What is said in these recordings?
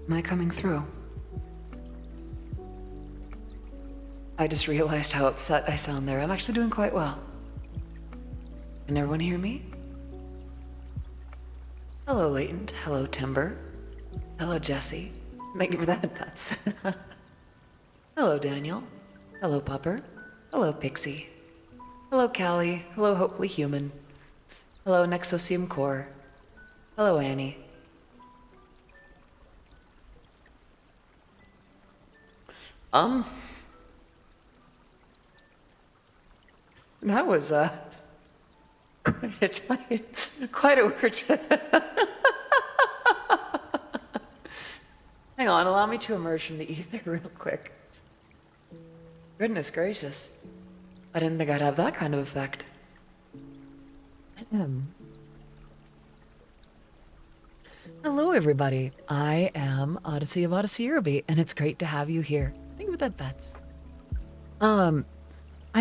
Am I coming through? I just realized how upset I sound there. I'm actually doing quite well. Can everyone hear me? Hello, Latent. Hello, Timber. Hello, Jesse. Thank you for that, pets. Hello, Daniel. Hello, Pupper. Hello, Pixie. Hello, Callie. Hello, Hopefully Human. Hello, Nexosium Core. Hello, Annie. That was, quite a word. Hang on, allow me to emerge from the ether real quick. Goodness gracious. I didn't think I'd have that kind of effect. Hello, everybody. I am Odyssey of Odyssey Eurobeat, and it's great to have you here. Think about that, Bets. I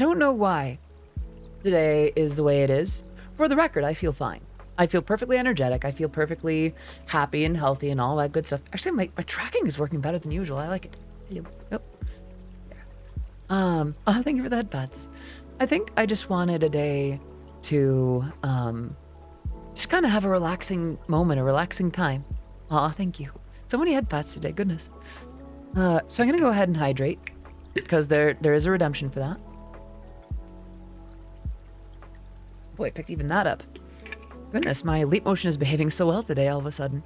don't know why today is the way it is. For the record, I feel fine. I feel perfectly energetic. I feel perfectly happy and healthy and all that good stuff. Actually, my tracking is working better than usual. I like it. Yep. Thank you for that, Bets. I think I just wanted a day to, just kind of have a relaxing moment, a relaxing time. Aw, thank you. So many head pats today, goodness. So I'm gonna go ahead and hydrate, because there is a redemption for that. Boy, I picked even that up. Goodness, my leap motion is behaving so well today all of a sudden.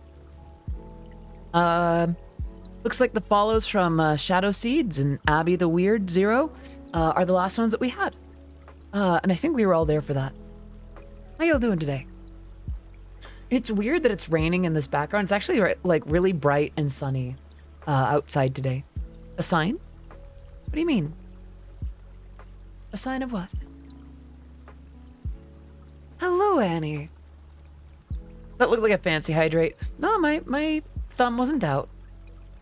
Looks like the follows from Shadow Seeds and Abby the Weird Zero are the last ones that we had. And I think we were all there for that. How y'all doing today? It's weird that it's raining in this background. It's actually like really bright and sunny outside today. A sign? What do you mean? A sign of what? Hello, Annie. That looked like a fancy hydrate. No, my thumb wasn't out.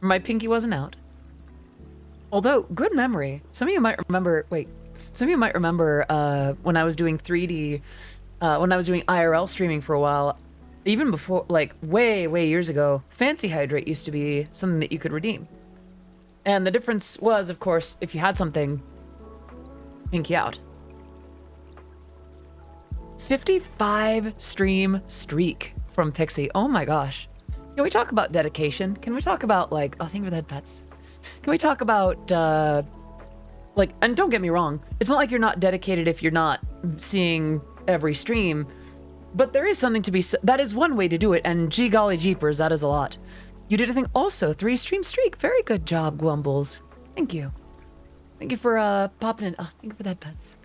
My pinky wasn't out. Although, good memory. Some of you might remember, when I was doing 3D, when I was doing IRL streaming for a while, even before, like way years ago, fancy hydrate used to be something that you could redeem. And the difference was, of course, if you had something, pinky out. 55 stream streak from Pixie. Oh my gosh. Can we talk about dedication? Can we talk about, like, oh, thank you for that, pets. Can we talk about, like, and don't get me wrong, it's not like you're not dedicated if you're not seeing every stream, but there is something to be said. That is one way to do it, and gee golly jeepers, that is a lot. You did a thing also, 3 stream streak. Very good job, Gwumbles. Thank you. Thank you for, popping in. Oh, thank you for that, pets.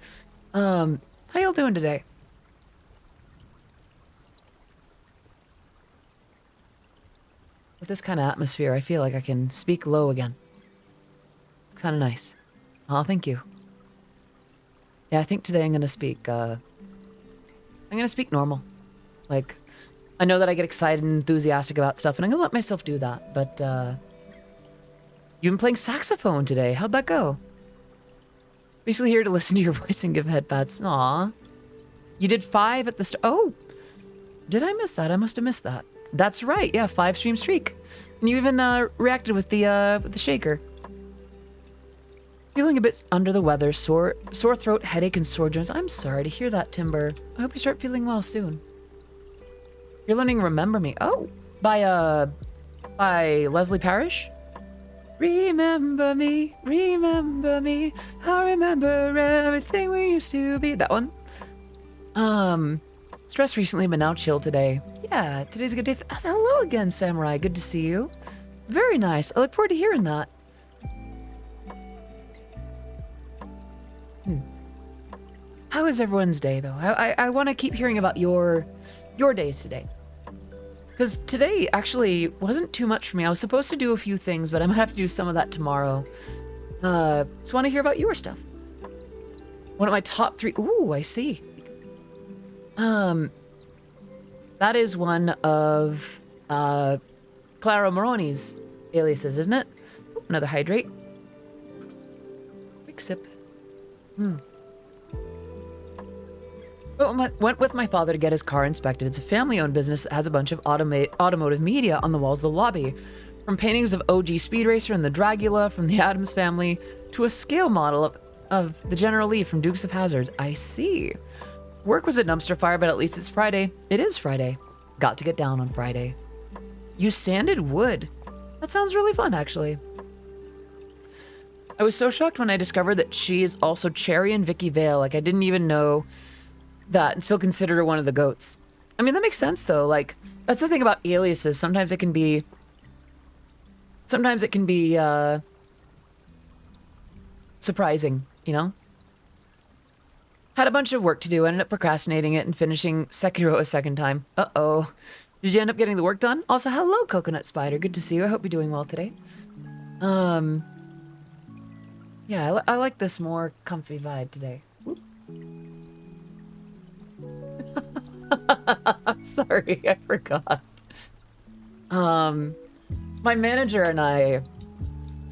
How y'all doing today? With this kind of atmosphere, I feel like I can speak low again. It's kind of nice. Oh, thank you. Yeah, I think today I'm gonna speak normal. Like, I know that I get excited and enthusiastic about stuff, and I'm gonna let myself do that, but, you've been playing saxophone today. How'd that go? Basically here to listen to your voice and give head pats. Aw. You did 5 at the oh! Did I miss that? I must have missed that. That's right, yeah, 5 stream streak. And you even reacted with the shaker. Feeling a bit under the weather, sore throat, headache, and sore joints. I'm sorry to hear that, Timber. I hope you start feeling well soon. You're learning Remember Me. Oh, by Leslie Parrish? Remember me, I remember everything we used to be. That one. Stressed recently, but now chill today. Yeah, today's a good day. Hello again, Samurai. Good to see you. Very nice. I look forward to hearing that. How is everyone's day, though? I want to keep hearing about your days today. Because today actually wasn't too much for me. I was supposed to do a few things, but I might have to do some of that tomorrow. So I want to hear about your stuff. One of my top 3. Ooh, I see. That is one of Clara Moroni's aliases, isn't it? Ooh, another hydrate. Quick sip. Went with my father to get his car inspected. It's a family-owned business that has a bunch of automotive media on the walls of the lobby. From paintings of OG Speed Racer and the Dragula from the Addams Family to a scale model of the General Lee from Dukes of Hazzard. I see. Work was a dumpster fire, but at least it's Friday. It is Friday. Got to get down on Friday. You sanded wood. That sounds really fun, actually. I was so shocked when I discovered that she is also Cherry and Vicky Vale. Like, I didn't even know that and still considered her one of the goats. I mean, that makes sense, though. Like, that's the thing about aliases. Sometimes it can be surprising, you know? Had a bunch of work to do, ended up procrastinating it and finishing Sekiro a second time. Uh-oh. Did you end up getting the work done? Also, hello, Coconut Spider. Good to see you. I hope you're doing well today. Yeah, I like this more comfy vibe today. Sorry, I forgot. My manager and I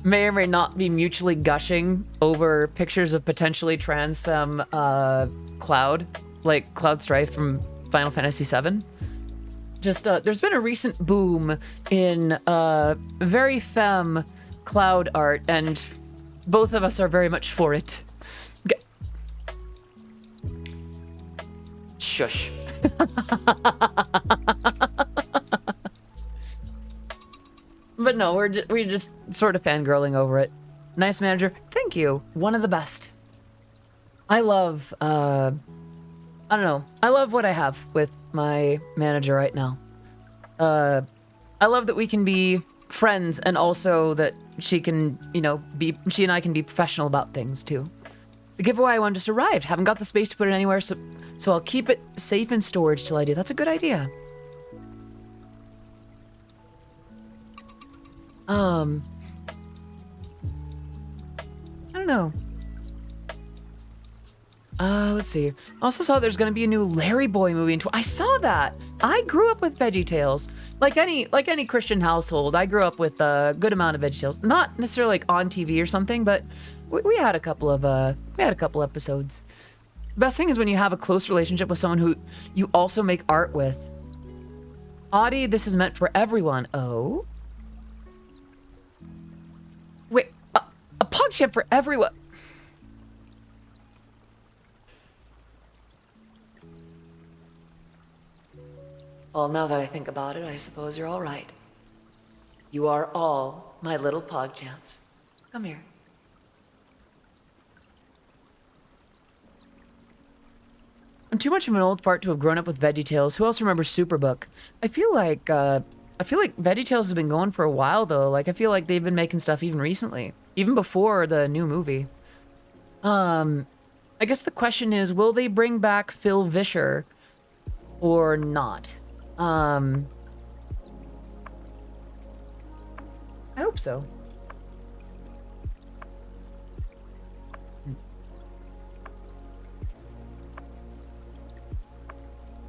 may or may not be mutually gushing over pictures of potentially trans femme Cloud, like Cloud Strife from Final Fantasy VII. Just, there's been a recent boom in very femme Cloud art, and both of us are very much for it. Shush. But no, we're just sort of fangirling over it. Nice manager. Thank you. One of the best. I love, I don't know. I love what I have with my manager right now. I love that we can be friends and also that she can, you know, she and I can be professional about things too. The giveaway one just arrived. Haven't got the space to put it anywhere, so I'll keep it safe in storage till I do. That's a good idea. I don't know. Let's see. I also saw there's gonna be a new Larry Boy movie. I saw that. I grew up with VeggieTales. Like any Christian household, I grew up with a good amount of VeggieTales. Not necessarily like on TV or something, but we had a couple of episodes. The best thing is when you have a close relationship with someone who you also make art with. Audie, this is meant for everyone. Oh. Wait, a PogChamp for everyone. Well, now that I think about it, I suppose you're all right. You are all my little PogChamps. Come here. I'm too much of an old fart to have grown up with VeggieTales. Who else remembers Superbook? I feel like VeggieTales has been going for a while, though. Like, I feel like they've been making stuff even recently. Even before the new movie. I guess the question is, will they bring back Phil Vischer or not? I hope so.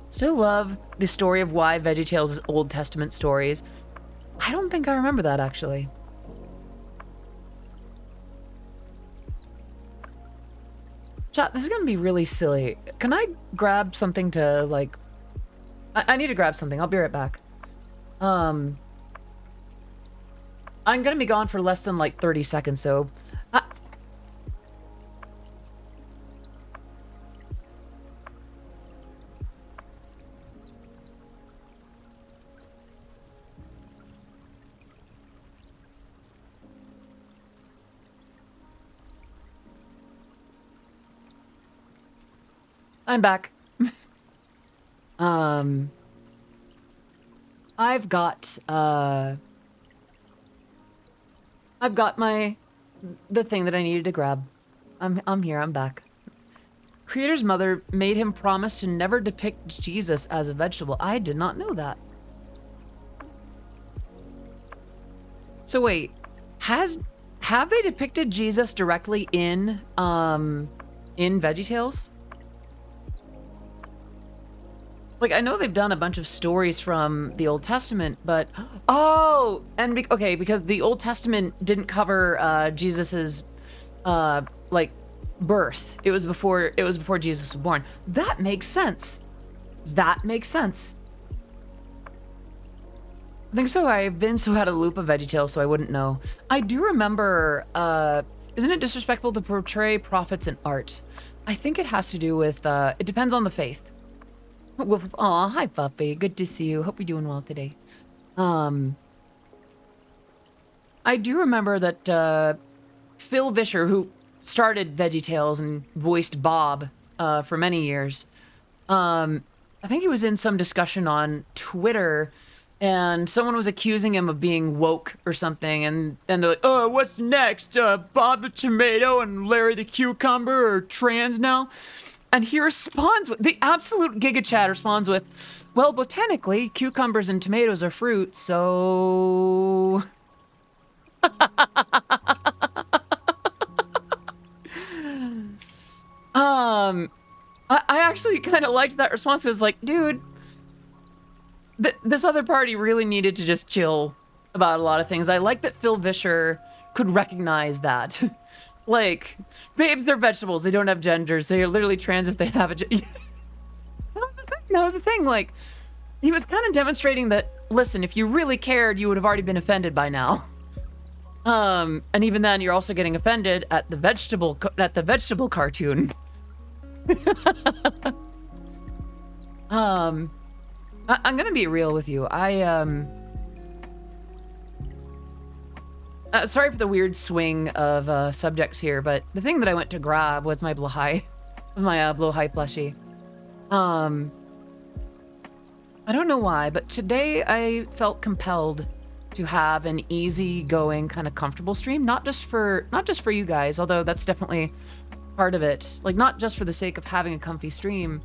Still love the story of why VeggieTales is Old Testament stories. I don't think I remember that, actually. Chat, this is gonna be really silly. Can I grab something to, like... I need to grab something. I'll be right back. I'm gonna be gone for less than, like, 30 seconds, so... I'm back. I've got the thing that I needed to grab. I'm here, I'm back. Creator's mother made him promise to never depict Jesus as a vegetable. I did not know that. So wait, have they depicted Jesus directly in VeggieTales? Like, I know they've done a bunch of stories from the Old Testament, but... Oh! And, because the Old Testament didn't cover Jesus's, like, birth. It was before Jesus was born. That makes sense. That makes sense. I think so. I've been so out of the loop of VeggieTales, so I wouldn't know. I do remember, isn't it disrespectful to portray prophets in art? I think it has to do with, it depends on the faith. Aw, hi puppy. Good to see you. Hope you're doing well today. I do remember that, Phil Vischer, who started VeggieTales and voiced Bob, for many years, I think he was in some discussion on Twitter, and someone was accusing him of being woke or something, and they're like, oh, what's next? Bob the Tomato and Larry the Cucumber are trans now? And he responds with, the absolute Giga Chat responds with, well, botanically, cucumbers and tomatoes are fruit, so... I actually kind of liked that response. It was like, dude, this other party really needed to just chill about a lot of things. I like that Phil Vischer could recognize that. Like, babes, they're vegetables. They don't have genders. They are literally trans if they have a that was the thing. Like, he was kind of demonstrating that, listen, if you really cared, you would have already been offended by now. And even then, you're also getting offended at the vegetable cartoon. I'm gonna be real with you. Sorry for the weird swing of subjects here, but the thing that I went to grab was my blowhigh plushie. I don't know why, but today I felt compelled to have an easy-going, kind of comfortable stream, not just for you guys, although that's definitely part of it. Like, not just for the sake of having a comfy stream,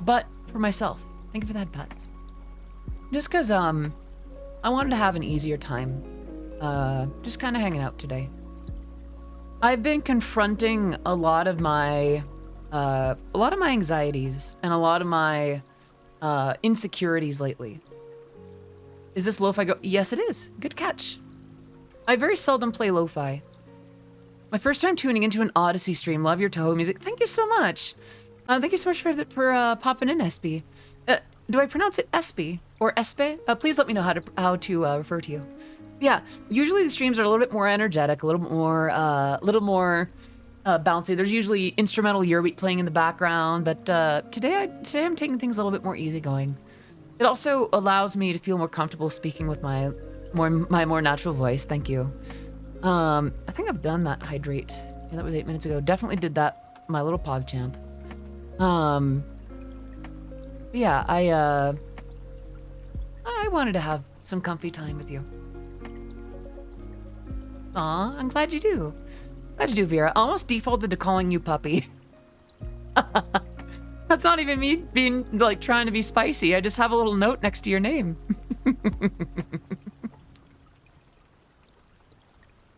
but for myself. Thank you for that, pets. Just because, I wanted to have an easier time. Just kind of hanging out today. I've been confronting a lot of my anxieties and a lot of my, insecurities lately. Is this lo-fi go? Yes, it is. Good catch. I very seldom play lo-fi. My first time tuning into an Odyssey stream. Love your Toho music. Thank you so much. Thank you so much for popping in, SB. Do I pronounce it SB or Espe? Please let me know how to refer to you. Yeah, usually the streams are a little bit more energetic, a little more bouncy. There's usually instrumental Eurobeat playing in the background, but today I'm taking things a little bit more easygoing. It also allows me to feel more comfortable speaking with my more natural voice. Thank you. I think I've done that hydrate. Yeah, that was 8 minutes ago. Definitely did that, my little PogChamp. Yeah, I wanted to have some comfy time with you. Aw, I'm glad you do. Glad you do, Vera. I almost defaulted to calling you puppy. That's not even me being, like, trying to be spicy. I just have a little note next to your name.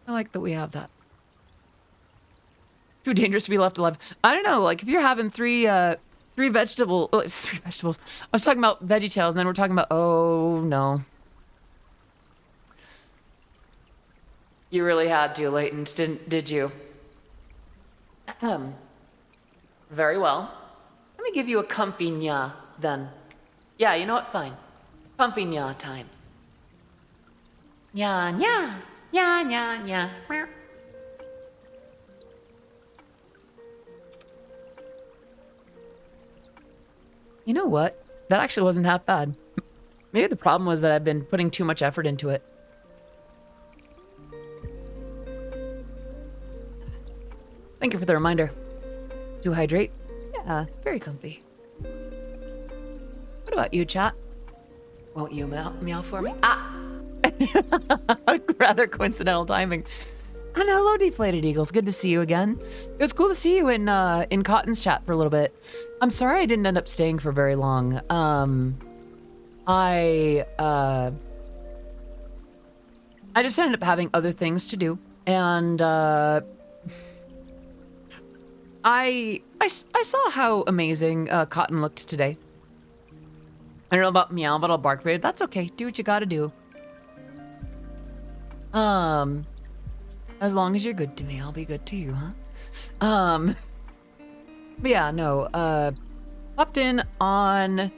I like that we have that. Too dangerous to be left alive. I don't know, like, if you're having three vegetables. I was talking about VeggieTales, and then we're talking about, oh, no. You really had to, Latent, did you? Very well. Let me give you a comfy nya, then. Yeah, you know what? Fine. Comfy nya time. Nya, nya. Nya, nya, nya. Meow. You know what? That actually wasn't half bad. Maybe the problem was that I've been putting too much effort into it. Thank you for the reminder. To hydrate? Yeah, very comfy. What about you, chat? Won't you meow for me? Ah! Rather coincidental timing. And hello, Deflated Eagles. Good to see you again. It was cool to see you in Cotton's chat for a little bit. I'm sorry I didn't end up staying for very long. I just ended up having other things to do, and I saw how amazing Cotton looked today. I don't know about meow, but I'll bark for you. That's okay. Do what you gotta do. As long as you're good to me, I'll be good to you, huh? But yeah, no, popped in on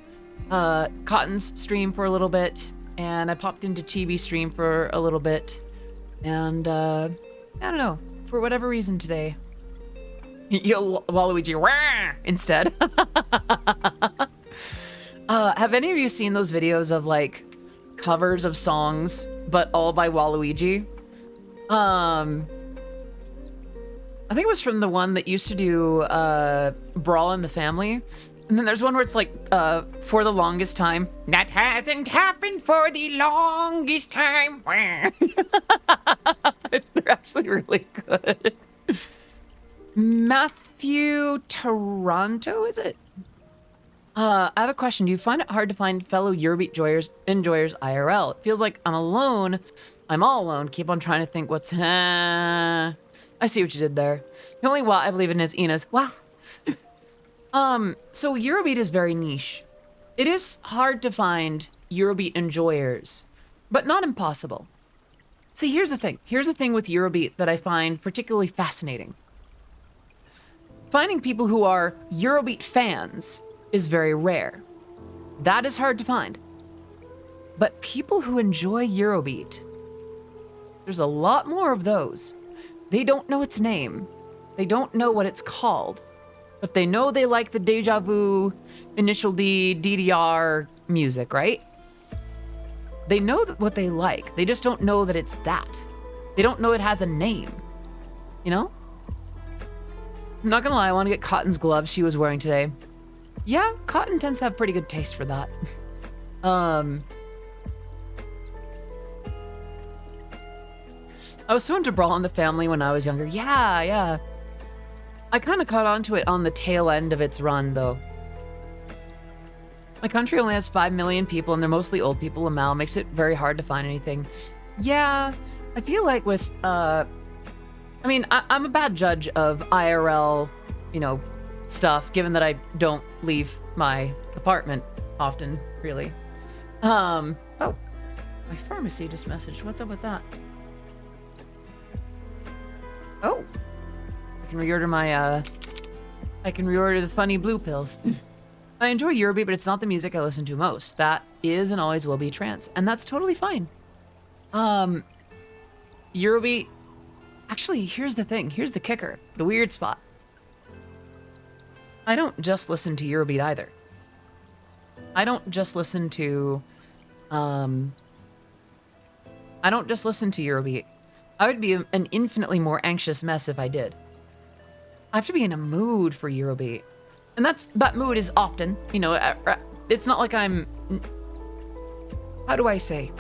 Cotton's stream for a little bit. and I popped into Chibi stream for a little bit, and I don't know, for whatever reason today, you'll Waluigi wah! Instead. Have any of you seen those videos of like covers of songs, but all by Waluigi? I think it was from the one that used to do Brawl in the Family. And then there's one where it's like, for the longest time. That hasn't happened for the longest time. They're actually really good. Matthew Toronto, is it? I have a question. Do you find it hard to find fellow Eurobeat enjoyers IRL? It feels like I'm alone. I'm all alone. Keep on trying to think what's... I see what you did there. The only wa I believe in is Ina's. Wow. So Eurobeat is very niche. It is hard to find Eurobeat enjoyers, but not impossible. See, here's the thing. Here's the thing with Eurobeat that I find particularly fascinating. Finding people who are Eurobeat fans is very rare. That is hard to find. But people who enjoy Eurobeat, there's a lot more of those. They don't know its name. They don't know what it's called. But they know they like the Deja Vu, Initial D, DDR music, right? They know what they like. They just don't know that it's that. They don't know it has a name. You know? I'm not gonna lie, I want to get Cotton's gloves she was wearing today. Yeah, Cotton tends to have pretty good taste for that. I was so into Brawl in the Family when I was younger. Yeah. I kind of caught on to it on the tail end of its run, though. My country only has 5 million people, and they're mostly old people. And Mal makes it very hard to find anything. Yeah, I feel like with, I mean, I'm a bad judge of IRL, you know, stuff, given that I don't leave my apartment often, really. Oh, my pharmacy just messaged. What's up with that? Oh. I can reorder my, I can reorder the funny blue pills. I enjoy Eurobeat, but it's not the music I listen to most. That is and always will be trance, and that's totally fine. Eurobeat, actually, here's the thing. Here's the kicker, the weird spot. I don't just listen to Eurobeat either. I don't just listen to Eurobeat. I would be an infinitely more anxious mess if I did. I have to be in a mood for Eurobeat. And that mood is often, you know, it's not like I'm, how do I say?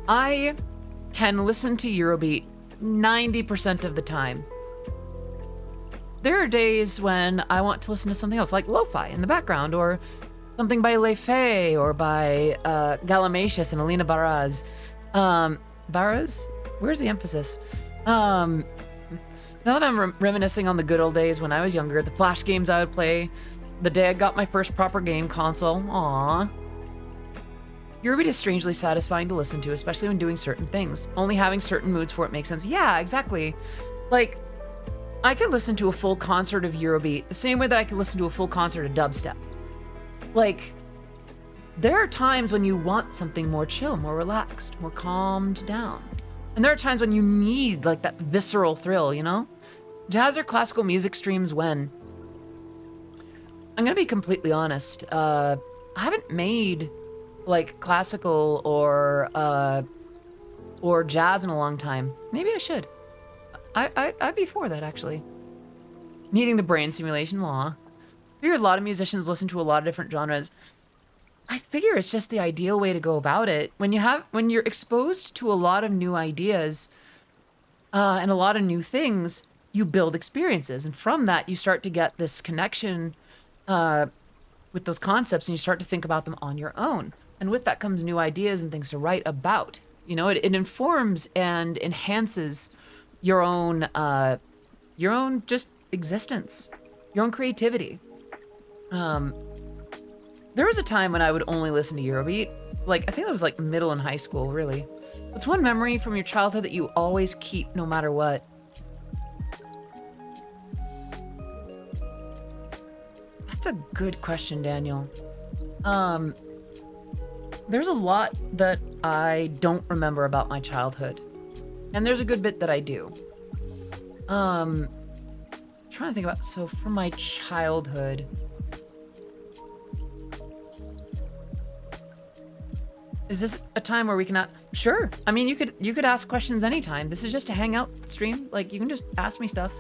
I can listen to Eurobeat 90% of the time. There are days when I want to listen to something else, like lo-fi in the background, or something by Le Fay, or by Galimatius and Alina Baraz. Baraz? Where's the emphasis? Now that I'm reminiscing on the good old days when I was younger, the Flash games I would play, the day I got my first proper game console, aww. Eurobeat is strangely satisfying to listen to, especially when doing certain things. Only having certain moods for it makes sense. Yeah, exactly. Like, I could listen to a full concert of Eurobeat the same way that I could listen to a full concert of dubstep. Like, there are times when you want something more chill, more relaxed, more calmed down. And there are times when you need like that visceral thrill, you know? Jazz or classical music streams when? I'm gonna be completely honest. I haven't made like classical or jazz in a long time. Maybe I should. I'd be for that, actually. Needing the brain simulation, law. I figure a lot of musicians listen to a lot of different genres. I figure it's just the ideal way to go about it. When you're exposed to a lot of new ideas and a lot of new things, you build experiences. And from that, you start to get this connection with those concepts, and you start to think about them on your own. And with that comes new ideas and things to write about. You know, it informs and enhances your own just existence, your own creativity. There was a time when I would only listen to Eurobeat. Like, I think that was like middle and high school, really. What's one memory from your childhood that you always keep no matter what? That's a good question, Daniel. there's a lot that I don't remember about my childhood. And there's a good bit that I do. Trying to think about, so from my childhood. Is this a time where we can sure. I mean, you could ask questions anytime. This is just a hangout stream. Like, you can just ask me stuff.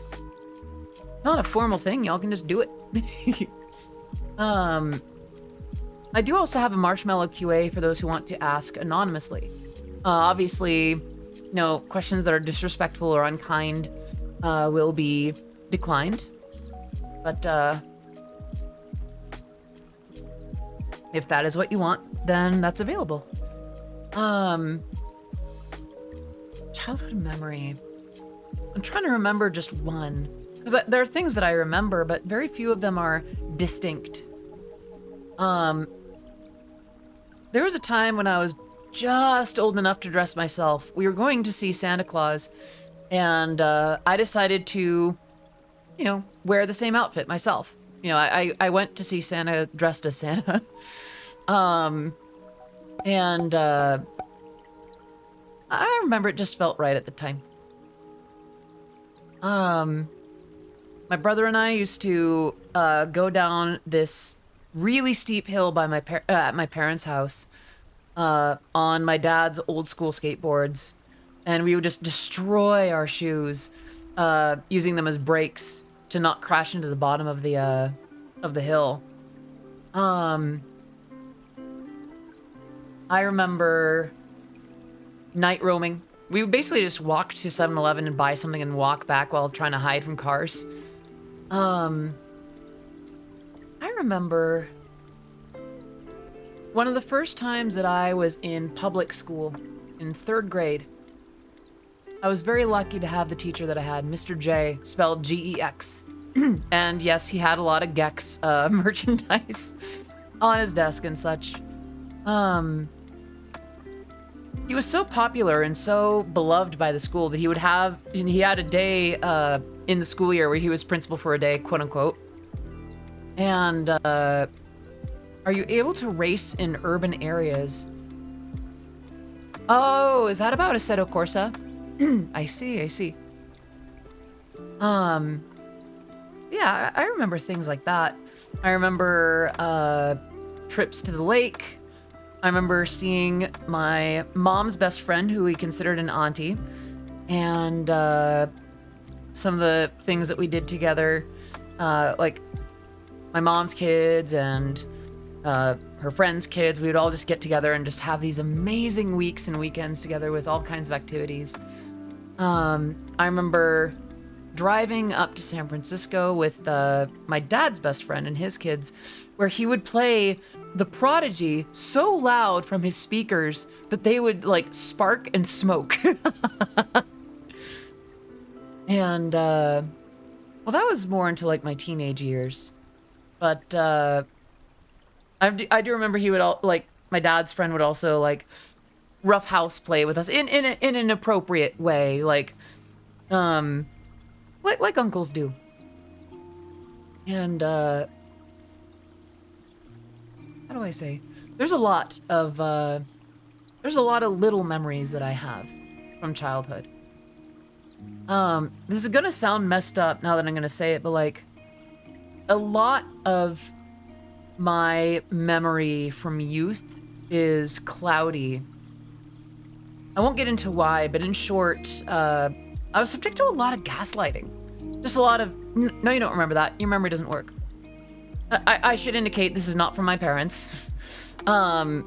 It's not a formal thing. Y'all can just do it. I do also have a marshmallow QA for those who want to ask anonymously. Obviously, no questions that are disrespectful or unkind will be declined. But if that is what you want, then that's available. Childhood memory. I'm trying to remember just one. Because there are things that I remember, but very few of them are distinct. There was a time when I was just old enough to dress myself. We were going to see Santa Claus, and I decided to, wear the same outfit myself. I went to see Santa dressed as Santa. And I remember it just felt right at the time. My brother and I used to go down this really steep hill by at my parents' house on my dad's old school skateboards, and we would just destroy our shoes using them as brakes to not crash into the bottom of the hill. I remember night roaming. We would basically just walk to 7-Eleven and buy something and walk back while trying to hide from cars. I remember one of the first times that I was in public school in 3rd grade. I was very lucky to have the teacher that I had, Mr. J, spelled G-E-X. And yes, he had a lot of Gex merchandise on his desk and such. He was so popular and so beloved by the school that he had a day in the school year where he was principal for a day, quote unquote. And are you able to race in urban areas? Oh, is that about Assetto Corsa? I see. Yeah, I remember things like that. I remember trips to the lake. I remember seeing my mom's best friend, who we considered an auntie, and some of the things that we did together, like my mom's kids and her friends' kids. We would all just get together and just have these amazing weeks and weekends together with all kinds of activities. I remember driving up to San Francisco with my dad's best friend and his kids, where he would play The Prodigy so loud from his speakers that they would like spark and smoke. And well, that was more into like my teenage years. But I do remember he would my dad's friend would also like rough house play with us in an appropriate way, like uncles do. And how do I say? There's a lot of little memories that I have from childhood. This is gonna sound messed up now that I'm gonna say it, but like a lot of my memory from youth is cloudy. I won't get into why, but in short, I was subject to a lot of gaslighting. Just a lot of, no, you don't remember that. Your memory doesn't work. I should indicate this is not from my parents. I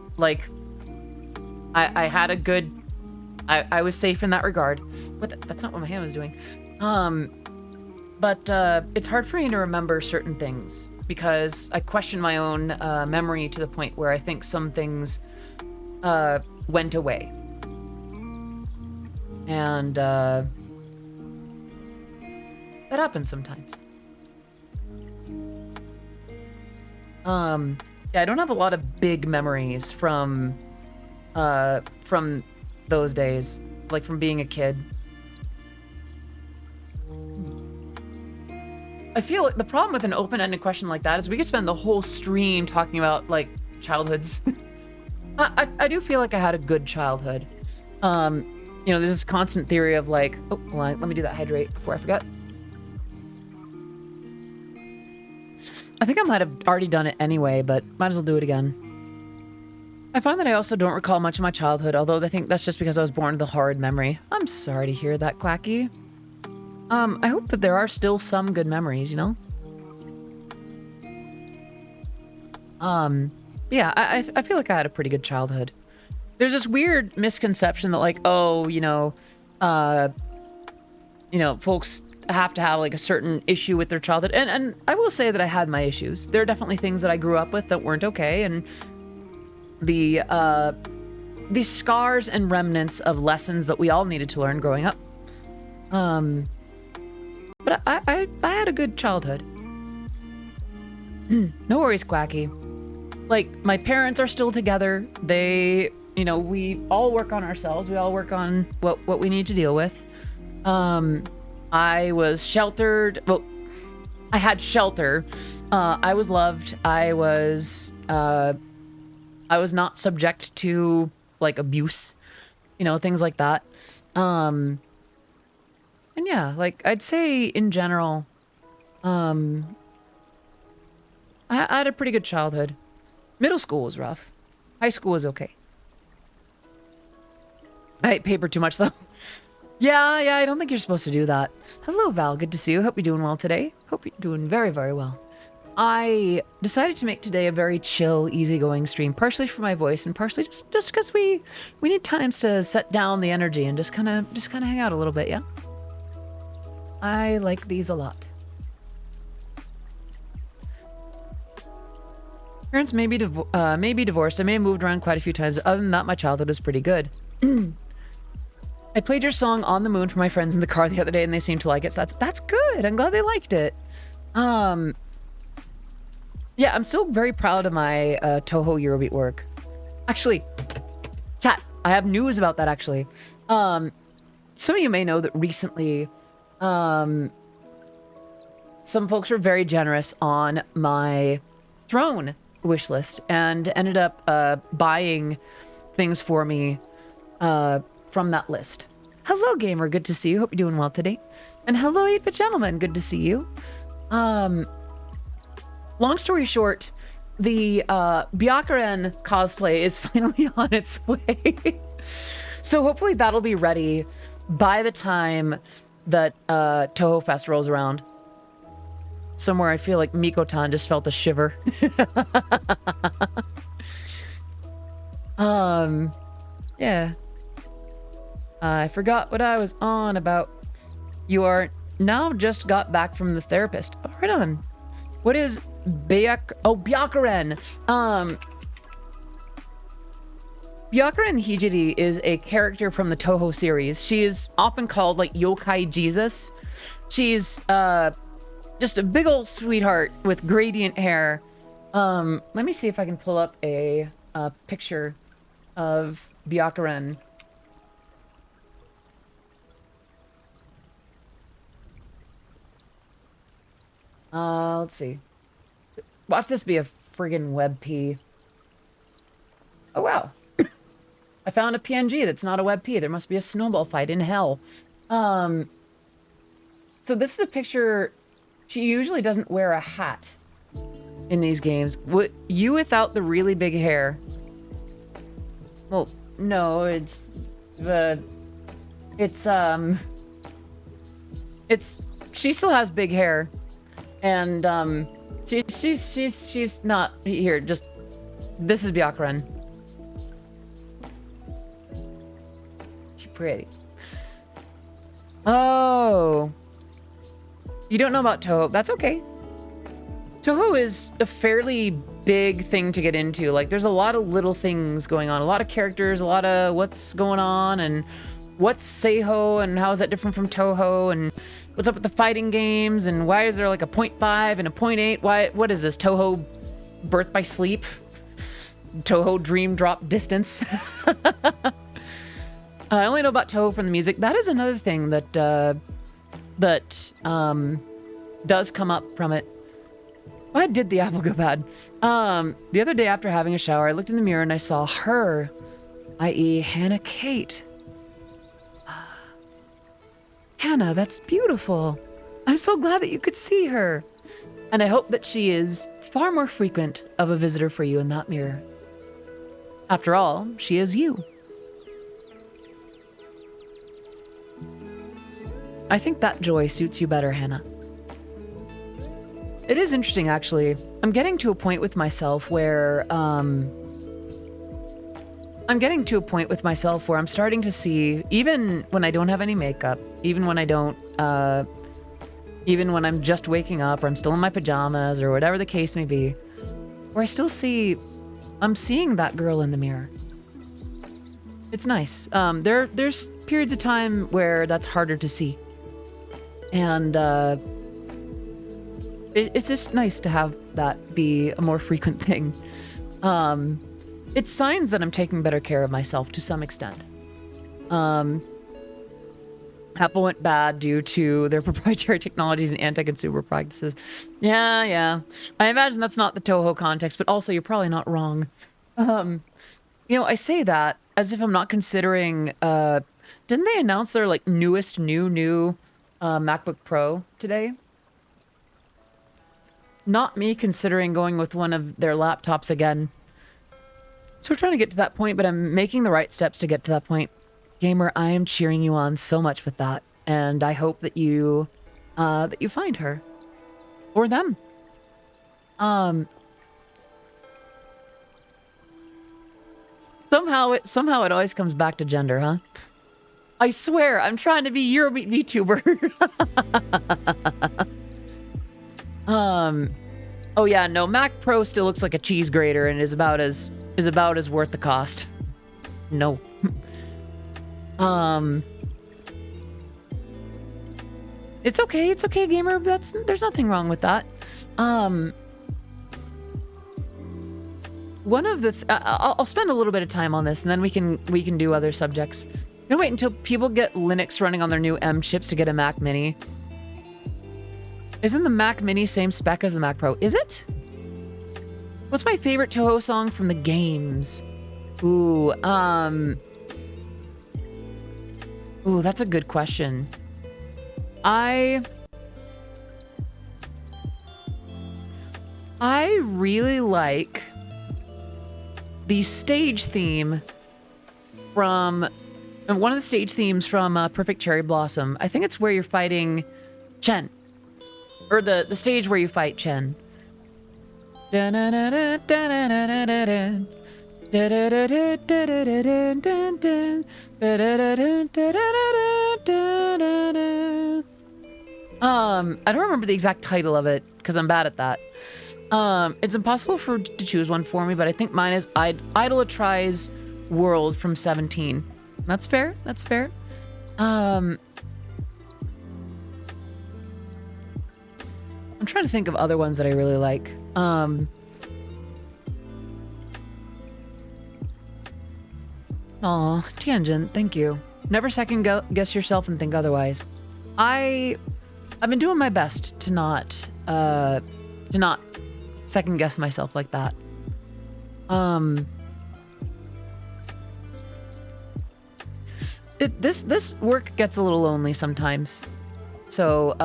had a good, I was safe in that regard, but that's not what my hand was doing. But it's hard for me to remember certain things because I question my own memory to the point where I think some things went away. And that happens sometimes. Yeah, I don't have a lot of big memories from those days, like from being a kid. I feel like the problem with an open-ended question like that is we could spend the whole stream talking about like childhoods. I do feel like I had a good childhood. You know, there's this constant theory of like, oh, well, let me do that hydrate before I forget. I think I might have already done it anyway, but might as well do it again. I find that I also don't recall much of my childhood, although I think that's just because I was born with a horrid memory. I'm sorry to hear that, Quacky. I hope that there are still some good memories, you know? Yeah, I feel like I had a pretty good childhood. There's this weird misconception that like, oh, folks have to have like a certain issue with their childhood. And I will say that I had my issues. There are definitely things that I grew up with that weren't okay. And the scars and remnants of lessons that we all needed to learn growing up. But I had a good childhood. No worries, Quacky. Like, my parents are still together. They, we all work on ourselves. We all work on what we need to deal with. I was sheltered. Well, I had shelter. I was loved. I was not subject to, like, abuse. Things like that. And yeah, like, I'd say in general, I had a pretty good childhood. Middle school was rough. High school was okay. I ate paper too much, though. Yeah, I don't think you're supposed to do that. Hello, Val. Good to see you. Hope you're doing well today. Hope you're doing very, very well. I decided to make today a very chill, easygoing stream, partially for my voice and partially just because we need times to set down the energy and just kind of hang out a little bit, yeah? I like these a lot. Parents may be divorced. I may have moved around quite a few times. Other than that, my childhood was pretty good. I played your song On the Moon for my friends in the car the other day and they seemed to like it. So that's good. I'm glad they liked it. Yeah, I'm still very proud of my Toho Eurobeat work. Actually, chat, I have news about that actually. Some of you may know that recently some folks were very generous on my Throne wish list and ended up buying things for me from that list. Hello, gamer. Good to see you. Hope you're doing well today. And hello, 8-bit gentleman. Good to see you. Long story short, the Byakuren cosplay is finally on its way. So hopefully that'll be ready by the time that Toho Fest rolls around. Somewhere I feel like Mikotan just felt a shiver. Yeah. I forgot what I was on about. You are now just got back from the therapist. Oh, right on. What is Byakuren? Byakuren Hijiri is a character from the Toho series. She is often called like Yokai Jesus. She's just a big old sweetheart with gradient hair. Let me see if I can pull up a picture of Byakuren. Let's see. Watch this be a friggin' WebP. Oh, wow. I found a PNG that's not a WebP. There must be a snowball fight in hell. So this is a picture. She usually doesn't wear a hat in these games. You without the really big hair. Well, no, she still has big hair. And she's not here. Just this is Byakuren. She's pretty. Oh, you don't know about Toho? That's okay. Toho is a fairly big thing to get into. Like, there's a lot of little things going on, a lot of characters, a lot of what's going on, and what's Seiho, and how is that different from Toho, and what's up with the fighting games, and why is there like a 0.5 and a 0.8? What is this? Toho Birth by Sleep? Toho Dream Drop Distance? I only know about Toho from the music. That is another thing that does come up from it. Why did the apple go bad? The other day after having a shower, I looked in the mirror and I saw her, i.e. Hannah Kate. Hannah, that's beautiful. I'm so glad that you could see her. And I hope that she is far more frequent of a visitor for you in that mirror. After all, she is you. I think that joy suits you better, Hannah. It is interesting, actually. I'm getting to a point with myself where, I'm starting to see, even when I don't have any makeup, even when I don't, even when I'm just waking up or I'm still in my pajamas or whatever the case may be, where I still see, I'm seeing that girl in the mirror. It's nice. There's periods of time where that's harder to see. And, it's just nice to have that be a more frequent thing. It's signs that I'm taking better care of myself to some extent. Apple went bad due to their proprietary technologies and anti-consumer practices. Yeah. I imagine that's not the Toho context, but also you're probably not wrong. You know, I say that as if I'm not considering, didn't they announce their like newest new MacBook Pro today? Not me considering going with one of their laptops again. So we're trying to get to that point, but I'm making the right steps to get to that point. Gamer, I am cheering you on so much with that. And I hope that you find her. Or them. Somehow it always comes back to gender, huh? I swear, I'm trying to be Eurobeat VTuber. Oh yeah, no, Mac Pro still looks like a cheese grater and is about as worth the cost. No. It's okay, gamer. There's nothing wrong with that. One of the I'll spend a little bit of time on this, and then we can do other subjects. I'm gonna wait until people get Linux running on their new M chips to get a Mac Mini. Isn't the Mac Mini same spec as the Mac Pro? Is it? What's my favorite Toho song from the games? Ooh, that's a good question. I really like the stage theme from one of the stage themes from Perfect Cherry Blossom. I think it's where you're fighting Chen. Or the stage where you fight Chen. I don't remember the exact title of it because I'm bad at that. It's impossible to choose one for me, but I think mine is Idolatry's World from 17. That's fair. I'm trying to think of other ones that I really like. Aw, Tangent, thank you. Never second guess yourself and think otherwise. I've been doing my best to not second guess myself like that. This work gets a little lonely sometimes. So,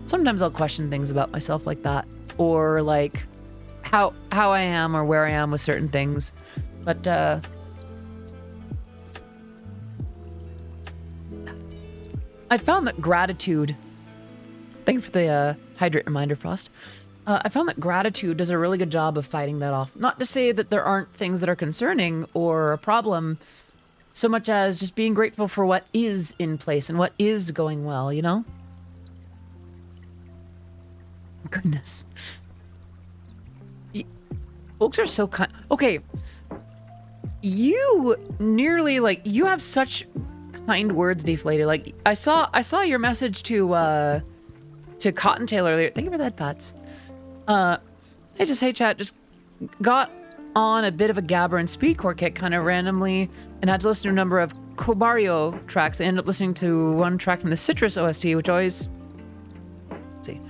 sometimes I'll question things about myself like that, or like how I am or where I am with certain things. But I found that gratitude. Thank you for the hydrate reminder, Frost. I found that gratitude does a really good job of fighting that off. Not to say that there aren't things that are concerning or a problem, so much as just being grateful for what is in place and what is going well, you know? Goodness. Folks are so kind. Okay. You nearly, like, you have such kind words, Deflated. Like, I saw your message to Cottontail earlier. Thank you for that, Pats. Hey chat, just got on a bit of a Gabber and Speedcore kick kind of randomly and had to listen to a number of Kobario tracks. I ended up listening to one track from the Citrus OST, which always Let's see.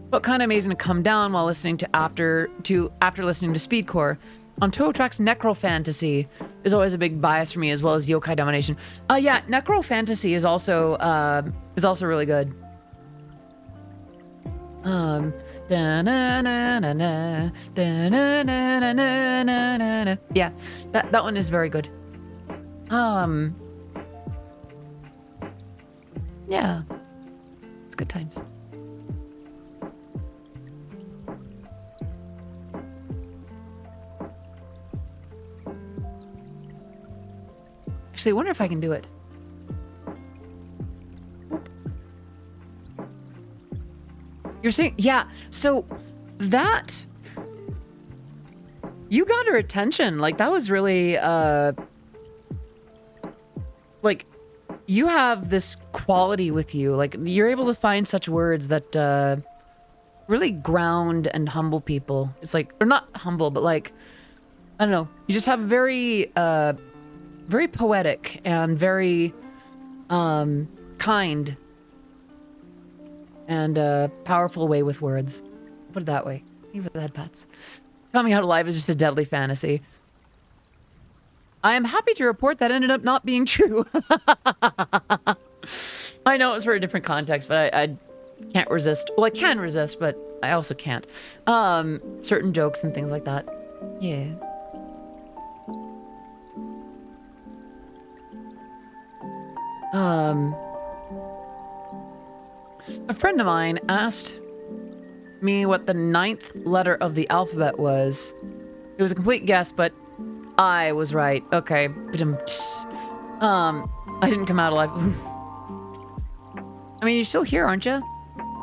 But kind of amazing to come down while listening to after listening to Speedcore. On Toe Track's Necro Fantasy is always a big bias for me, as well as Yokai Domination. Yeah, Necro Fantasy is also really good. Yeah, that one is very good. Yeah, it's good times. Actually, I wonder if I can do it. Oop. You're saying, yeah, so that, you got her attention. Like, that was really, like, you have this quality with you. Like, you're able to find such words that, really ground and humble people. It's like, or not humble, but like, I don't know. You just have a very, very poetic and very kind and powerful way with words. Put it that way. Even for the head pats. Coming out alive is just a deadly fantasy. I am happy to report that ended up not being true. I know it was for a different context, but I can't resist. Well, I can resist, but I also can't. Certain jokes and things like that. Yeah. A friend of mine asked me what the 9th letter of the alphabet was. It was a complete guess, but I was right. Okay. I didn't come out alive. I mean, you're still here, aren't you?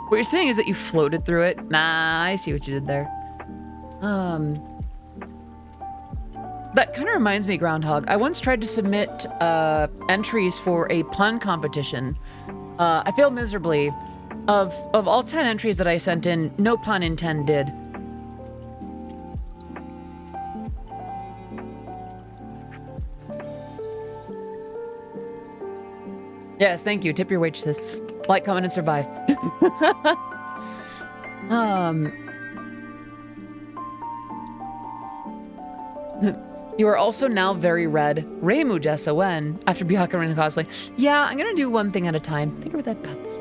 What you're saying is that you floated through it. Nah, I see what you did there. That kind of reminds me, Groundhog. I once tried to submit entries for a pun competition. I failed miserably. Of all 10 entries that I sent in, no pun intended. Yes, thank you. Tip your waitress. Like, comment, and survive. You are also now very red. Reimu Jessa when after Byakuya Arena cosplay. Yeah, I'm gonna do one thing at a time. Think of that, pets.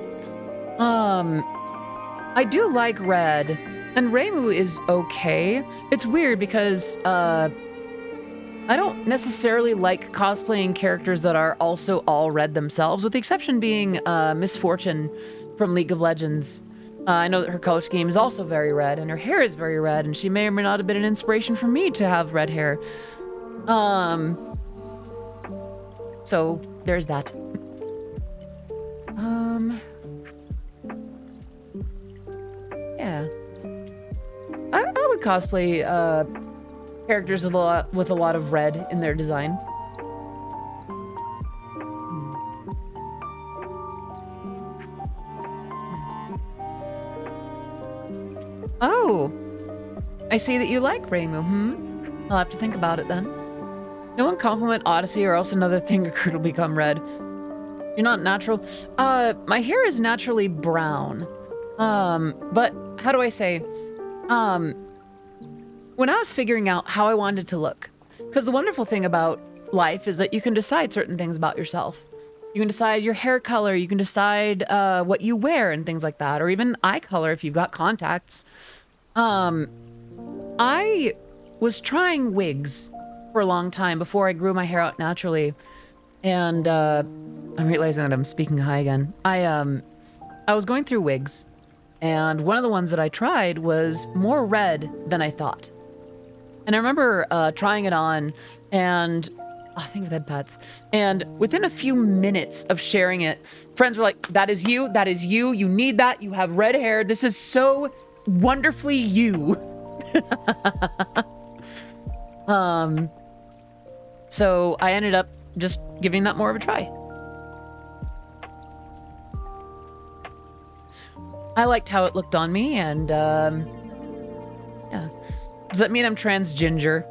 I do like red, and Reimu is okay. It's weird because I don't necessarily like cosplaying characters that are also all red themselves, with the exception being Miss Fortune from League of Legends. I know that her color scheme is also very red, and her hair is very red, and she may or may not have been an inspiration for me to have red hair. So there's that. Yeah. I would cosplay characters with a lot of red in their design. Oh, I see that you like Reimu. I'll have to think about it then. No one compliment Odyssey, or else another thing will become red. You're not natural. My hair is naturally brown. But how do I say? When I was figuring out how I wanted to look, because the wonderful thing about life is that you can decide certain things about yourself. You can decide your hair color, you can decide what you wear and things like that, or even eye color if you've got contacts. I was trying wigs for a long time before I grew my hair out naturally, and I'm realizing that I'm speaking high again. I was going through wigs, and one of the ones that I tried was more red than I thought. And I remember trying it on, and I think with head pats. And within a few minutes of sharing it, friends were like, that is you, you need that, you have red hair, this is so wonderfully you. So I ended up just giving that more of a try. I liked how it looked on me, and yeah. Does that mean I'm trans ginger?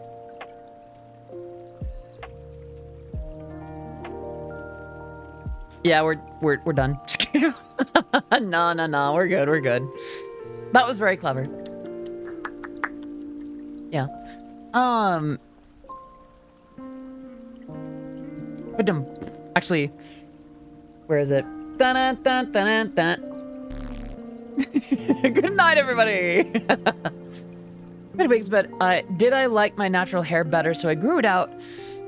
Yeah, we're done. No. We're good. We're good. That was very clever. Yeah. Actually, where is it? Dun, dun, dun, dun, dun. Good night, everybody. Anyways, but did I like my natural hair better? So I grew it out,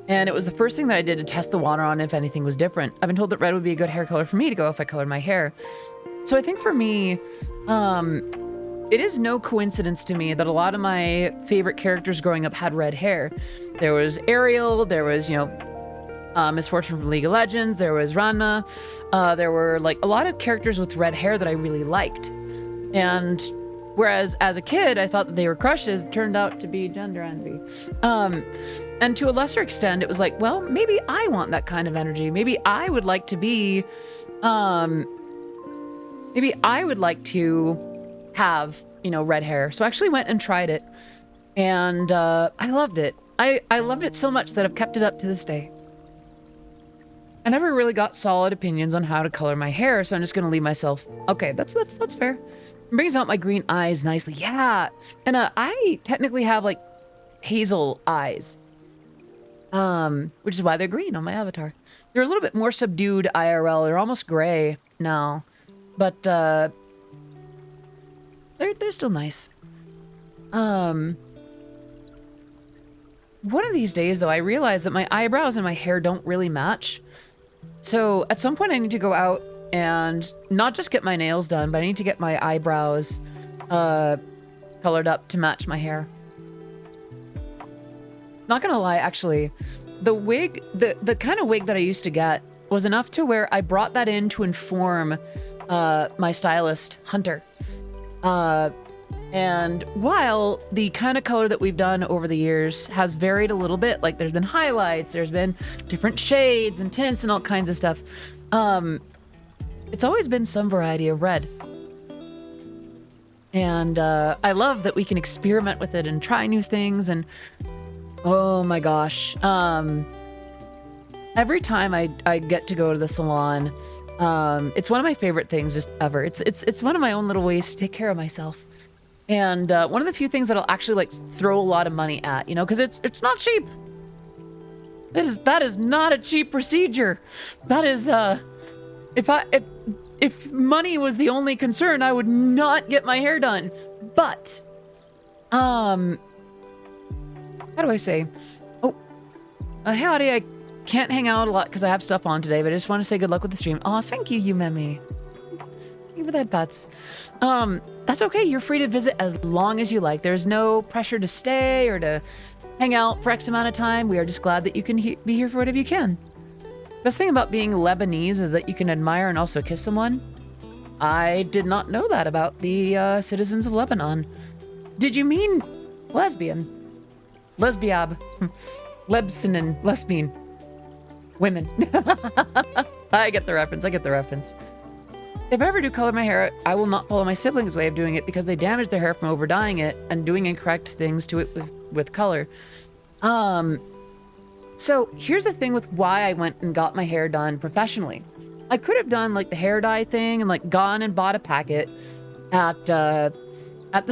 and it was the first thing that I did to test the water on if anything was different. I've been told that red would be a good hair color for me to go if I colored my hair. So I think for me, it is no coincidence to me that a lot of my favorite characters growing up had red hair. There was Ariel, there was, Misfortune from League of Legends, there was Ranma, there were like a lot of characters with red hair that I really liked. And whereas as a kid, I thought that they were crushes, it turned out to be gender envy. And to a lesser extent, it was like, well, maybe I want that kind of energy. Maybe I would like to be, maybe I would like to have, red hair. So I actually went and tried it, and I loved it. I loved it so much that I've kept it up to this day. I never really got solid opinions on how to color my hair, so I'm just gonna leave myself. Okay, that's fair. It brings out my green eyes nicely. Yeah, and I technically have like hazel eyes, which is why they're green on my avatar. They're a little bit more subdued IRL. They're almost gray now, but they're still nice. One of these days, though, I realized that my eyebrows and my hair don't really match. So at some point I need to go out and not just get my nails done, but I need to get my eyebrows colored up to match my hair. Not gonna lie, actually, the wig, the kind of wig that I used to get was enough to where I brought that in to inform my stylist, Hunter. And while the kind of color that we've done over the years has varied a little bit, like there's been highlights, there's been different shades and tints and all kinds of stuff, it's always been some variety of red. And I love that we can experiment with it and try new things. And oh my gosh, every time I get to go to the salon, it's one of my favorite things just ever. It's one of my own little ways to take care of myself. And one of the few things that I'll actually like throw a lot of money at, because it's not cheap. That is not a cheap procedure. That is if money was the only concern, I would not get my hair done. But how do I say? Oh, hey Audie, I can't hang out a lot because I have stuff on today, but I just want to say good luck with the stream. Oh, thank you, Yumemi. Thank you for that, pets. That's okay. You're free to visit as long as you like. There's no pressure to stay or to hang out for X amount of time. We are just glad that you can be here for whatever you can. Best thing about being Lebanese is that you can admire and also kiss someone. I did not know that about the citizens of Lebanon. Did you mean lesbian? Lesbiab. Lebsinen. Lesbian. Women. I get the reference. If I ever do color my hair, I will not follow my siblings' way of doing it because they damage their hair from over dyeing it and doing incorrect things to it with color. So here's the thing with why I went and got my hair done professionally. I could have done like the hair dye thing and like gone and bought a packet at the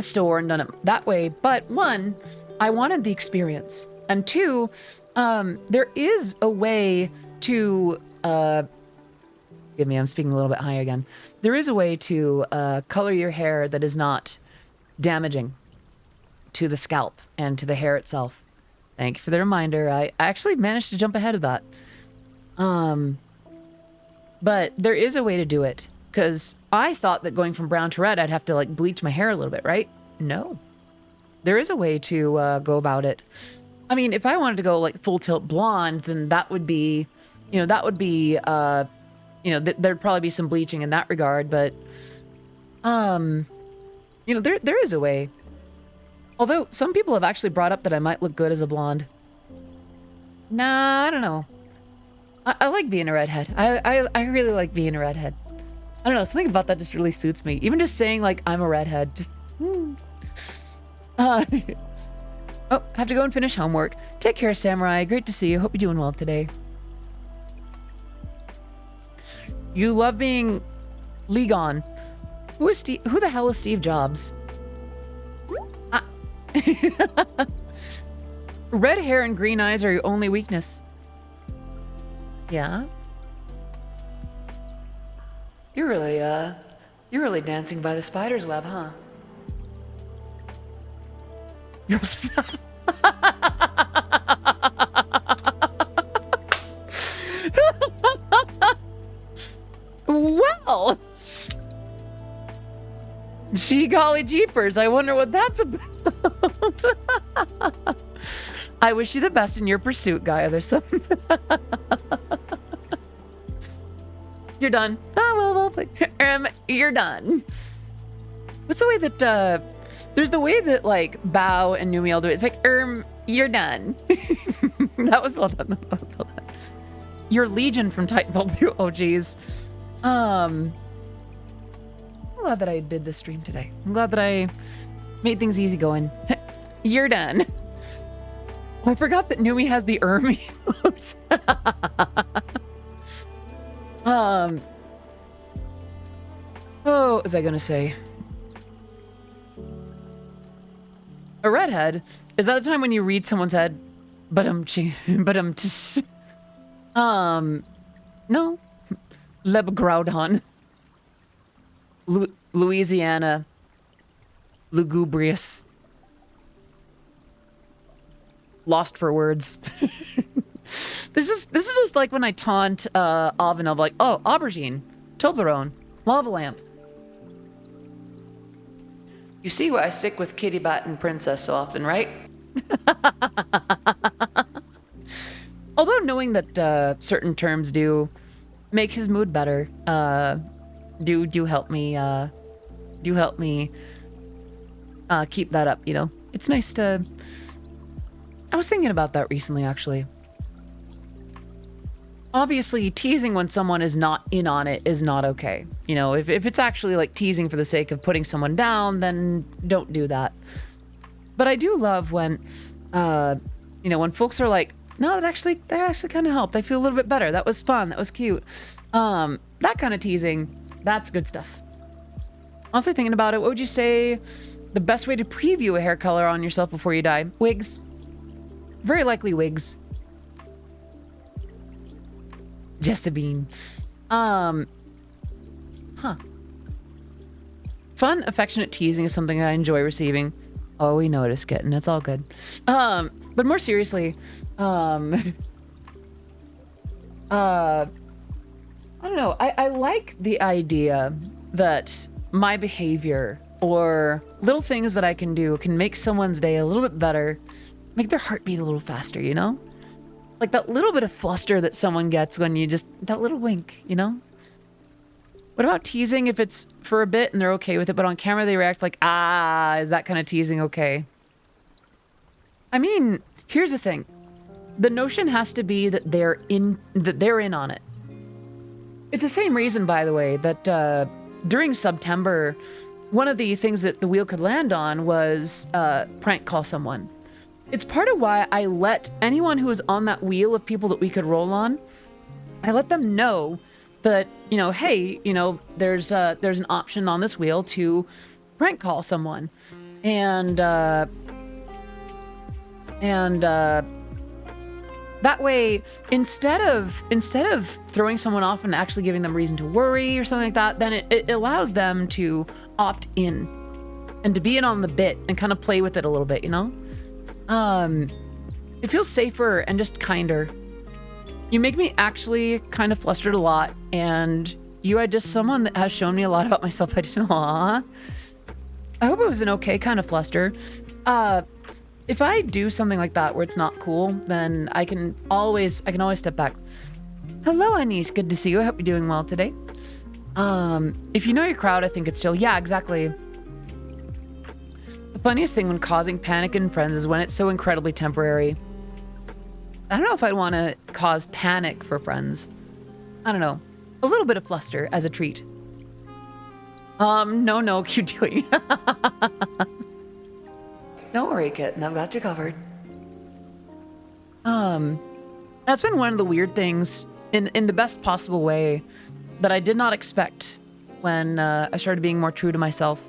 store and done it that way. But one, I wanted the experience. And two, there is a way to, forgive me, I'm speaking a little bit higher again. There is a way to color your hair that is not damaging to the scalp and to the hair itself. Thank you for the reminder. I actually managed to jump ahead of that. But there is a way to do it, because I thought that going from brown to red, I'd have to like bleach my hair a little bit, right? No. There is a way to go about it. I mean, if I wanted to go like full tilt blonde, then that would be, there'd probably be some bleaching in that regard, but, there is a way. Although some people have actually brought up that I might look good as a blonde. Nah, I don't know. I like being a redhead. I really like being a redhead. I don't know, something about that just really suits me. Even just saying like I'm a redhead, just, Oh, I have to go and finish homework. Take care, Samurai. Great to see you. Hope you're doing well today. You love being Legon. Who the hell is Steve Jobs? Ah. Red hair and green eyes are your only weakness. Yeah. You're really dancing by the spider's web, huh? You're also well, gee golly jeepers, I wonder what that's about. I wish you the best in your pursuit, Gaia. There's some... You're done. Oh, well played. You're done. What's the way that, there's the way that, like, Bao and Numiel do it. It's like, you're done. That was well done. Your Legion from Titanfall 2. Oh, geez. I'm glad that I did this stream today. I'm glad that I made things easy going. You're done. Oh, I forgot that Numi has the emotes. Oh, what was I gonna say? A redhead? Is that the time when you read someone's head? No. Lebgroudon. Louisiana. Lugubrious. Lost for words. This is just like when I taunt Avenel, like, oh, aubergine, Toblerone, lava lamp. You see why I stick with Kitty Bat and Princess so often, right? Although knowing that certain terms do make his mood better, do help me keep that up, you know? It's nice to... I was thinking about that recently, actually. Obviously, teasing when someone is not in on it is not okay. You know, if it's actually like teasing for the sake of putting someone down, then don't do that. But I do love when, you know, when folks are like, no, that actually kind of helped. I feel a little bit better. That was fun. That was cute. That kind of teasing, that's good stuff. Also thinking about it, what would you say the best way to preview a hair color on yourself before you die? Wigs. Very likely wigs. Just a bean. Fun, affectionate teasing is something I enjoy receiving. Oh, we know what it's getting. It's all good. But more seriously, I don't know. I like the idea that my behavior or little things that I can do can make someone's day a little bit better, make their heart beat a little faster, you know? Like that little bit of fluster that someone gets when you just, that little wink, you know? What about teasing if it's for a bit and they're okay with it, but on camera they react like, is that kind of teasing okay? I mean, here's the thing. The notion has to be that they're in on it. It's the same reason, by the way, that during September, one of the things that the wheel could land on was prank call someone. It's part of why I let anyone who was on that wheel of people that we could roll on, I let them know that, you know, hey, you know, there's an option on this wheel to prank call someone. And that way, instead of throwing someone off and actually giving them reason to worry or something like that, then it allows them to opt in and to be in on the bit and kind of play with it a little bit, you know? It feels safer and just kinder. You make me actually kind of flustered a lot, and you are just someone that has shown me a lot about myself. I didn't. Aww. I hope it was an okay kind of fluster. If I do something like that where it's not cool, then I can always step back. Hello, Anise. Good to see you. I hope you're doing well today. If you know your crowd, I think it's chill. Yeah, exactly. The funniest thing when causing panic in friends is when it's so incredibly temporary. I don't know if I'd want to cause panic for friends. I don't know. A little bit of fluster as a treat. No, keep doing. Don't worry, kitten. I've got you covered. That's been one of the weird things in the best possible way that I did not expect when I started being more true to myself.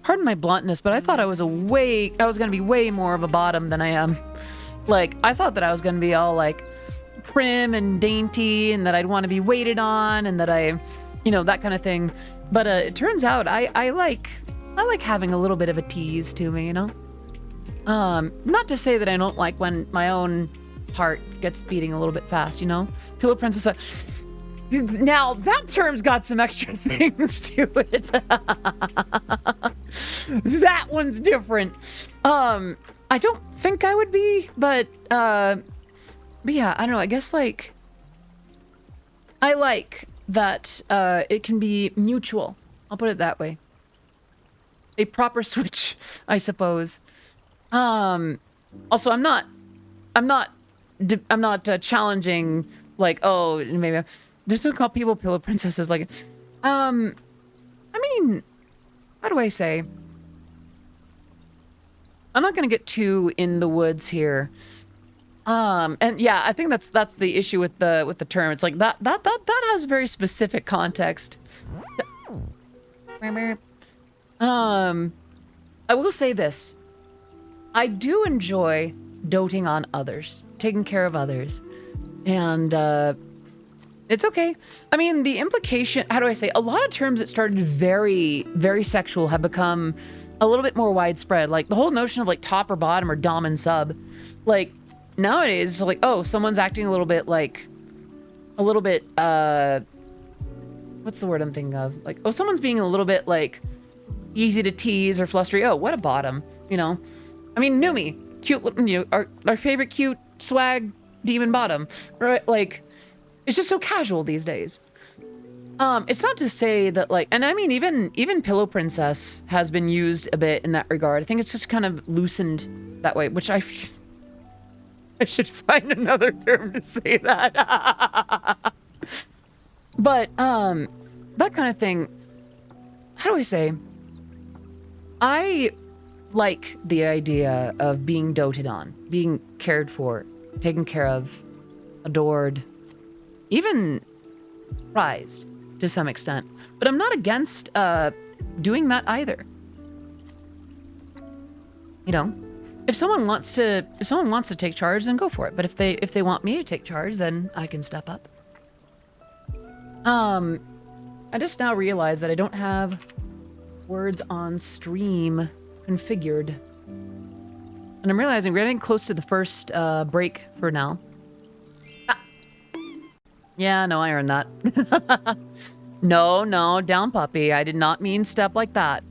Pardon my bluntness, but I thought I was gonna be way more of a bottom than I am. Like, I thought that I was gonna be all like prim and dainty, and that I'd want to be waited on, and that that kind of thing. But it turns out I like having a little bit of a tease to me, Not to say that I don't like when my own heart gets beating a little bit fast, Pillow Princess. Now that term's got some extra things to it. That one's different. I don't think I would be, but yeah, I don't know. I guess like I like that it can be mutual. I'll put it that way. A proper switch, I suppose. Also, I'm not challenging like, oh, maybe there's still call people pillow princesses. Like, I mean, how do I say? I'm not gonna get too in the woods here. And yeah, I think that's the issue with the term. It's like that has very specific context. I will say this. I do enjoy doting on others, taking care of others. And it's okay. I mean, the implication, how do I say? A lot of terms that started very, very sexual have become a little bit more widespread. Like the whole notion of like top or bottom or dom and sub. Like nowadays, it's like, oh, someone's acting a little bit, what's the word I'm thinking of? Like, oh, someone's being a little bit like easy to tease or flustery. Oh, what a bottom, I mean, Numi, cute, our favorite cute swag demon bottom, right? Like, it's just so casual these days. It's not to say that like, and I mean, even Pillow Princess has been used a bit in that regard. I think it's just kind of loosened that way, which I should find another term to say that. But, that kind of thing, how do I say? I like the idea of being doted on, being cared for, taken care of, adored, even prized to some extent. But I'm not against doing that either. If someone wants to take charge, then go for it. But if they want me to take charge, then I can step up. I just now realized that I don't have words on stream configured. And I'm realizing we're getting close to the first break for now. Ah. Yeah, no, I earned that. No, down puppy. I did not mean step like that.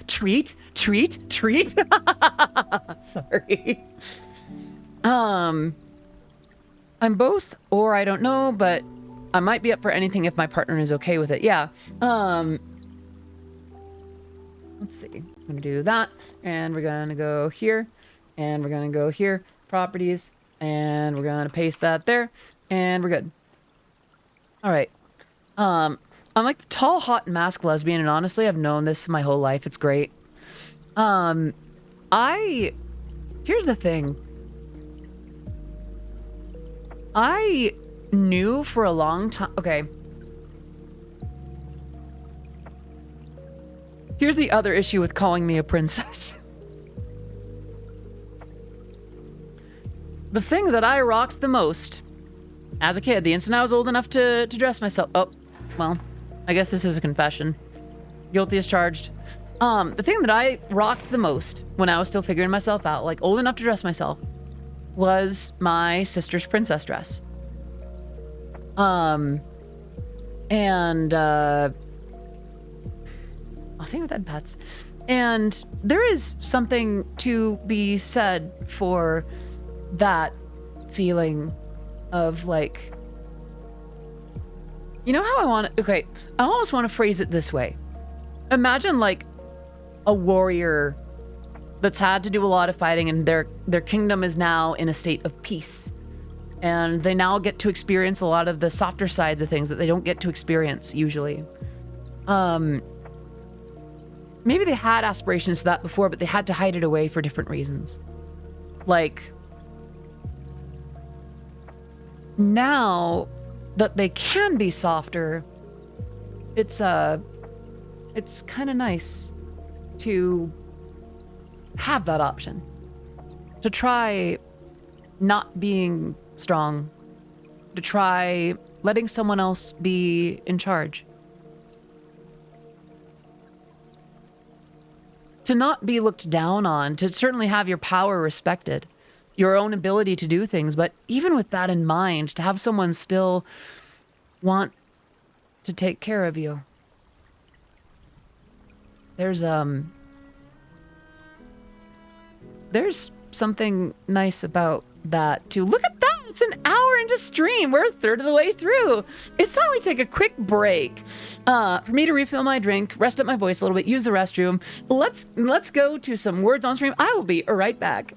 Treat. Sorry. I'm both, or I don't know, but I might be up for anything if my partner is okay with it. Yeah. Let's see. I'm gonna do that, and we're gonna go here, and we're gonna go here, properties, and we're gonna paste that there, and we're good. All right. I'm like the tall, hot, masked lesbian, and honestly, I've known this my whole life. It's great. Here's the thing. I knew for a long time. Okay. Here's the other issue with calling me a princess. The thing that I rocked the most as a kid, the instant I was old enough to dress myself. Oh, well, I guess this is a confession. Guilty as charged. The thing that I rocked the most when I was still figuring myself out, like old enough to dress myself, was my sister's princess dress. I think with Ed Pets. And there is something to be said for that feeling of like, how I want to, okay, I almost want to phrase it this way. Imagine like a warrior that's had to do a lot of fighting and their kingdom is now in a state of peace. And they now get to experience a lot of the softer sides of things that they don't get to experience usually. Maybe they had aspirations to that before, but they had to hide it away for different reasons. Like, now that they can be softer, it's kind of nice to have that option. To try not being strong. To try letting someone else be in charge. To not be looked down on, to certainly have your power respected, your own ability to do things, but even with that in mind, to have someone still want to take care of you. There's something nice about that too. Look at that! It's an hour into stream. We're a third of the way through. It's time we take a quick break for me to refill my drink, rest up my voice a little bit, use the restroom. Let's go to some words on stream. I will be right back.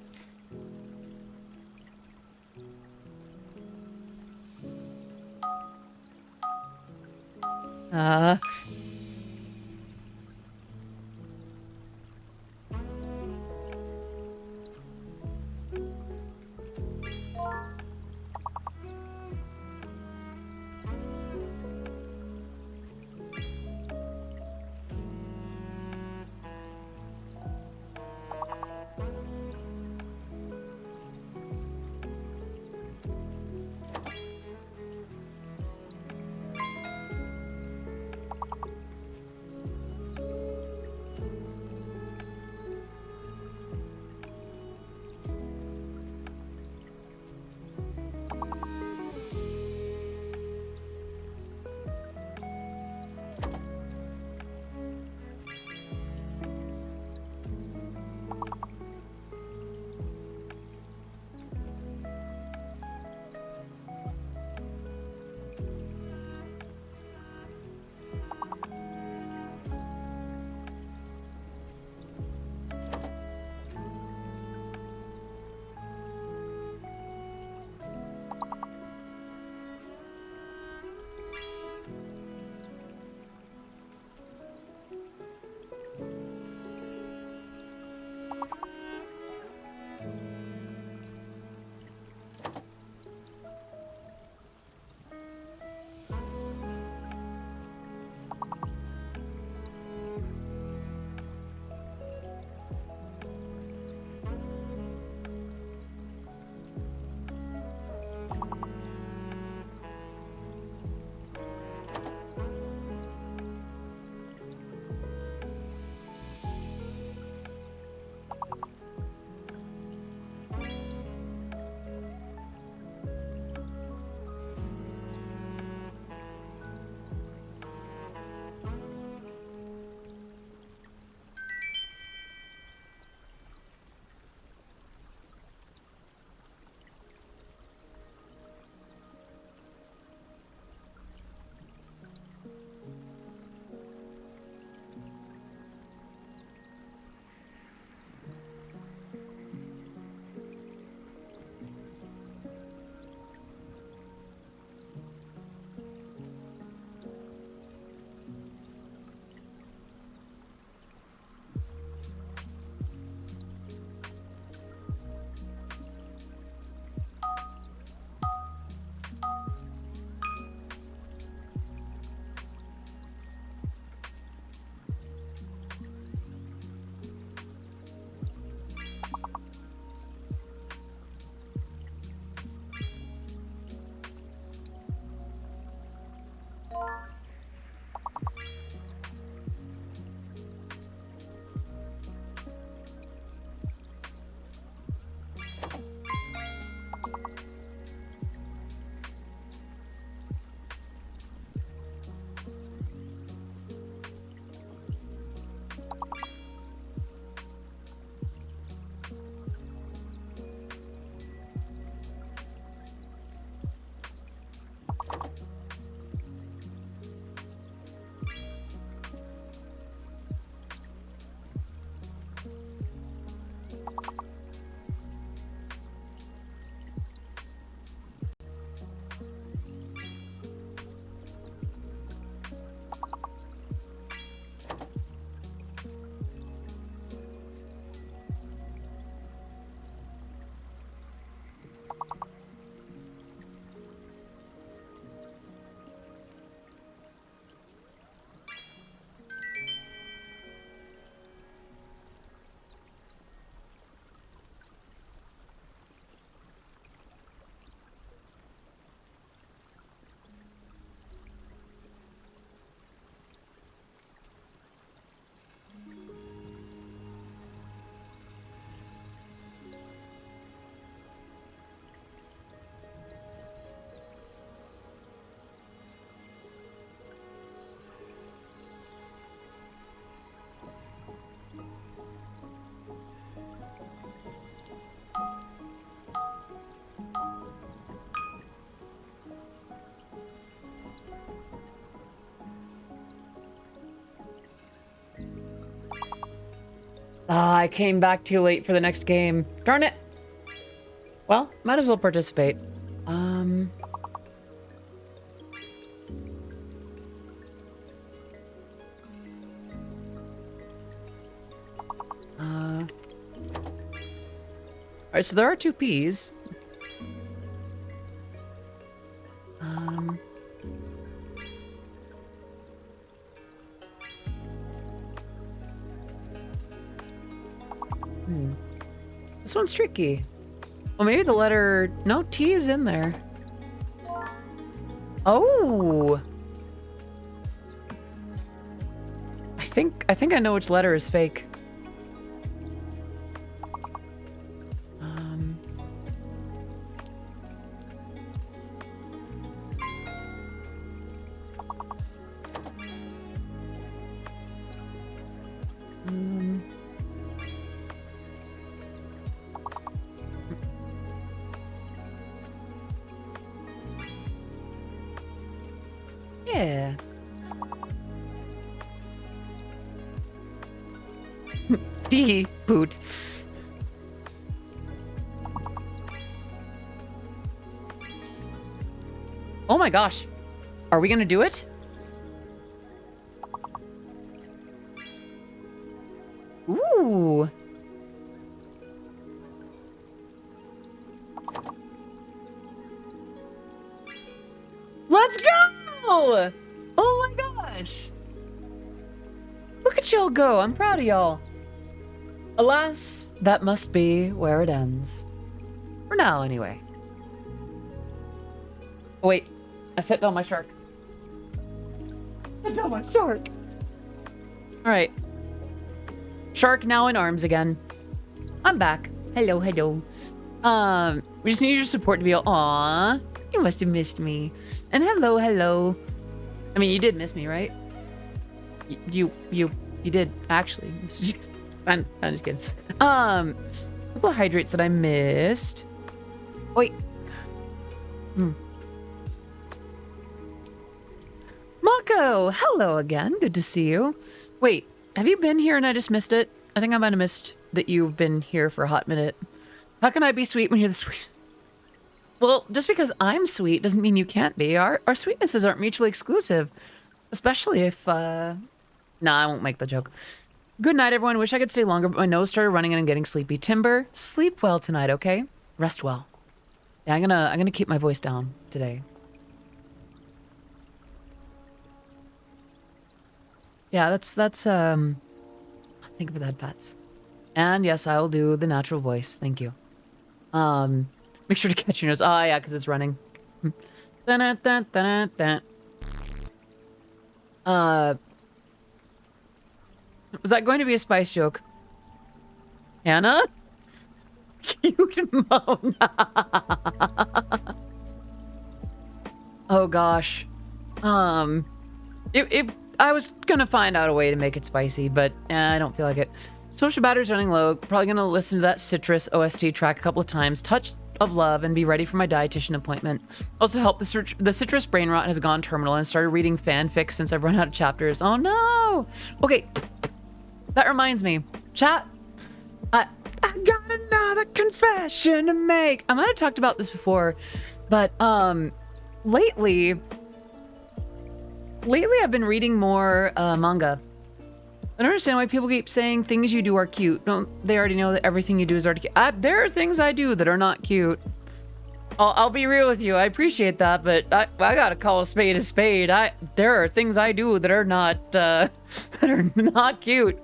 Ah, I came back too late for the next game. Darn it. Well, might as well participate. All right, so there are 2 P's. This one's tricky. Well, maybe the letter... No, T is in there. Oh! I think I know which letter is fake. Yeah. D boot. Oh my gosh. Are we gonna do it? Ooh. Let's go! Oh my gosh. Look at y'all go. I'm proud of y'all. Alas, that must be where it ends. For now, anyway. Oh, wait. I set down my shark. Set down my shark. All right. Shark now in arms again. I'm back. Hello, hello. We just need your support to be all... Aww. You must have missed me. And hello, hello. I mean, you did miss me, right? You did, actually. I'm just kidding. A couple of hydrates that I missed. Wait. Mako, hello again. Good to see you. Wait, have you been here and I just missed it? I think I might have missed that you've been here for a hot minute. How can I be sweet when you're the sweet? Well, just because I'm sweet doesn't mean you can't be. Our sweetnesses aren't mutually exclusive. Especially if, Nah, I won't make the joke. Good night, everyone. Wish I could stay longer, but my nose started running and I'm getting sleepy. Timber, sleep well tonight, okay? Rest well. Yeah, I'm gonna keep my voice down today. Yeah, that's think of that, pets. And yes, I will do the natural voice. Thank you. Make sure to catch your nose. Oh, yeah, because it's running. Was that going to be a spice joke? Hannah? Cute Mona. Oh, gosh. I was gonna find out a way to make it spicy, but I don't feel like it. Social battery's running low. Probably gonna listen to that Citrus OST track a couple of times. Touch of love and be ready for my dietitian appointment. Also help the Citrus brain rot has gone terminal and started reading fanfic since I've run out of chapters. Oh no! Okay, that reminds me. Chat, I got another confession to make. I might have talked about this before, but lately I've been reading more manga. I don't understand why people keep saying things you do are cute. Don't they already know that everything you do is already cute? There are things I do that are not cute. I'll be real with you. I appreciate that, but I gotta call a spade a spade. There are things I do that are not that are not cute.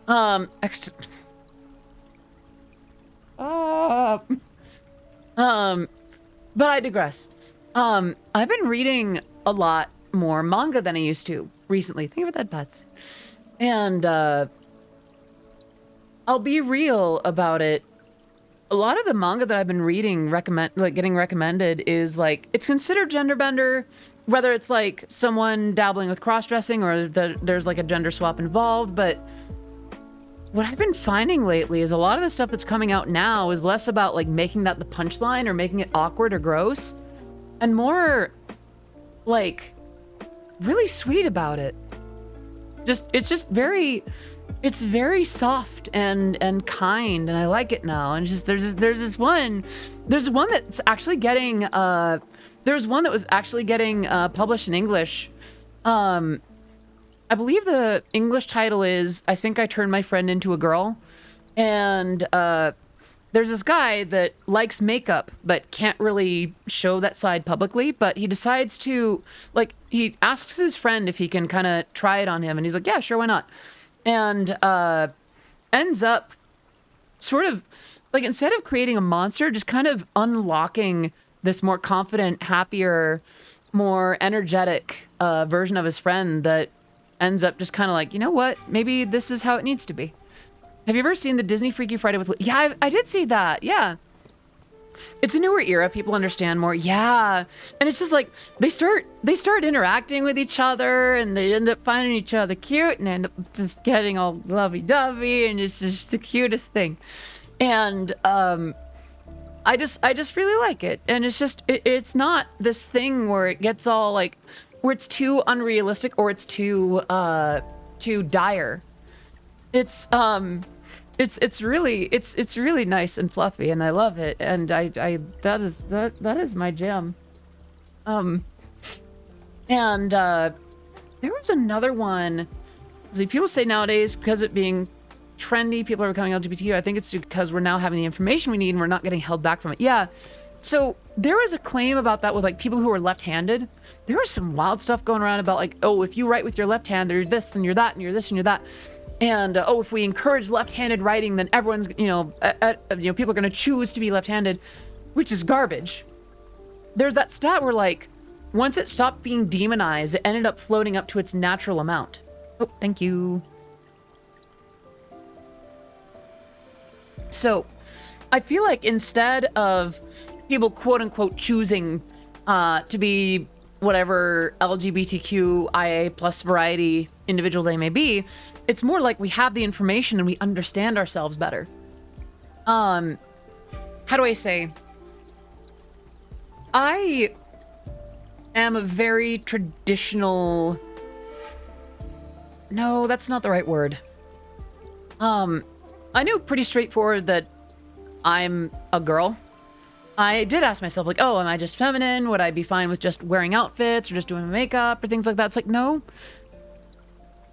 But I digress. I've been reading a lot more manga than I used to recently. Think of that, pets. And I'll be real about it. A lot of the manga that I've been reading, getting recommended, is like it's considered gender bender, whether it's like someone dabbling with cross-dressing or there's like a gender swap involved. But what I've been finding lately is a lot of the stuff that's coming out now is less about like making that the punchline or making it awkward or gross, and more like really sweet about it. It's just very it's very soft and kind, and I like it now. And just there's one that's actually getting there's one that was actually getting published in English. I believe the English title is I Think I Turned My Friend Into a Girl. And there's this guy that likes makeup but can't really show that side publicly, but he decides to, like, he asks his friend if he can kind of try it on him, and he's like, yeah, sure, why not? And ends up sort of, like, instead of creating a monster, just kind of unlocking this more confident, happier, more energetic version of his friend that ends up just kind of like, you know what? Maybe this is how it needs to be. Have you ever seen the Disney Freaky Friday with... Yeah, I did see that. Yeah. It's a newer era. People understand more. Yeah. And it's just like, they start interacting with each other, and they end up finding each other cute and end up just getting all lovey-dovey, and it's just the cutest thing. And I just really like it. And it's just, it's not this thing where it gets all like, where it's too unrealistic or it's too dire. It's really nice and fluffy, and I love it. And that is my jam. And there was another one. See, people say nowadays, because of it being trendy, people are becoming LGBTQ. I think it's because we're now having the information we need and we're not getting held back from it. Yeah. So there was a claim about that with like people who are left-handed. There was some wild stuff going around about like, oh, if you write with your left hand, you're this and you're that and you're this and you're that. And oh, if we encourage left-handed writing, then everyone's, people are going to choose to be left-handed, which is garbage. There's that stat where like, once it stopped being demonized, it ended up floating up to its natural amount. Oh, thank you. So I feel like instead of people quote unquote choosing to be whatever LGBTQIA plus variety individual they may be, it's more like we have the information and we understand ourselves better. How do I say? I am a very traditional... No, that's not the right word. I knew pretty straightforward that I'm a girl. I did ask myself, like, oh, am I just feminine? Would I be fine with just wearing outfits or just doing makeup or things like that? It's like, no.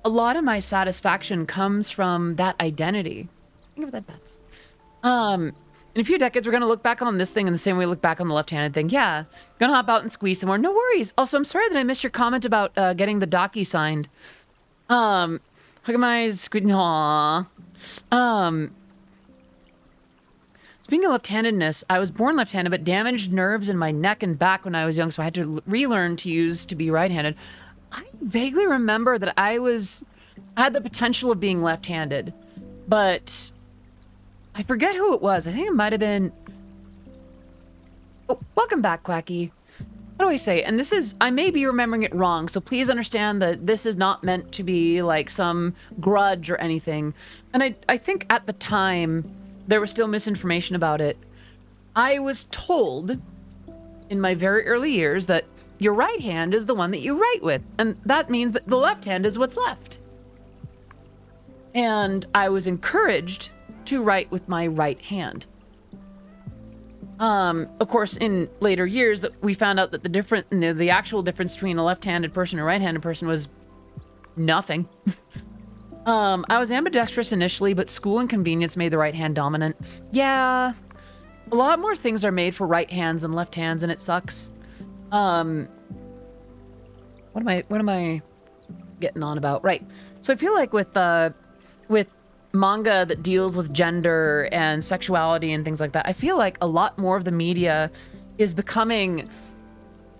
A lot of my satisfaction comes from that identity. Think of that, Bets. In a few decades, we're going to look back on this thing in the same way we look back on the left-handed thing. Yeah, gonna hop out and squeeze some more. No worries. Also, I'm sorry that I missed your comment about getting the docky signed. Look at my squid. Aww. Speaking of left-handedness, I was born left-handed, but damaged nerves in my neck and back when I was young, so I had to relearn to be right-handed. I vaguely remember that I had the potential of being left-handed, but I forget who it was. I think it might have been... Oh, welcome back, Quacky. What do I say? And this is... I may be remembering it wrong, so please understand that this is not meant to be like some grudge or anything. And I think at the time, there was still misinformation about it. I was told in my very early years that your right hand is the one that you write with, and that means that the left hand is what's left. And I was encouraged to write with my right hand. Of course, in later years, that we found out that the actual difference between a left-handed person and a right-handed person was nothing. I was ambidextrous initially, but school and convenience made the right hand dominant. Yeah, a lot more things are made for right hands than left hands, and it sucks. What am I getting on about? Right. So I feel like with manga that deals with gender and sexuality and things like that, I feel like a lot more of the media is becoming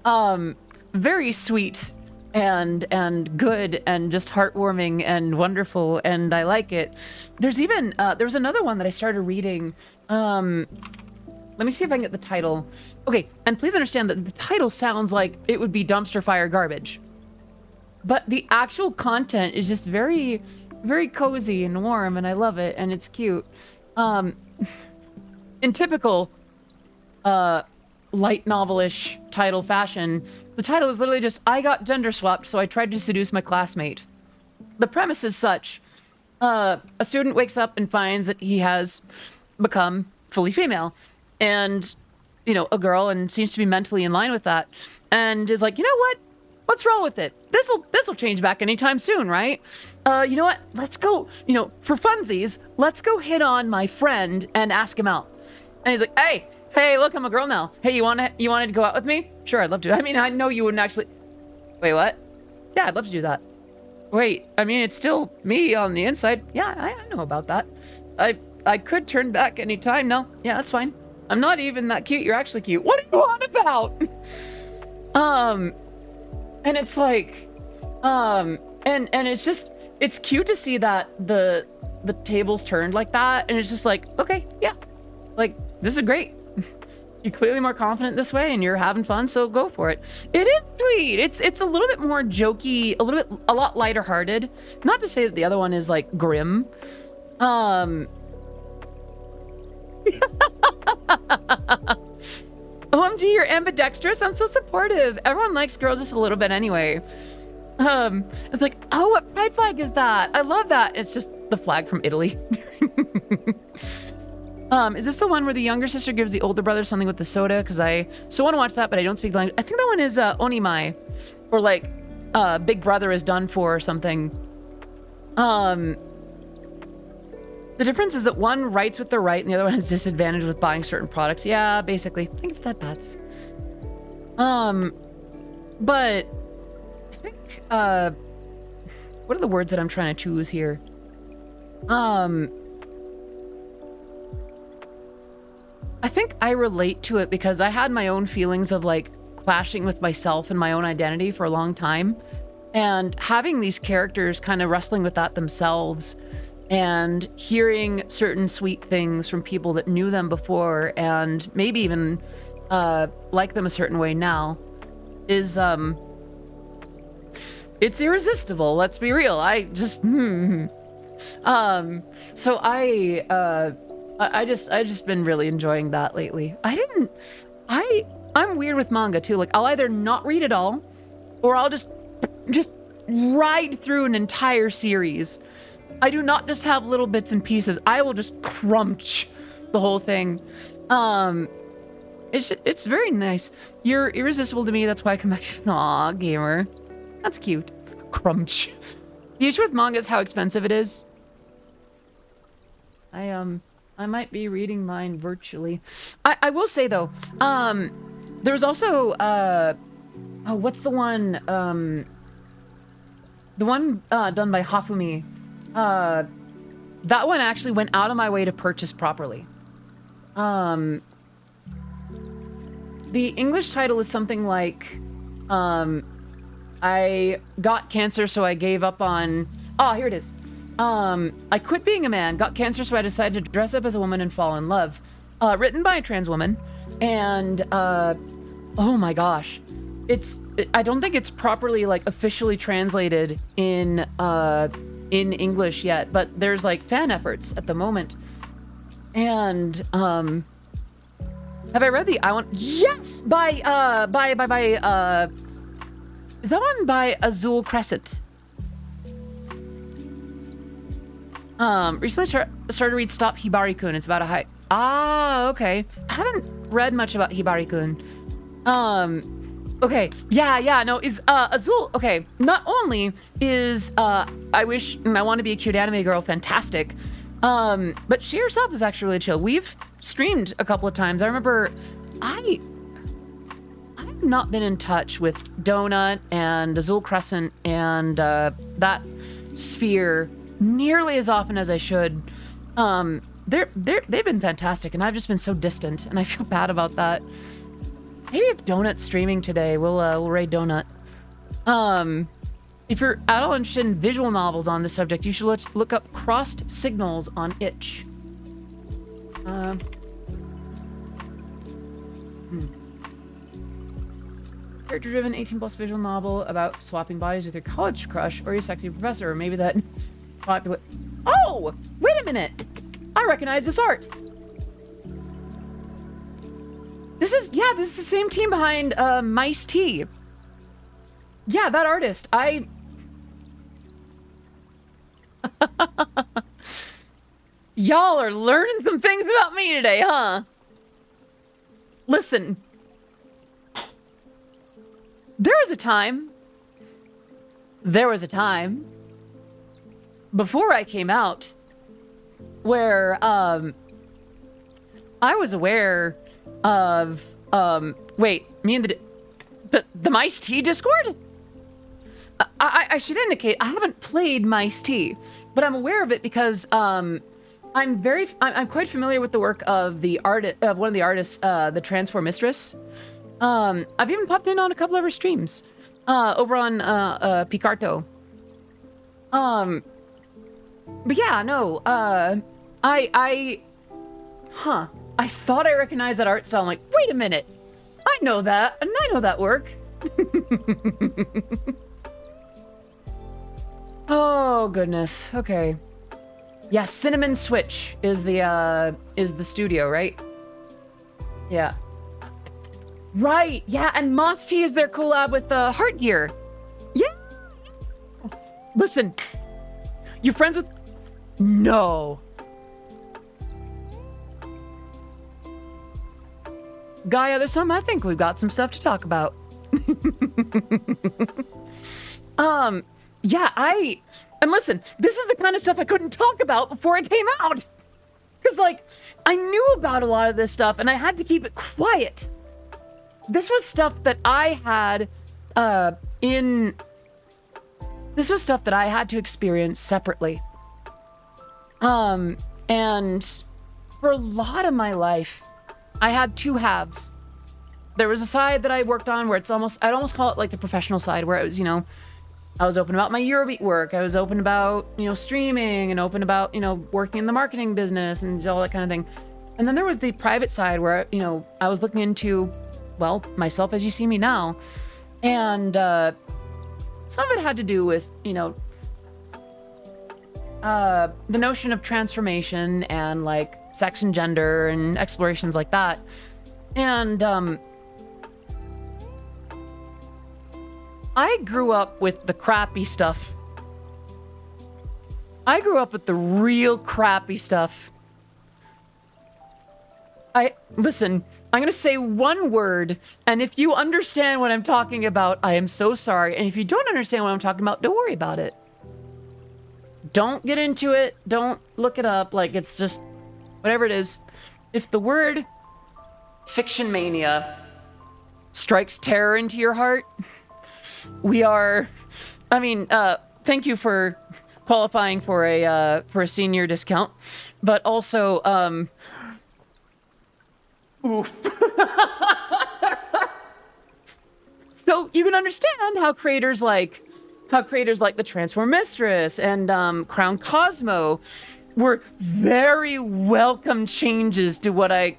very sweet and good and just heartwarming and wonderful, and I like it. There's even there's another one that I started reading. Let me see if I can get the title. Okay, and please understand that the title sounds like it would be dumpster fire garbage, but the actual content is just very, very cozy and warm, and I love it, and it's cute. In typical light novel-ish title fashion, the title is literally just, I got gender swapped, so I tried to seduce my classmate. The premise is such, A student wakes up and finds that he has become fully female and, you know, a girl, and seems to be mentally in line with that, and is like, you know what? Let's roll with it. This'll change back anytime soon, right? You know what? Let's go, you know, for funsies, let's go hit on my friend and ask him out. And he's like, hey, look, I'm a girl now. Hey, you wanted to go out with me? Sure, I'd love to. I mean, I know you wouldn't actually. Wait, what? Yeah, I'd love to do that. Wait, I mean, it's still me on the inside. Yeah, I know about that. I could turn back anytime. No, yeah, that's fine. I'm not even that cute. You're actually cute. What are you on about? And it's like, and it's just, it's cute to see that the tables turned like that, and it's just like, okay, yeah, like, this is great. You're clearly more confident this way, and you're having fun, so go for it. It is sweet. It's a little bit more jokey, a lot lighter hearted. Not to say that the other one is like grim. OMG, you're ambidextrous. I'm so supportive. Everyone likes girls just a little bit anyway. It's like, oh, what pride flag is that? I love that. It's just the flag from Italy. Is this the one where the younger sister gives the older brother something with the soda? Because I so want to watch that, but I don't speak the language. I think that one is Onimai, or like Big Brother is done for or something. The difference is that one writes with the right and the other one has disadvantage with buying certain products. Yeah, basically. Thank you for that, Bats. But I think, what are the words that I'm trying to choose here? I think I relate to it because I had my own feelings of like clashing with myself and my own identity for a long time. And having these characters kind of wrestling with that themselves and hearing certain sweet things from people that knew them before and maybe even like them a certain way now is it's irresistible. Let's be real. I just so I just been really enjoying that lately. I'm weird with manga too. Like I'll either not read it all or I'll just ride through an entire series. I do not just have little bits and pieces. I will just crunch the whole thing. It's very nice. You're irresistible to me. That's why I come back to. Aw, gamer. That's cute. Crunch. The issue with manga is how expensive it is. I might be reading mine virtually. I will say though, there was also oh, what's the one? The one done by Hafumi. That one actually went out of my way to purchase properly. The English title is something like, I got cancer, so I gave up on... Oh, here it is. I quit being a man, got cancer, so I decided to dress up as a woman and fall in love. Written by a trans woman. And, oh my gosh. I don't think it's properly, like, officially translated in English yet, but there's like fan efforts at the moment. And have I read the I Want? Yes, by is that one by Azul Crescent? Recently started to read Stop Hibari-kun. It's about a high. Ah, okay. I haven't read much about Hibari-kun. Okay, yeah, no, is, Azul, okay, not only is, I wish, and I want to be a cute anime girl, fantastic, but she herself is actually really chill. We've streamed a couple of times. I remember, I've not been in touch with Donut and Azul Crescent and, that sphere nearly as often as I should. They've been fantastic, and I've just been so distant, and I feel bad about that. Maybe if Donut's streaming today, we'll raid Donut. If you're at all interested in visual novels on this subject, you should look up Crossed Signals on Itch. Character-driven 18+ visual novel about swapping bodies with your college crush or your sexy professor, or maybe that popular... Oh! Wait a minute! I recognize this art! This is the same team behind Mice T. Yeah, that artist. Y'all are learning some things about me today, huh? Listen. There was a time before I came out where I was aware of wait, me and the Mice T Discord? I should indicate I haven't played Mice T, but I'm aware of it because I'm quite familiar with the work of one of the artists, the Transform Mistress. I've even popped in on a couple of her streams over on Picarto. But yeah, no, I thought I recognized that art style. I'm like, wait a minute, I know that, and I know that work. Oh goodness. Okay. Yeah, Cinnamon Switch is the studio, right? Yeah. Right. Yeah, and Moth Tea is their collab with Heart Gear. Yeah. Listen, you're friends with? No. Gaia, there's I think we've got some stuff to talk about. Yeah, and listen, this is the kind of stuff I couldn't talk about before I came out. Because, like, I knew about a lot of this stuff and I had to keep it quiet. This was stuff that I had, this was stuff that I had to experience separately. And for a lot of my life, I had two halves. There was a side that I worked on where I'd almost call it like the professional side, where it was, I was open about my Eurobeat work. I was open about, streaming, and open about, working in the marketing business and all that kind of thing. And then there was the private side where, I was looking into, well, myself as you see me now. And some of it had to do with, the notion of transformation and like sex and gender and explorations like that. And I grew up with the crappy stuff. I grew up with the real crappy stuff. Listen, I'm gonna say one word, and if you understand what I'm talking about, I am so sorry. And if you don't understand what I'm talking about, don't worry about it. Don't get into it. Don't look it up. Like, it's just whatever it is. If the word fiction mania strikes terror into your heart, thank you for qualifying for a senior discount, but also, oof. So you can understand how creators like the Transform Mistress and Crown Cosmo were very welcome changes to what I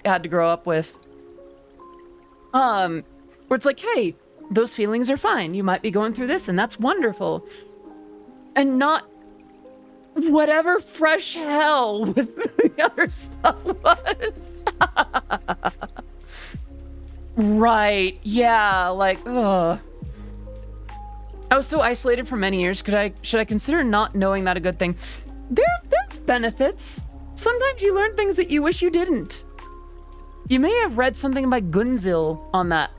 had to grow up with. Where it's like, hey, those feelings are fine. You might be going through this, and that's wonderful. And not whatever fresh hell was the other stuff was. Right. Yeah, like, ugh. I was so isolated for many years. Should I consider not knowing that a good thing? There's benefits. Sometimes you learn things that you wish you didn't. You may have read something by Gunzil on that.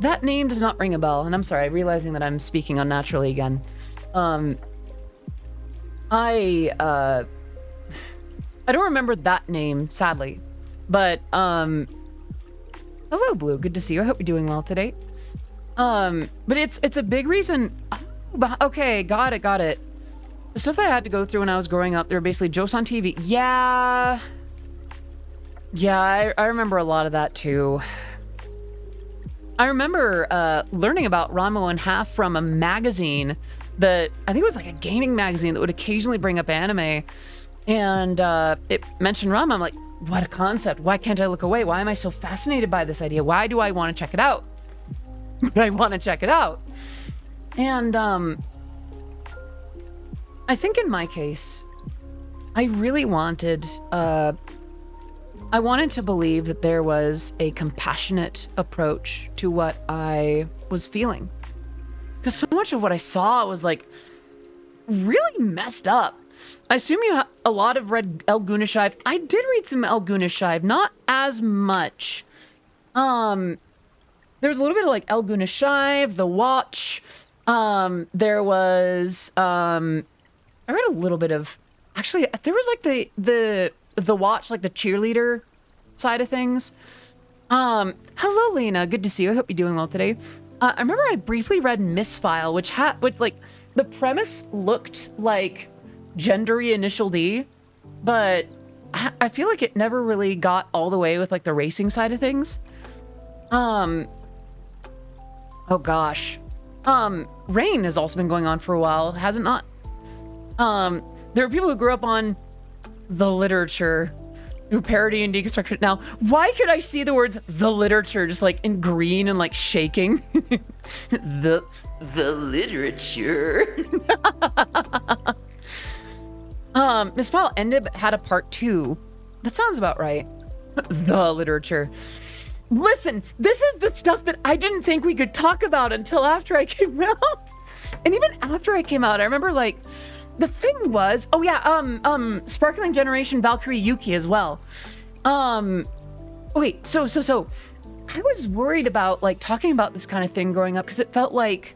That name does not ring a bell, and I'm sorry, realizing that I'm speaking unnaturally again. I don't remember that name, sadly. But, hello, Blue. Good to see you. I hope you're doing well today. But it's a big reason. Oh, okay, got it. The stuff that I had to go through when I was growing up, they were basically jokes on TV. Yeah, I remember a lot of that too. I remember learning about Ranma and Half from a magazine that I think it was like a gaming magazine that would occasionally bring up anime, and it mentioned Ranma. I'm like, what a concept! Why can't I look away? Why am I so fascinated by this idea? Why do I want to check it out? But I want to check it out, and I think in my case, I really wanted. I wanted to believe that there was a compassionate approach to what I was feeling. Because so much of what I saw was like really messed up. I assume you a lot of read El Shive. I did read some El Shive, not as much. There was a little bit of like El Shive, The Watch. There was I read a little bit of, actually there was like the Watch, like the cheerleader side of things. Hello Lena, good to see you. I hope you're doing well today. I remember I briefly read Misfile, which like the premise looked like gendery Initial D, but I feel like it never really got all the way with like the racing side of things. Oh gosh. Rain has also been going on for a while, has it not? There are people who grew up on the literature who parody and deconstruct it now. Why could I see the words "the literature" just like in green and like shaking? the literature. Miss File ended but had a part 2. That sounds about right. The literature. Listen, this is the stuff that I didn't think we could talk about until after I came out. And even after I came out, I remember like the thing was, oh yeah, Sparkling Generation Valkyrie Yuki as well. Okay, so I was worried about like talking about this kind of thing growing up because it felt like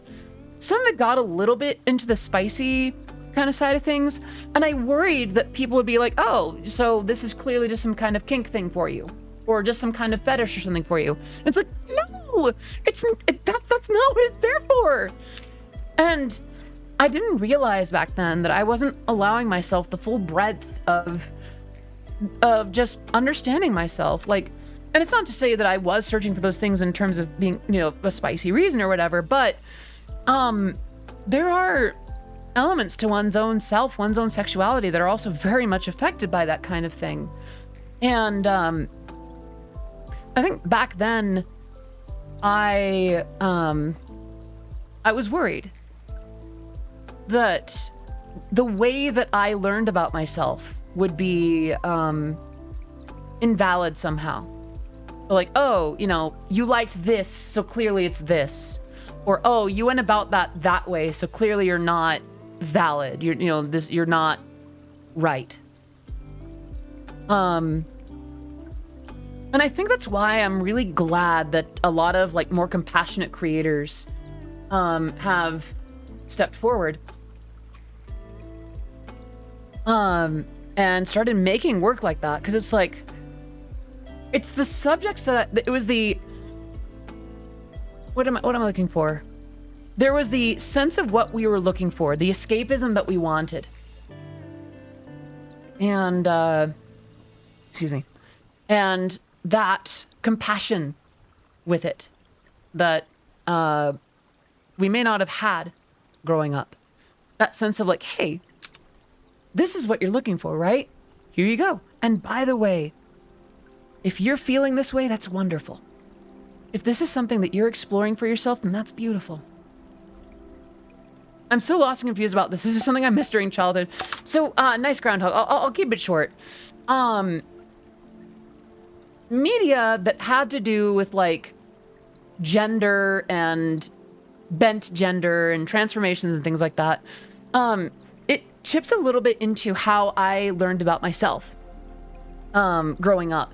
some of it got a little bit into the spicy kind of side of things, and I worried that people would be like, oh, so this is clearly just some kind of kink thing for you, or just some kind of fetish or something for you. And it's like, no, that's not what it's there for. And I didn't realize back then that I wasn't allowing myself the full breadth of just understanding myself. Like, and it's not to say that I was searching for those things in terms of being, you know, a spicy reason or whatever, but there are elements to one's own self, one's own sexuality that are also very much affected by that kind of thing. And I think back then I was worried that the way that I learned about myself would be invalid somehow. Like, oh, you know, you liked this, so clearly it's this. Or, oh, you went about that way, so clearly you're not valid. You're not right. And I think that's why I'm really glad that a lot of like more compassionate creators have stepped forward and started making work like that, because it's like, it's the subjects that it was the, what am I looking for? There was the sense of what we were looking for, the escapism that we wanted. And, excuse me. And that compassion with it that we may not have had growing up. That sense of like, hey, this is what you're looking for, right? Here you go. And by the way, if you're feeling this way, that's wonderful. If this is something that you're exploring for yourself, then that's beautiful. I'm so lost and confused about this. This is something I missed during childhood. So, nice groundhog. I'll keep it short. Media that had to do with like gender and bent gender and transformations and things like that, it chips a little bit into how I learned about myself growing up.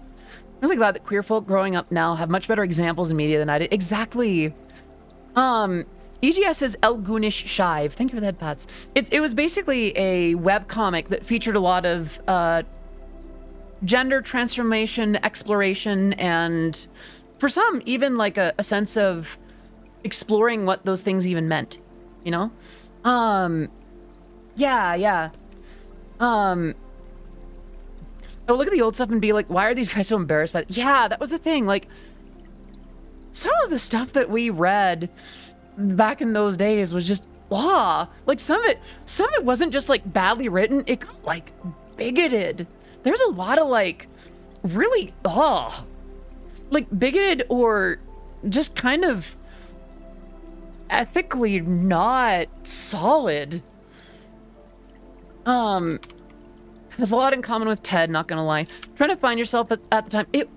I'm really glad that queer folk growing up now have much better examples in media than I did. Exactly. EGS says El Shive. Thank you for the head pats. It was basically a web comic that featured a lot of gender transformation, exploration, and for some, even like a sense of exploring what those things even meant, you know? Yeah. I would look at the old stuff and be like, why are these guys so embarrassed by it? Yeah, that was the thing. Like, some of the stuff that we read back in those days was just, like some of it wasn't just like badly written. It got like bigoted. There's a lot of like really, like bigoted or just kind of ethically not solid. Has a lot in common with Ted, not gonna lie. Trying to find yourself at the time. I'm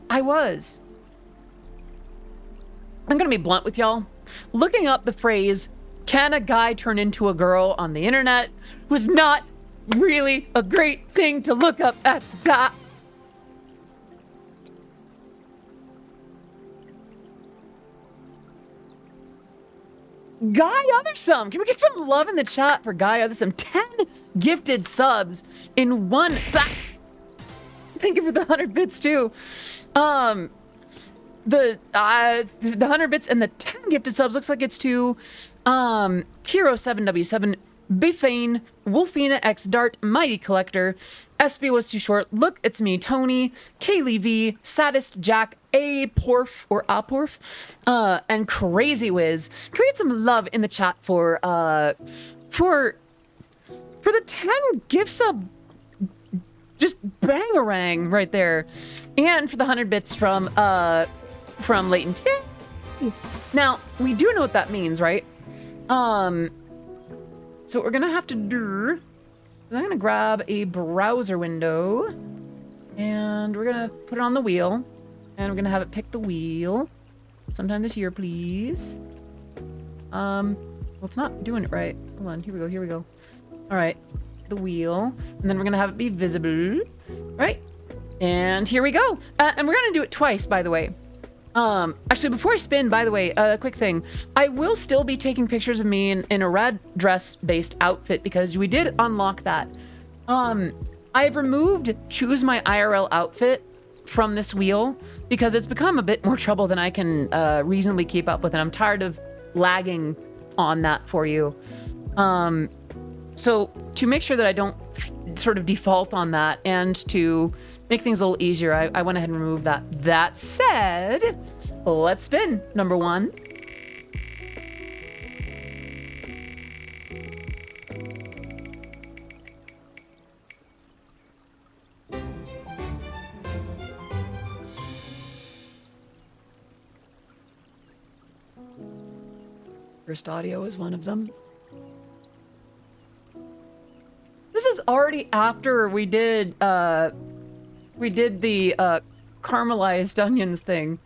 gonna be blunt with y'all. Looking up the phrase Can a guy turn into a girl on the internet was not really a great thing to look up at the top. Guy Othersome, can we get some love in the chat for Guy Othersome? 10 gifted subs in one. Thank you for the 100 bits too. The 100 bits and the 10 gifted subs looks like it's to Kiro7W7, Bifane, Wolfina X Dart, Mighty Collector, SB was too short, Look It's Me Tony, Kaylee V, Saddest Jack, A Porf or Aporf, and Crazy Wiz. Can we get some love in the chat for the 10 gift sub? Just bangarang right there. And for the 100 bits from Latent. Now, we do know what that means, right? So what we're gonna have to do is I'm gonna grab a browser window and we're gonna put it on the wheel and we're gonna have it pick the wheel sometime this year, please. Well, it's not doing it right. Hold on, here we go. All right, the wheel, and then we're gonna have it be visible, right? And here we go. And we're gonna do it twice, by the way. Actually, before I spin, by the way, a quick thing. I will still be taking pictures of me in a red dress-based outfit because we did unlock that. I've removed choose my IRL outfit from this wheel because it's become a bit more trouble than I can reasonably keep up with, and I'm tired of lagging on that for you. So to make sure that I don't sort of default on that and to make things a little easier, I went ahead and removed that. That said, let's spin number one. First audio is one of them. This is already after we did the caramelized onions thing.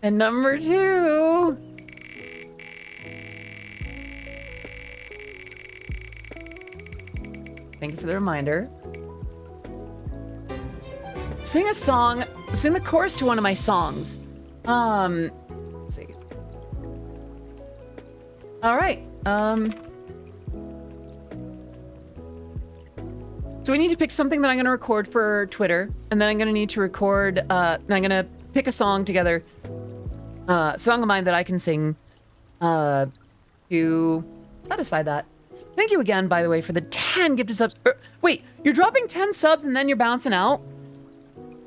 And number two. Thank you for the reminder. Sing a song, sing the chorus to one of my songs. Let's see. All right. So we need to pick something that I'm going to record for Twitter, and then I'm going to need to record, I'm going to pick a song together, a song of mine that I can sing to satisfy that. Thank you again, by the way, for the 10 gifted subs. Wait, you're dropping 10 subs and then you're bouncing out?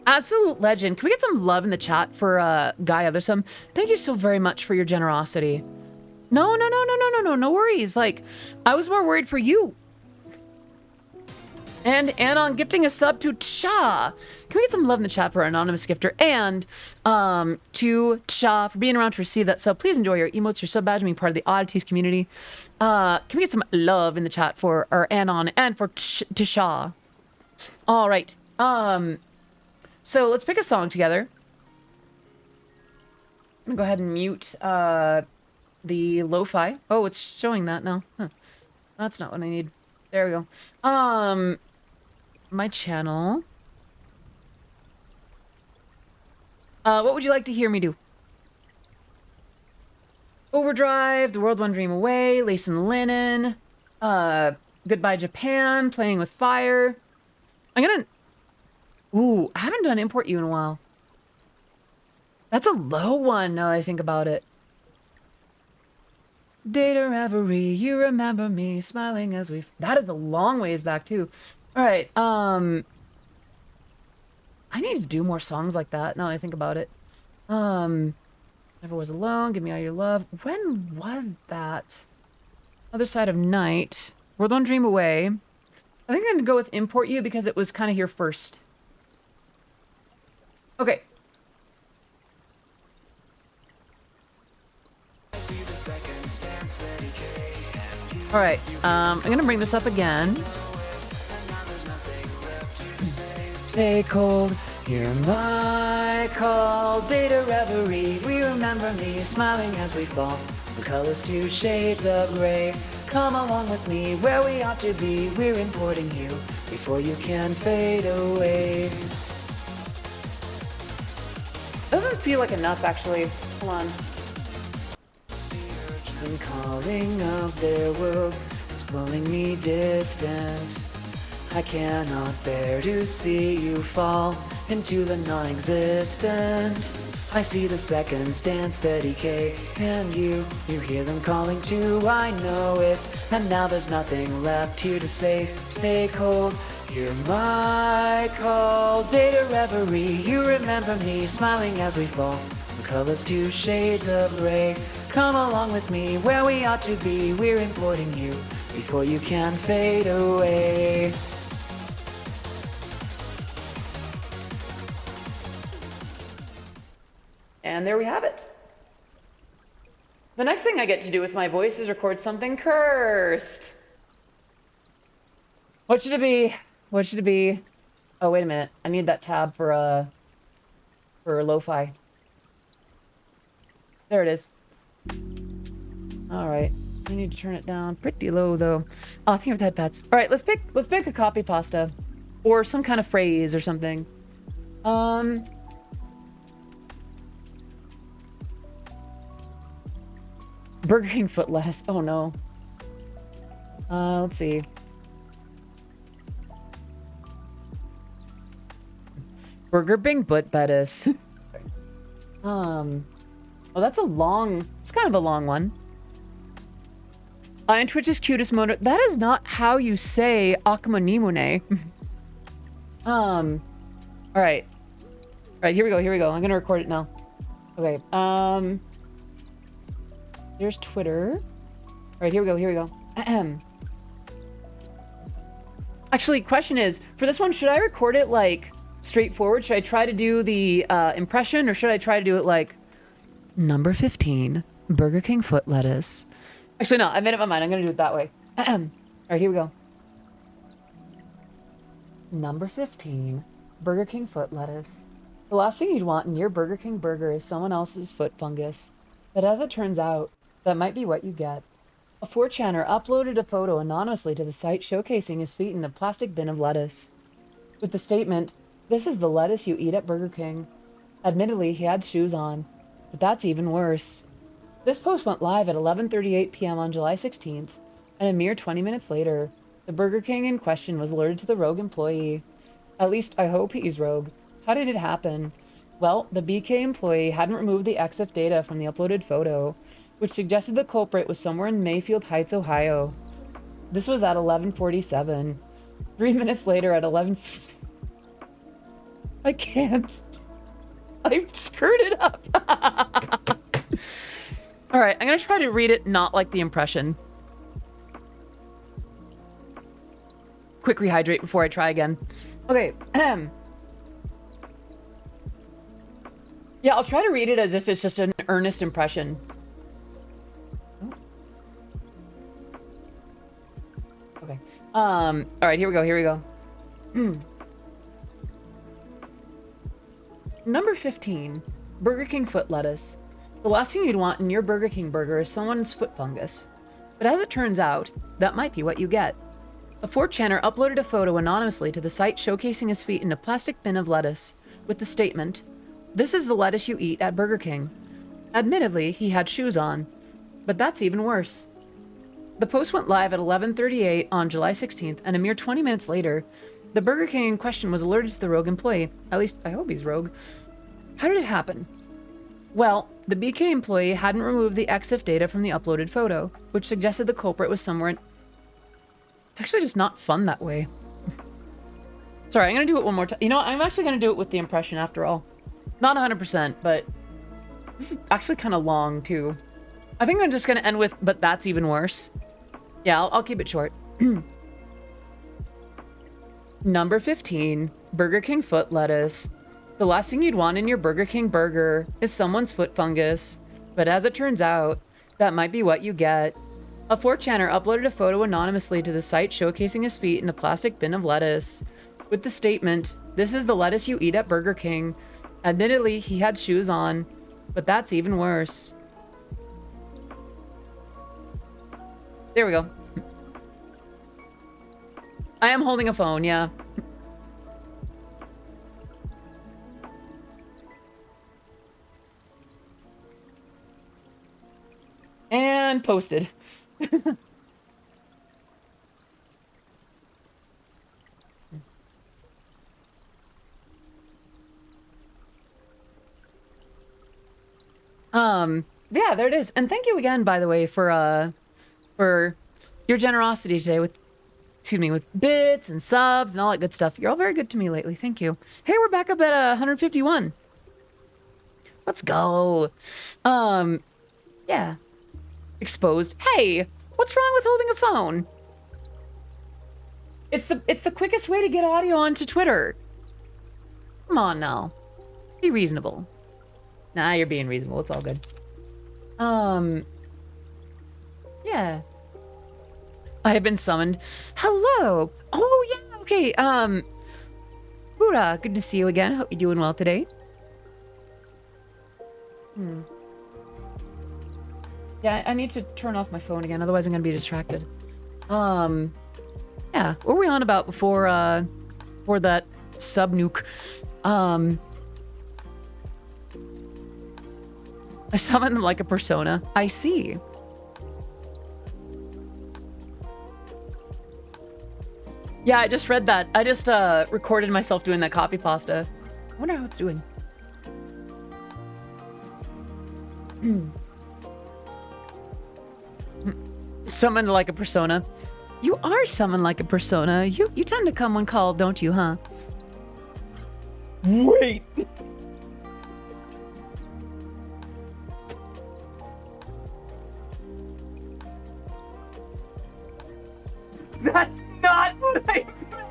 Absolute legend. Can we get some love in the chat for Guy Othersome? Thank you so very much for your generosity. No worries. Like, I was more worried for you. And on gifting a sub to Cha. Can we get some love in the chat for our anonymous gifter? And to Cha for being around to receive that sub. Please enjoy your emotes, your sub badge, being part of the Oddities community. Can we get some love in the chat for our Anon and for to Cha? All right. So let's pick a song together. I'm gonna go ahead and mute the lo-fi. Oh, it's showing that now. Huh. That's not what I need. There we go. My channel. What would you like to hear me do? Overdrive, The World One Dream Away, Lace and Linen, Goodbye Japan, Playing with Fire. I'm gonna... Ooh, I haven't done Import You in a while. That's a low one now that I think about it. Data reverie, you remember me, smiling as we... That is a long ways back, too. All right, I need to do more songs like that, now that I think about it. Never Was Alone, Give Me All Your Love. When was that? Other Side of Night. World One Dream Away. I think I'm going to go with Import You because it was kind of here first. Okay. All right, I'm gonna bring this up again. Stay cold, Hear my call, data reverie. We remember me, smiling as we fall. The colors two shades of gray. Come along with me, where we ought to be. We're importing you before you can fade away. Doesn't feel like enough, actually. Hold on. I'm calling up their world. It's pulling me distant. I cannot bear to see you fall into the non-existent. I see the seconds dance the decay, and you hear them calling too, I know it. And now there's nothing left here to say. Take hold, hear my call, data reverie. You remember me, smiling as we fall. The colors two shades of gray. Come along with me, where we ought to be. We're importing you before you can fade away. And there we have it. The next thing I get to do with my voice is record something cursed. What should it be? What should it be? Oh, wait a minute. I need that tab for lo-fi. There it is. All right. I need to turn it down pretty low, though. Oh, I think with headpads. All right, let's pick a copy pasta or some kind of phrase or something. Burger King foot lettuce. Oh no. Let's see. Burger Bing butt lettuce. Oh, that's it's kind of a long one. And Twitch's cutest motor. That is not how you say Akamanimune. All right. All right, here we go. I'm gonna record it now. Okay. There's Twitter. All right, here we go. Actually, question is, for this one, should I record it like straightforward? Should I try to do the impression, or should I try to do it like number 15, Burger King foot lettuce? Actually, no, I made up my mind. I'm gonna do it that way. All right, here we go. Number 15, Burger King foot lettuce. The last thing you'd want in your Burger King burger is someone else's foot fungus. But as it turns out, that might be what you get. A 4chaner uploaded a photo anonymously to the site showcasing his feet in a plastic bin of lettuce. With the statement, "This is the lettuce you eat at Burger King." Admittedly, he had shoes on, but that's even worse. This post went live at 11:38 p.m. on July 16th, and a mere 20 minutes later, the Burger King in question was alerted to the rogue employee. At least, I hope he's rogue. How did it happen? Well, the BK employee hadn't removed the EXIF data from the uploaded photo, which suggested the culprit was somewhere in Mayfield Heights, Ohio. This was at 11:47. 3 minutes later at 11... I can't. I screwed it up. All right, I'm going to try to read it not like the impression. Quick rehydrate before I try again. Okay, yeah, I'll try to read it as if it's just an earnest impression. Okay. All right, here we go. Number 15, Burger King foot lettuce. The last thing you'd want in your Burger King burger is someone's foot fungus. But as it turns out, that might be what you get. A 4chaner uploaded a photo anonymously to the site showcasing his feet in a plastic bin of lettuce, with the statement, "This is the lettuce you eat at Burger King." Admittedly, he had shoes on, but that's even worse. The post went live at 11:38 on July 16th, and a mere 20 minutes later, the Burger King in question was alerted to the rogue employee. At least, I hope he's rogue. How did it happen? Well, the BK employee hadn't removed the EXIF data from the uploaded photo, which suggested the culprit was somewhere in... It's actually just not fun that way. Sorry, I'm going to do it one more time. You know what? I'm actually going to do it with the impression after all. Not 100%, but this is actually kind of long, too. I think I'm just going to end with, but that's even worse. Yeah, I'll keep it short. Number 15, Burger King foot lettuce. The last thing you'd want in your Burger King burger is someone's foot fungus. But as it turns out, that might be what you get. A 4chaner uploaded a photo anonymously to the site showcasing his feet in a plastic bin of lettuce, with the statement, This is the lettuce you eat at Burger King. Admittedly, he had shoes on, but that's even worse. There we go. I am holding a phone, yeah. And posted. Yeah, there it is. And thank you again, by the way, for your generosity today with, excuse me, with bits and subs and all that good stuff. You're all very good to me lately. Thank you. Hey, we're back up at 151. Let's go. Yeah. Exposed. Hey, what's wrong with holding a phone? It's the quickest way to get audio onto Twitter. Come on now. Be reasonable. Nah, you're being reasonable. It's all good. Yeah. I have been summoned. Hello. Oh, yeah. Okay. Hoorah. Good to see you again. Hope you're doing well today. Yeah, I need to turn off my phone again. Otherwise, I'm going to be distracted. Yeah. What were we on about before that sub nuke? I summon them like a persona. I see. Yeah, I just read that. I just recorded myself doing that copy pasta. I wonder how it's doing. Summoned like a persona. You are summoned like a persona. You tend to come when called, don't you, huh? Wait. That's not what I meant.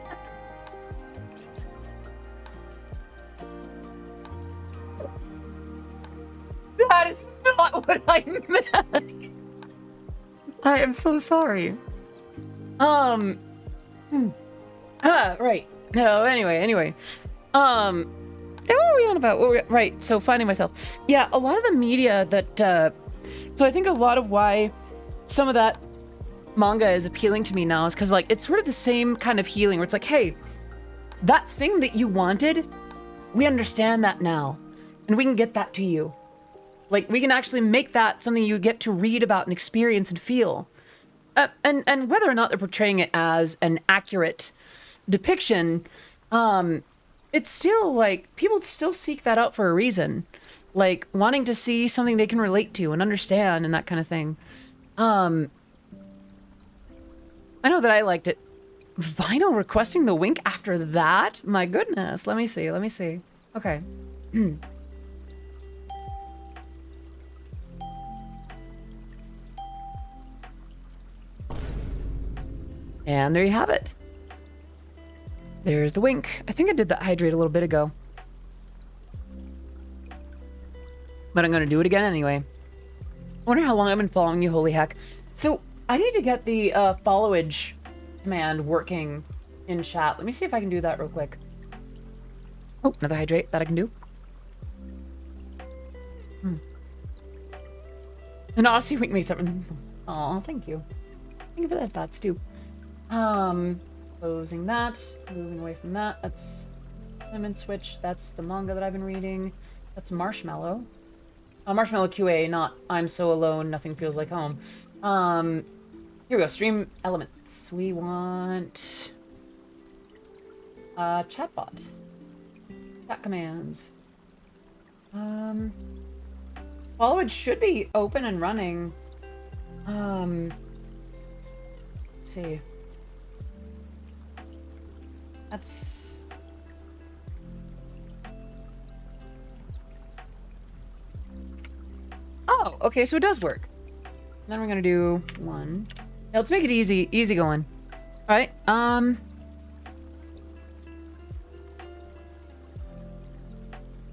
That is not what I meant. I am so sorry. Right. No, anyway. What were we on about? Right, so finding myself. Yeah, a lot of the media that, so I think a lot of why some of that manga is appealing to me now is because, like, it's sort of the same kind of healing where it's like, hey, that thing that you wanted, we understand that now, and we can get that to you. Like, we can actually make that something you get to read about and experience and feel. And whether or not they're portraying it as an accurate depiction, it's still, like, people still seek that out for a reason. Like, wanting to see something they can relate to and understand and that kind of thing. I know that I liked it. Vinyl requesting the wink after that? My goodness. Let me see. Okay. And there you have it. There's the wink. I think I did that hydrate a little bit ago. But I'm going to do it again anyway. I wonder how long I've been following you, holy heck. So I need to get the followage command working in chat. Let me see if I can do that real quick. Oh, another hydrate that I can do. And Odyssey wink makes something. Oh, thank you. Thank you for that, Bats, too. Closing that, moving away from that. That's Lemon Switch. That's the manga that I've been reading. That's Marshmallow. Marshmallow QA, not I'm so alone, nothing feels like home. Here we go, stream elements. We want chatbot. Chat commands. Followage should be open and running. Let's see. That's... Oh, okay, so it does work. Then we're gonna do one. Yeah, let's make it easy going. All right,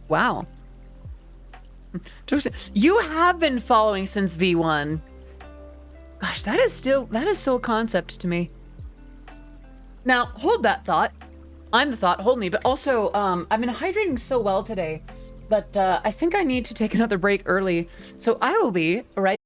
wow. You have been following since V1. Gosh, that is so a concept to me. Now, hold that thought. I'm the thought, hold me. But also, I've been hydrating so well today that I think I need to take another break early. So I will be right.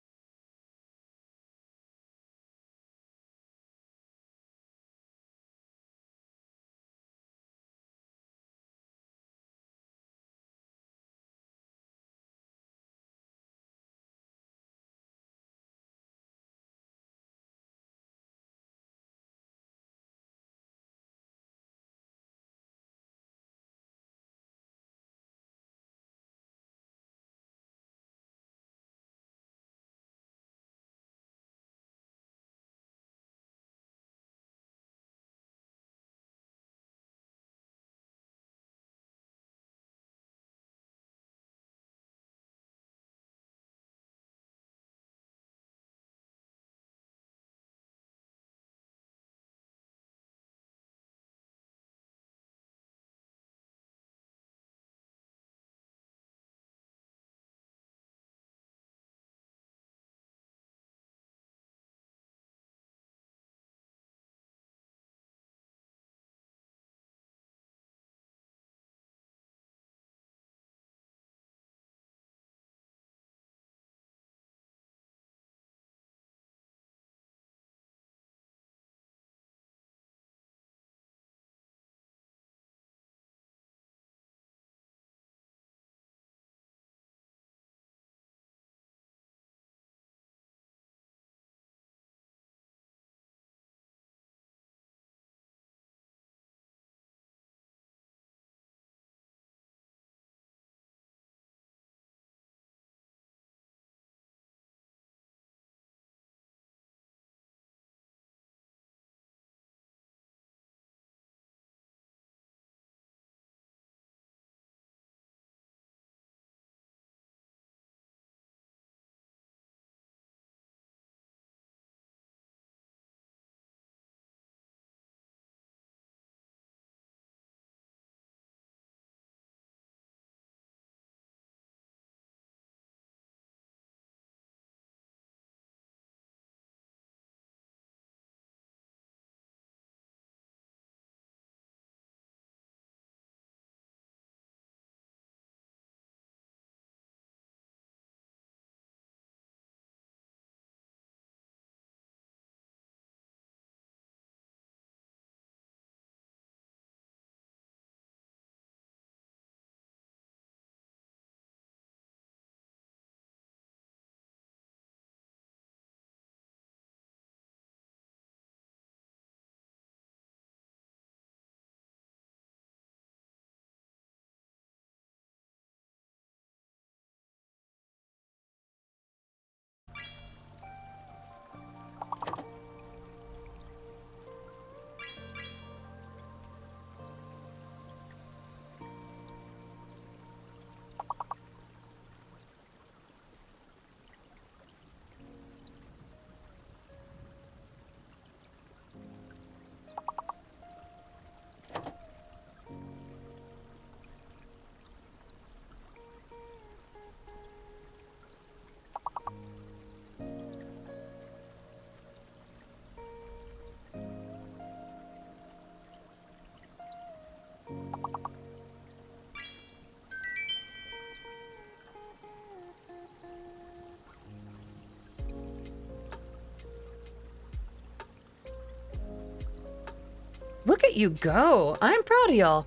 Look at you go. I'm proud of y'all.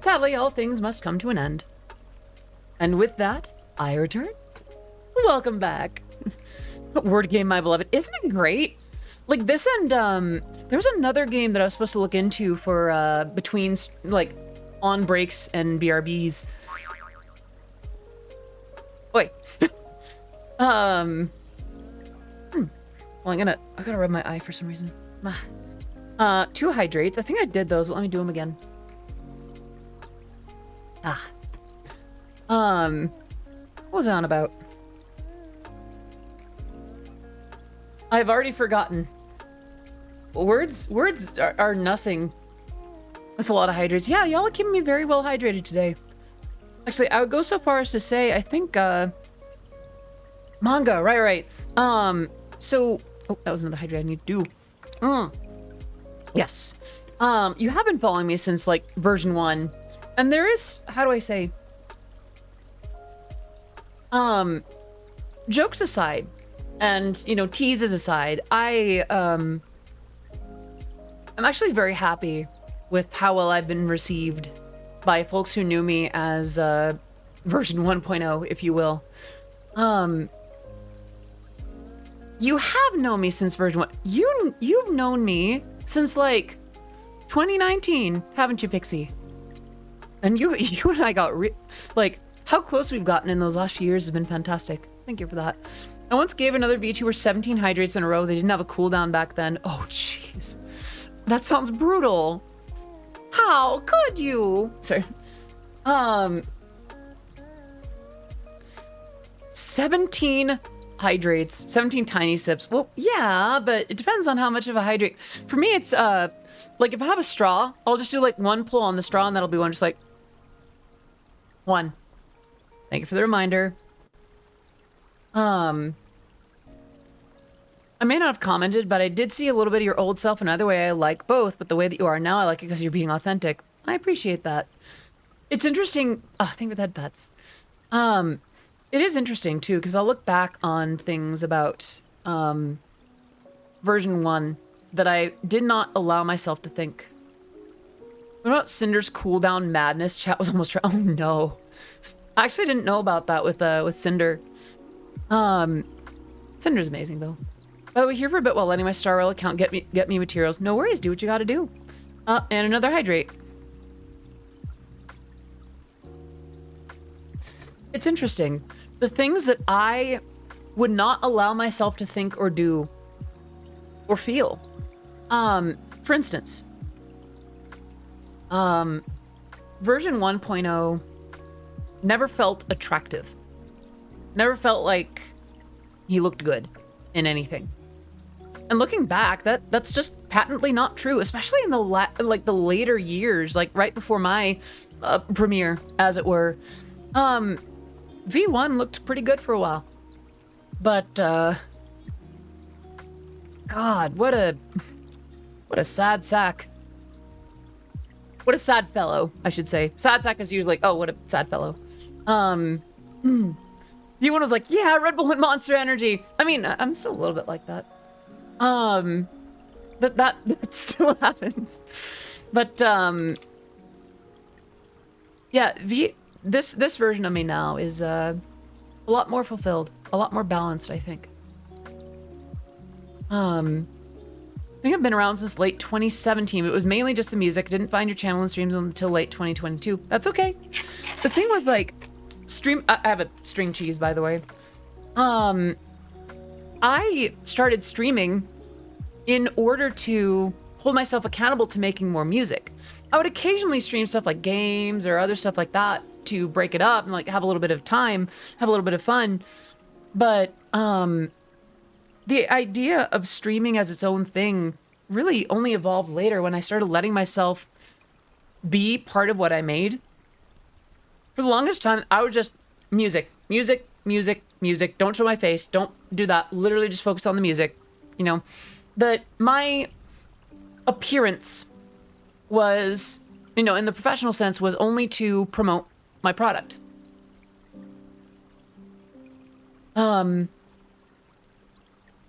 Sadly, all things must come to an end. And with that, I return. Welcome back. Word game, my beloved. Isn't it great? Like this and, there was another game that I was supposed to look into for, between, like, on breaks and BRBs. Wait. Well, I gotta rub my eye for some reason. 2 hydrates. I think I did those. Let me do them again. What was I on about? I've already forgotten. Words are nothing. That's a lot of hydrates. Yeah, y'all are keeping me very well hydrated today. Actually, I would go so far as to say, I think, manga, right. So, oh, that was another hydrate I need to do. Yes. You have been following me since like version 1. And there is, how do I say? Jokes aside, and you know, teases aside, I'm actually very happy with how well I've been received by folks who knew me as version 1.0, if you will. You have known me since version 1. You've known me since like 2019, haven't you, Pixie? And you and I got like how close we've gotten in those last few years has been fantastic. Thank you for that. I once gave another VTuber 17 hydrates in a row. They didn't have a cooldown back then. Oh, jeez. That sounds brutal. How could you? Sorry. 17 hydrates, 17 tiny sips. Well, yeah, but it depends on how much of a hydrate. For me, it's like if I have a straw, I'll just do like one pull on the straw and that'll be one, just like one. Thank you for the reminder. I may not have commented, but I did see a little bit of your old self. Another way I like both, but the way that you are now, I like it because you're being authentic. I appreciate that. It's interesting. Oh, think with head pets. It is interesting too, because I'll look back on things about version 1 that I did not allow myself to think. What about Cinder's cooldown madness? Chat was almost. Oh no, I actually didn't know about that with Cinder. Cinder's amazing though. By the way, here for a bit while letting my Star Rail account get me materials. No worries, do what you gotta do. And another hydrate. It's interesting. The things that I would not allow myself to think or do or feel. For instance, version 1.0 never felt attractive. Never felt like he looked good in anything. And looking back, that's just patently not true, especially in the later years, like right before my premiere, as it were. V1 looked pretty good for a while. But God, what a sad sack. What a sad fellow, I should say. Sad sack is usually like, oh, what a sad fellow. V1 was like, yeah, Red Bull and Monster Energy. I mean, I'm still a little bit like that. But that still happens. But yeah, this version of me now is a lot more fulfilled, a lot more balanced, I think. I think I've been around since late 2017. It was mainly just the music. I didn't find your channel and streams until late 2022. That's okay. The thing was like, I have a string cheese, by the way. I started streaming in order to hold myself accountable to making more music. I would occasionally stream stuff like games or other stuff like that to break it up and like have a little bit of time, have a little bit of fun. But the idea of streaming as its own thing really only evolved later when I started letting myself be part of what I made. For the longest time, I was just music. Don't show my face. Don't do that. Literally just focus on the music, you know. But my appearance was, you know, in the professional sense, was only to promote my product.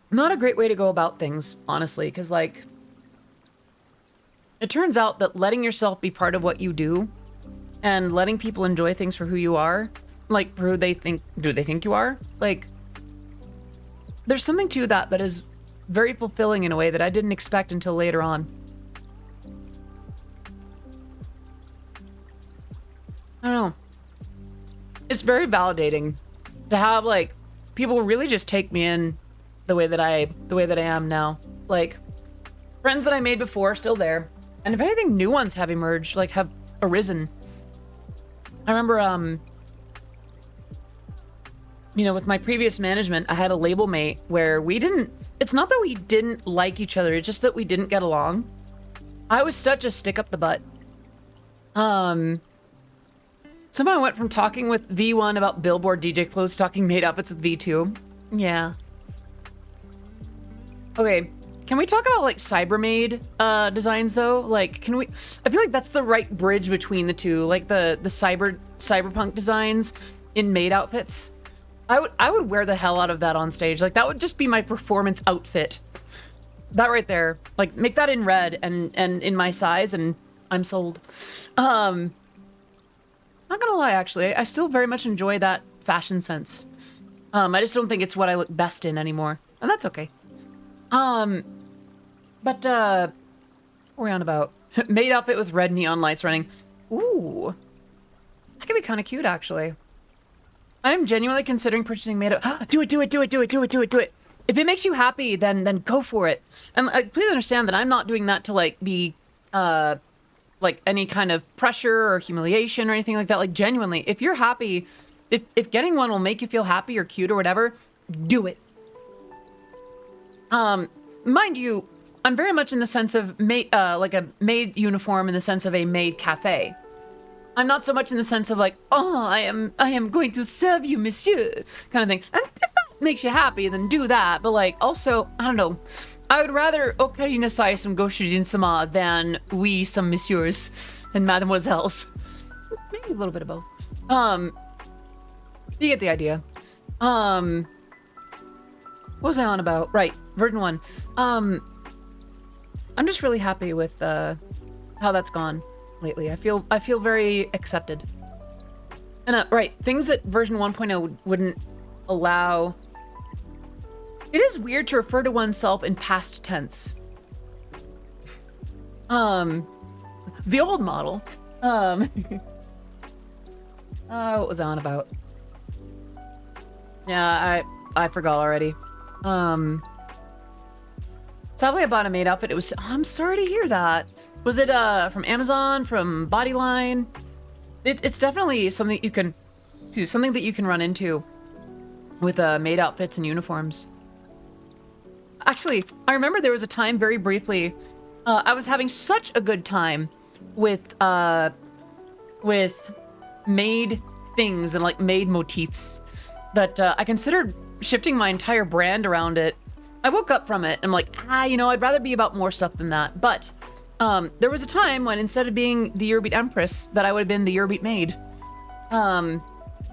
Not a great way to go about things, honestly, because like, it turns out that letting yourself be part of what you do and letting people enjoy things for who you are, like for who they think, do they think you are? Like, there's something to that is very fulfilling in a way that I didn't expect until later on. I don't know. It's very validating to have like people really just take me in the way that I am now. Like, friends that I made before are still there, and if anything, new ones have emerged, like have arisen. I remember, you know, with my previous management, I had a label mate where it's not that we didn't like each other, it's just that we didn't get along. I was such a stick up the butt. Somehow I went from talking with V1 about Billboard DJ clothes, talking made outfits with V2. Yeah. Okay, Can we talk about like Cybermade designs though? Like, can we? I feel like that's the right bridge between the two, like the cyberpunk designs in maid outfits. I would wear the hell out of that on stage. Like that would just be my performance outfit. That right there, like make that in red and in my size, and I'm sold. Not gonna lie, actually, I still very much enjoy that fashion sense. I just don't think it's what I look best in anymore, and that's okay. But, what are we on about? Maid outfit with red neon lights running. Ooh. That could be kind of cute, actually. I'm genuinely considering purchasing maid outfit. Do it, do it, do it, do it, do it, do it, do it. If it makes you happy, then go for it. And please understand that I'm not doing that to, like, be, like, any kind of pressure or humiliation or anything like that. Like, genuinely, if you're happy, if getting one will make you feel happy or cute or whatever, do it. Mind you, I'm very much in the sense of like a maid uniform in the sense of a maid cafe. I'm not so much in the sense of like, oh, I am going to serve you, monsieur, kind of thing. And if that makes you happy, then do that. But like, also, I don't know. I would rather okarina nasai some goshujin sama than we some messieurs and mademoiselles. Maybe a little bit of both. You get the idea. What was I on about? Right, version 1. I'm just really happy with how that's gone lately. I feel very accepted. And right, things that version 1.0 wouldn't allow. It is weird to refer to oneself in past tense. The old model. What was I on about? Yeah, I forgot already. Sadly, I bought a maid outfit. It was. I'm sorry to hear that. Was it from Amazon, from Bodyline? It's definitely something you can do. Something that you can run into with maid outfits and uniforms. Actually, I remember there was a time very briefly. I was having such a good time with maid things and like maid motifs that I considered shifting my entire brand around it. I woke up from it and I'm like, I'd rather be about more stuff than that. But there was a time when instead of being the Eurobeat Empress, that I would have been the Eurobeat Maid. And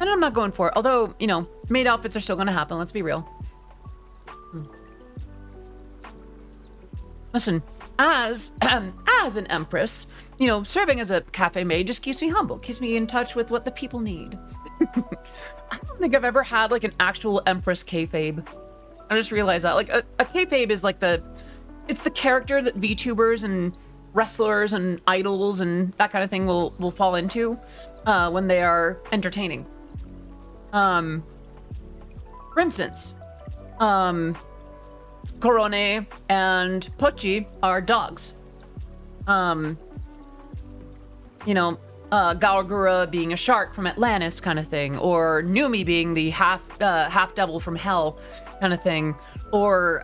I'm not going for it. Although, maid outfits are still going to happen. Let's be real. Listen, as an Empress, serving as a cafe maid just keeps me humble, keeps me in touch with what the people need. I don't think I've ever had like an actual Empress kayfabe. I just realized that like a kayfabe is like it's the character that VTubers and wrestlers and idols and that kind of thing will fall into when they are entertaining. For instance, Korone and Pochi are dogs. Gaogura being a shark from Atlantis kind of thing, or Numi being the half devil from hell kind of thing, or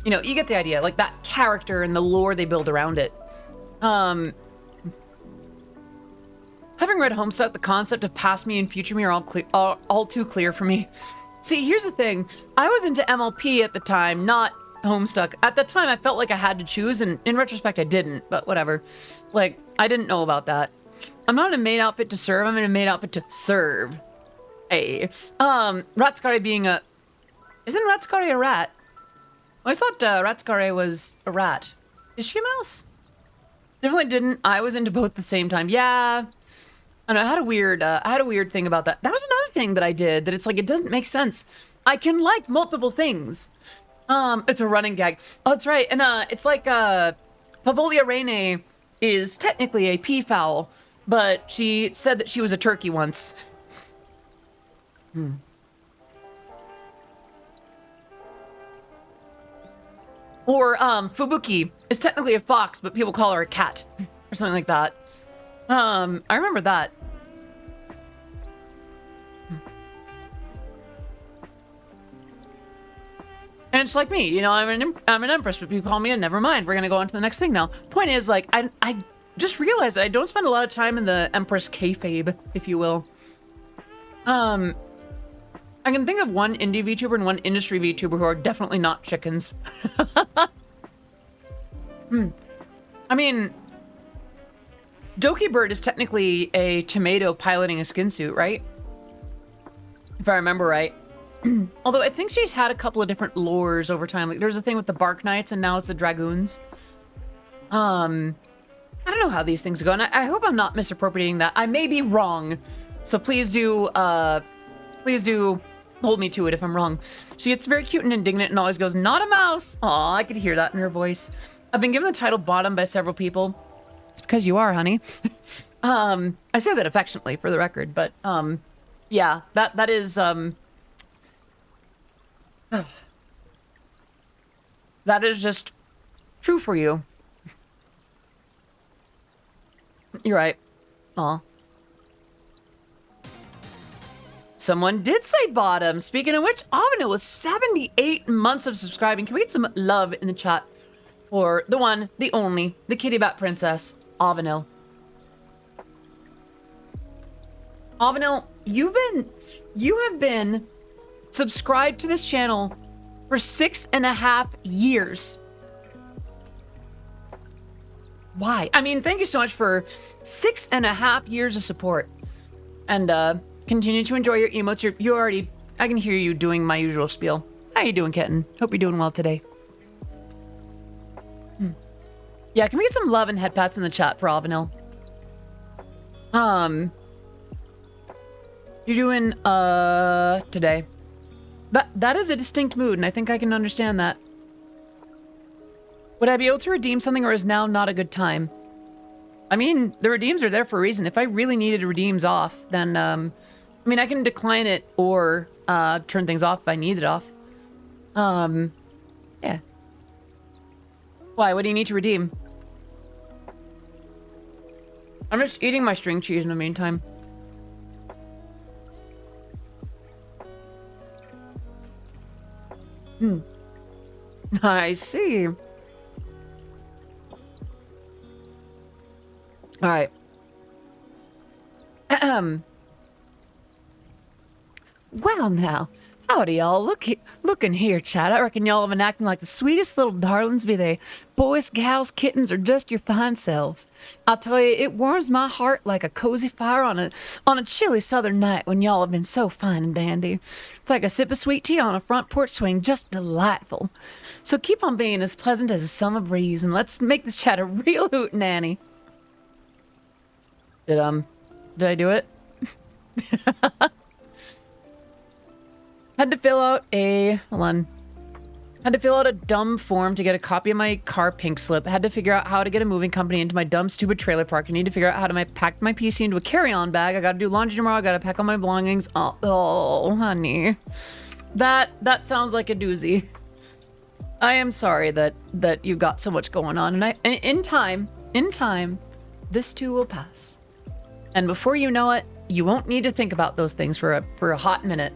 you get the idea, like that character and the lore they build around it. Having read Homestuck, the concept of past me and future me are all too clear for me. See, here's the thing. I was into MLP at the time, not Homestuck. At the time, I felt like I had to choose, and in retrospect, I didn't, but whatever. Like, I didn't know about that. I'm not in a maid outfit to serve, I'm in a maid outfit to serve. Hey. Ratskari being a... Isn't Ratskari a rat? I always thought Ratskari was a rat. Is she a mouse? Definitely didn't. I was into both at the same time. Yeah. I know, I had a weird thing about that. That was another thing that I did, that it's like, it doesn't make sense. I can like multiple things. It's a running gag. Oh, that's right. And it's like Pavolia Rene is technically a peafowl, but she said that she was a turkey once. Or Fubuki is technically a fox, but people call her a cat or something like that. I remember that. And it's like me, I'm an empress, but people call me a never mind. We're gonna go on to the next thing now. Point is, like, I just realized that I don't spend a lot of time in the empress kayfabe, if you will. I I can think of one indie VTuber and one industry VTuber who are definitely not chickens. I mean, Doki Bird is technically a tomato piloting a skin suit, right? If I remember right. Although I think she's had a couple of different lures over time. Like there's a thing with the Bark Knights and now it's the Dragoons. I don't know how these things go, and I hope I'm not misappropriating that. I may be wrong, so please do hold me to it if I'm wrong. She gets very cute and indignant and always goes, "Not a mouse." Aw, I could hear that in her voice. I've been given the title bottom by several people. It's because you are, honey. I say that affectionately for the record, but yeah, that is that is just true for you. You're right. Aw. Someone did say bottom. Speaking of which, Avenil with 78 months of subscribing. Can we get some love in the chat for the one, the only, the kitty bat princess, Avenil? Avenil, you have been subscribed to this channel for 6.5 years. Why? I mean, thank you so much for 6.5 years of support. And continue to enjoy your emotes. You already, I can hear you doing my usual spiel. How you doing, kitten? Hope you're doing well today. Yeah, can we get some love and head pats in the chat for Avenil? You're doing today. That is a distinct mood, and I think I can understand that. Would I be able to redeem something, or is now not a good time? I mean, the redeems are there for a reason. If I really needed redeems off, then, I mean, I can decline it or turn things off if I need it off. Yeah. Why? What do you need to redeem? I'm just eating my string cheese in the meantime. I see. All right. Well now, howdy y'all. Looking here, chat. I reckon y'all have been acting like the sweetest little darlings, be they boys, gals, kittens, or just your fine selves. I'll tell you, it warms my heart like a cozy fire on a chilly southern night when y'all have been so fine and dandy. It's like a sip of sweet tea on a front porch swing, just delightful. So keep on being as pleasant as a summer breeze, and let's make this chat a real hootenanny. Did I do it? Had to fill out a dumb form to get a copy of my car pink slip. Had to figure out how to get a moving company into my dumb, stupid trailer park. I need to figure out how to pack my PC into a carry-on bag. I gotta do laundry tomorrow. I gotta pack all my belongings. Oh, honey. That sounds like a doozy. I am sorry that you've got so much going on. And in time, this too will pass. And before you know it, you won't need to think about those things for a hot minute.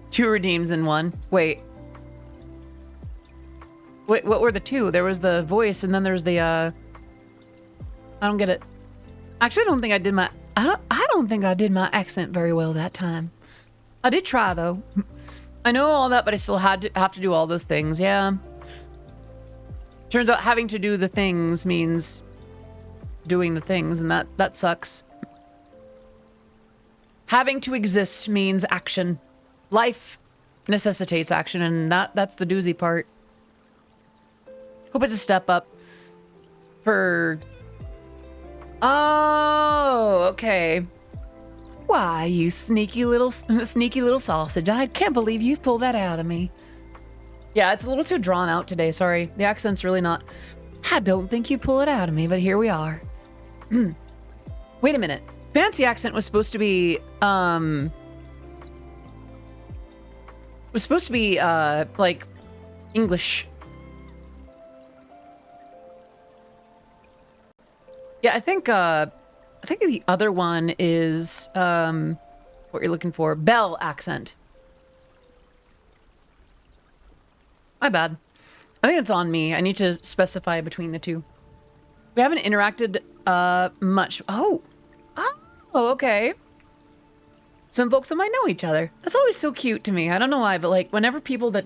2 redeems in one. Wait, what were the 2? There was the voice, and then there's the I don't get it. Actually, I don't think I did my accent very well that time. I did try though. I know all that, but I still have to do all those things. Yeah. Turns out having to do the things means doing the things, and that sucks. Having to exist means action. Life necessitates action, and that's the doozy part. Hope it's a step up for... Oh, okay. Why, you sneaky little sausage. I can't believe you pulled that out of me. Yeah, it's a little too drawn out today, sorry. The accent's really not... I don't think you pull it out of me, but here we are. Wait a minute. Fancy accent was supposed to be, like, English. Yeah, I think the other one is, what you're looking for. Bell accent. My bad. I think it's on me. I need to specify between the two. We haven't interacted, much. Oh, okay. some folks that might know each other. That's always so cute to me. I don't know why, but like whenever people that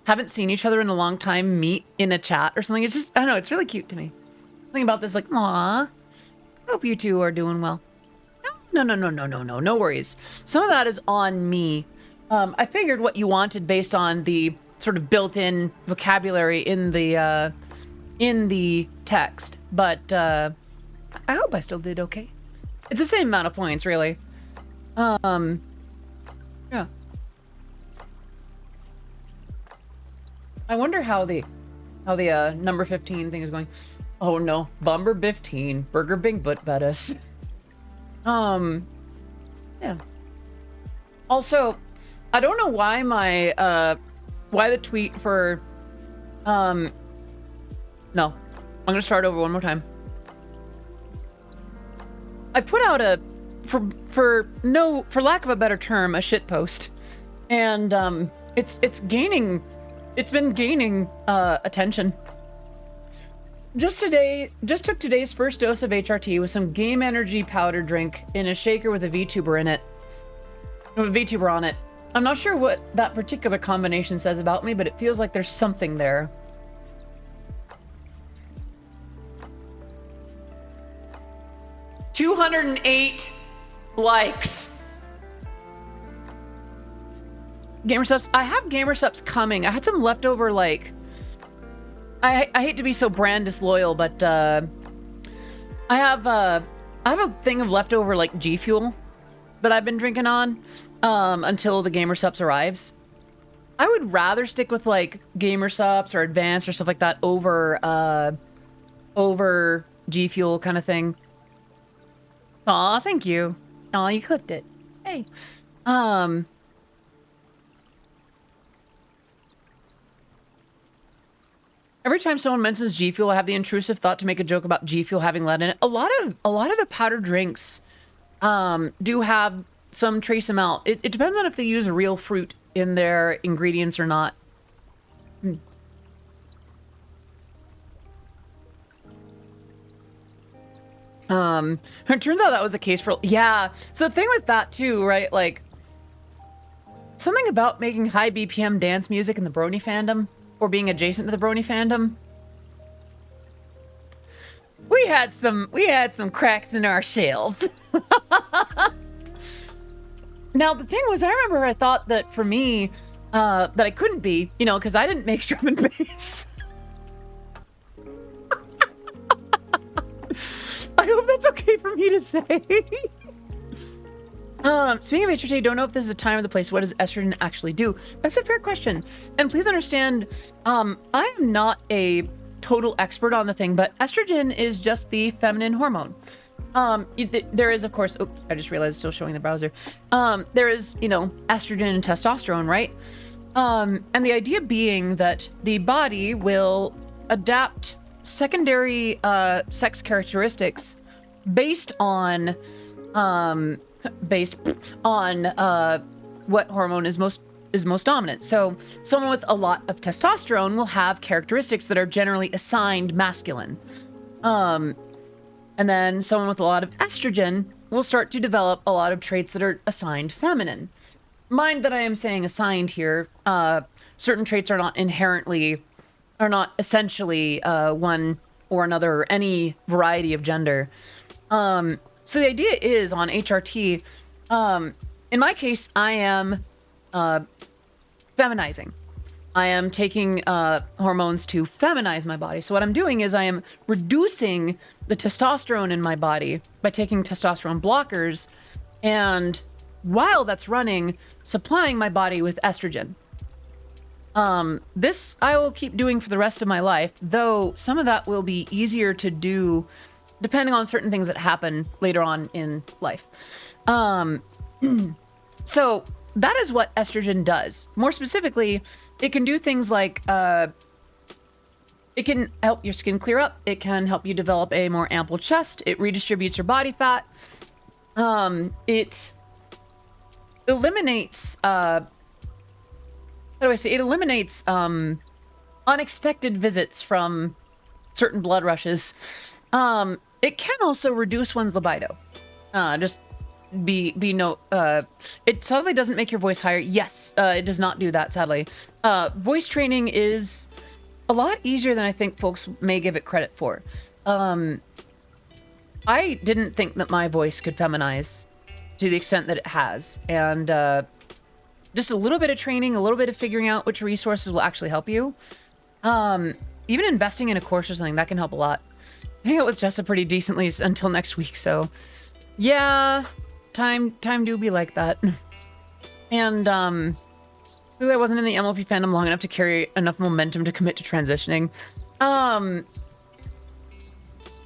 haven't seen each other in a long time meet in a chat or something, it's just, I don't know, it's really cute to me. Something about this, like, aw, hope you two are doing well. No worries. Some of that is on me. I figured what you wanted based on the sort of built-in vocabulary in the text, but I hope I still did okay. It's the same amount of points, really. Yeah. I wonder how the number 15 thing is going. Oh no, Bumber 15, Burger Bing Butt Bettis. Yeah. Also, I don't know why why the tweet for, no, I'm gonna start over one more time. I put out for lack of a better term, a shit post, and it's been gaining attention. Just took today's first dose of HRT with some Game Energy powder drink in a shaker with a VTuber in it. With a VTuber on it. I'm not sure what that particular combination says about me, but it feels like there's something there. $208 likes. Gamer subs. I have gamer subs coming. I had some leftover, like, I hate to be so brand disloyal, but I have a thing of leftover, like, G Fuel that I've been drinking on until the gamer subs arrives. I would rather stick with like gamer subs or advanced or stuff like that over G Fuel kind of thing. Aw, thank you. Aw, you clipped it. Hey. Every time someone mentions G Fuel, I have the intrusive thought to make a joke about G Fuel having lead in it. A lot of the powdered drinks do have some trace amount. It depends on if they use real fruit in their ingredients or not. It turns out that was the case for, yeah. So the thing with that too, right? Like, something about making high BPM dance music in the Brony fandom, or being adjacent to the Brony fandom. We had some cracks in our shells. Now the thing was, I remember I thought that for me, that I couldn't be, you know, because I didn't make drum and bass. I hope that's okay for me to say. Speaking of HRT, don't know if this is the time or the place. What does estrogen actually do? That's a fair question. And please understand, I am not a total expert on the thing, but estrogen is just the feminine hormone. There is, of course, oops, I just realized it's still showing the browser. There is, you know, estrogen and testosterone, right? And the idea being that the body will adapt secondary sex characteristics based on what hormone is most dominant. So someone with a lot of testosterone will have characteristics that are generally assigned masculine. And then someone with a lot of estrogen will start to develop a lot of traits that are assigned feminine. Mind that I am saying assigned here. Certain traits are not essentially one or another or any variety of gender. So the idea is on HRT, in my case, I am feminizing. I am taking hormones to feminize my body. So what I'm doing is I am reducing the testosterone in my body by taking testosterone blockers, and while that's running, supplying my body with estrogen. This I will keep doing for the rest of my life, though some of that will be easier to do depending on certain things that happen later on in life. So that is what estrogen does. More specifically, it can do things like, it can help your skin clear up. It can help you develop a more ample chest. It redistributes your body fat. It eliminates, how do I say? It eliminates unexpected visits from certain blood rushes. It can also reduce one's libido. Just be no, it sadly doesn't make your voice higher. Yes, it does not do that, sadly. Voice training is a lot easier than I think folks may give it credit for. I didn't think that my voice could feminize to the extent that it has. And just a little bit of training, a little bit of figuring out which resources will actually help you. Even investing in a course or something, that can help a lot. Hang out with Jessa pretty decently until next week, so yeah, time do be like that. And really, I wasn't in the MLP fandom long enough to carry enough momentum to commit to transitioning. I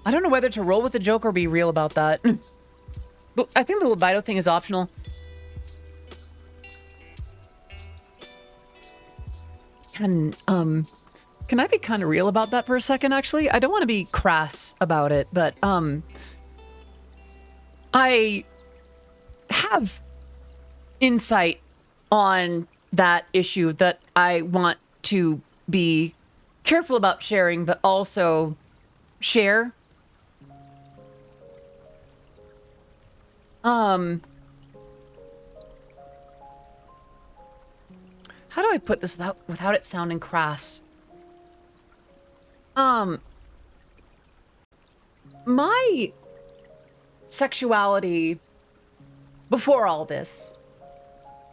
don't know whether to roll with the joke or be real about that. But I think the libido thing is optional. Can I be kind of real about that for a second, actually? I don't want to be crass about it, but I have insight on that issue that I want to be careful about sharing, but also share. How do I put this without it sounding crass? My sexuality before all this,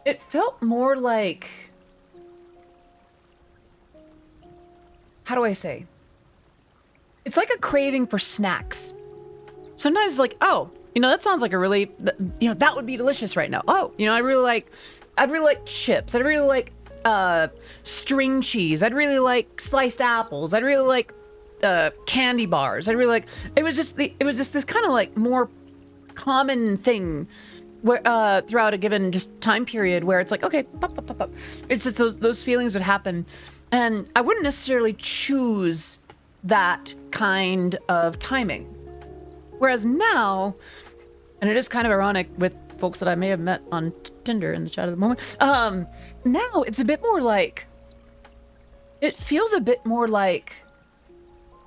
it felt more like, how do I say? It's like a craving for snacks. Sometimes it's like, oh, that sounds like a really, that would be delicious right now. Oh, I'd really like chips. I'd really like string cheese. I'd really like sliced apples. I'd really like candy bars. I'd really like, it was just this kind of like more common thing where throughout a given just time period where it's like, okay, pop, pop, pop, pop. It's just those feelings would happen. And I wouldn't necessarily choose that kind of timing. Whereas now, and it is kind of ironic with folks that I may have met on Tinder in the chat at the moment, now it's a bit more like, it feels a bit more like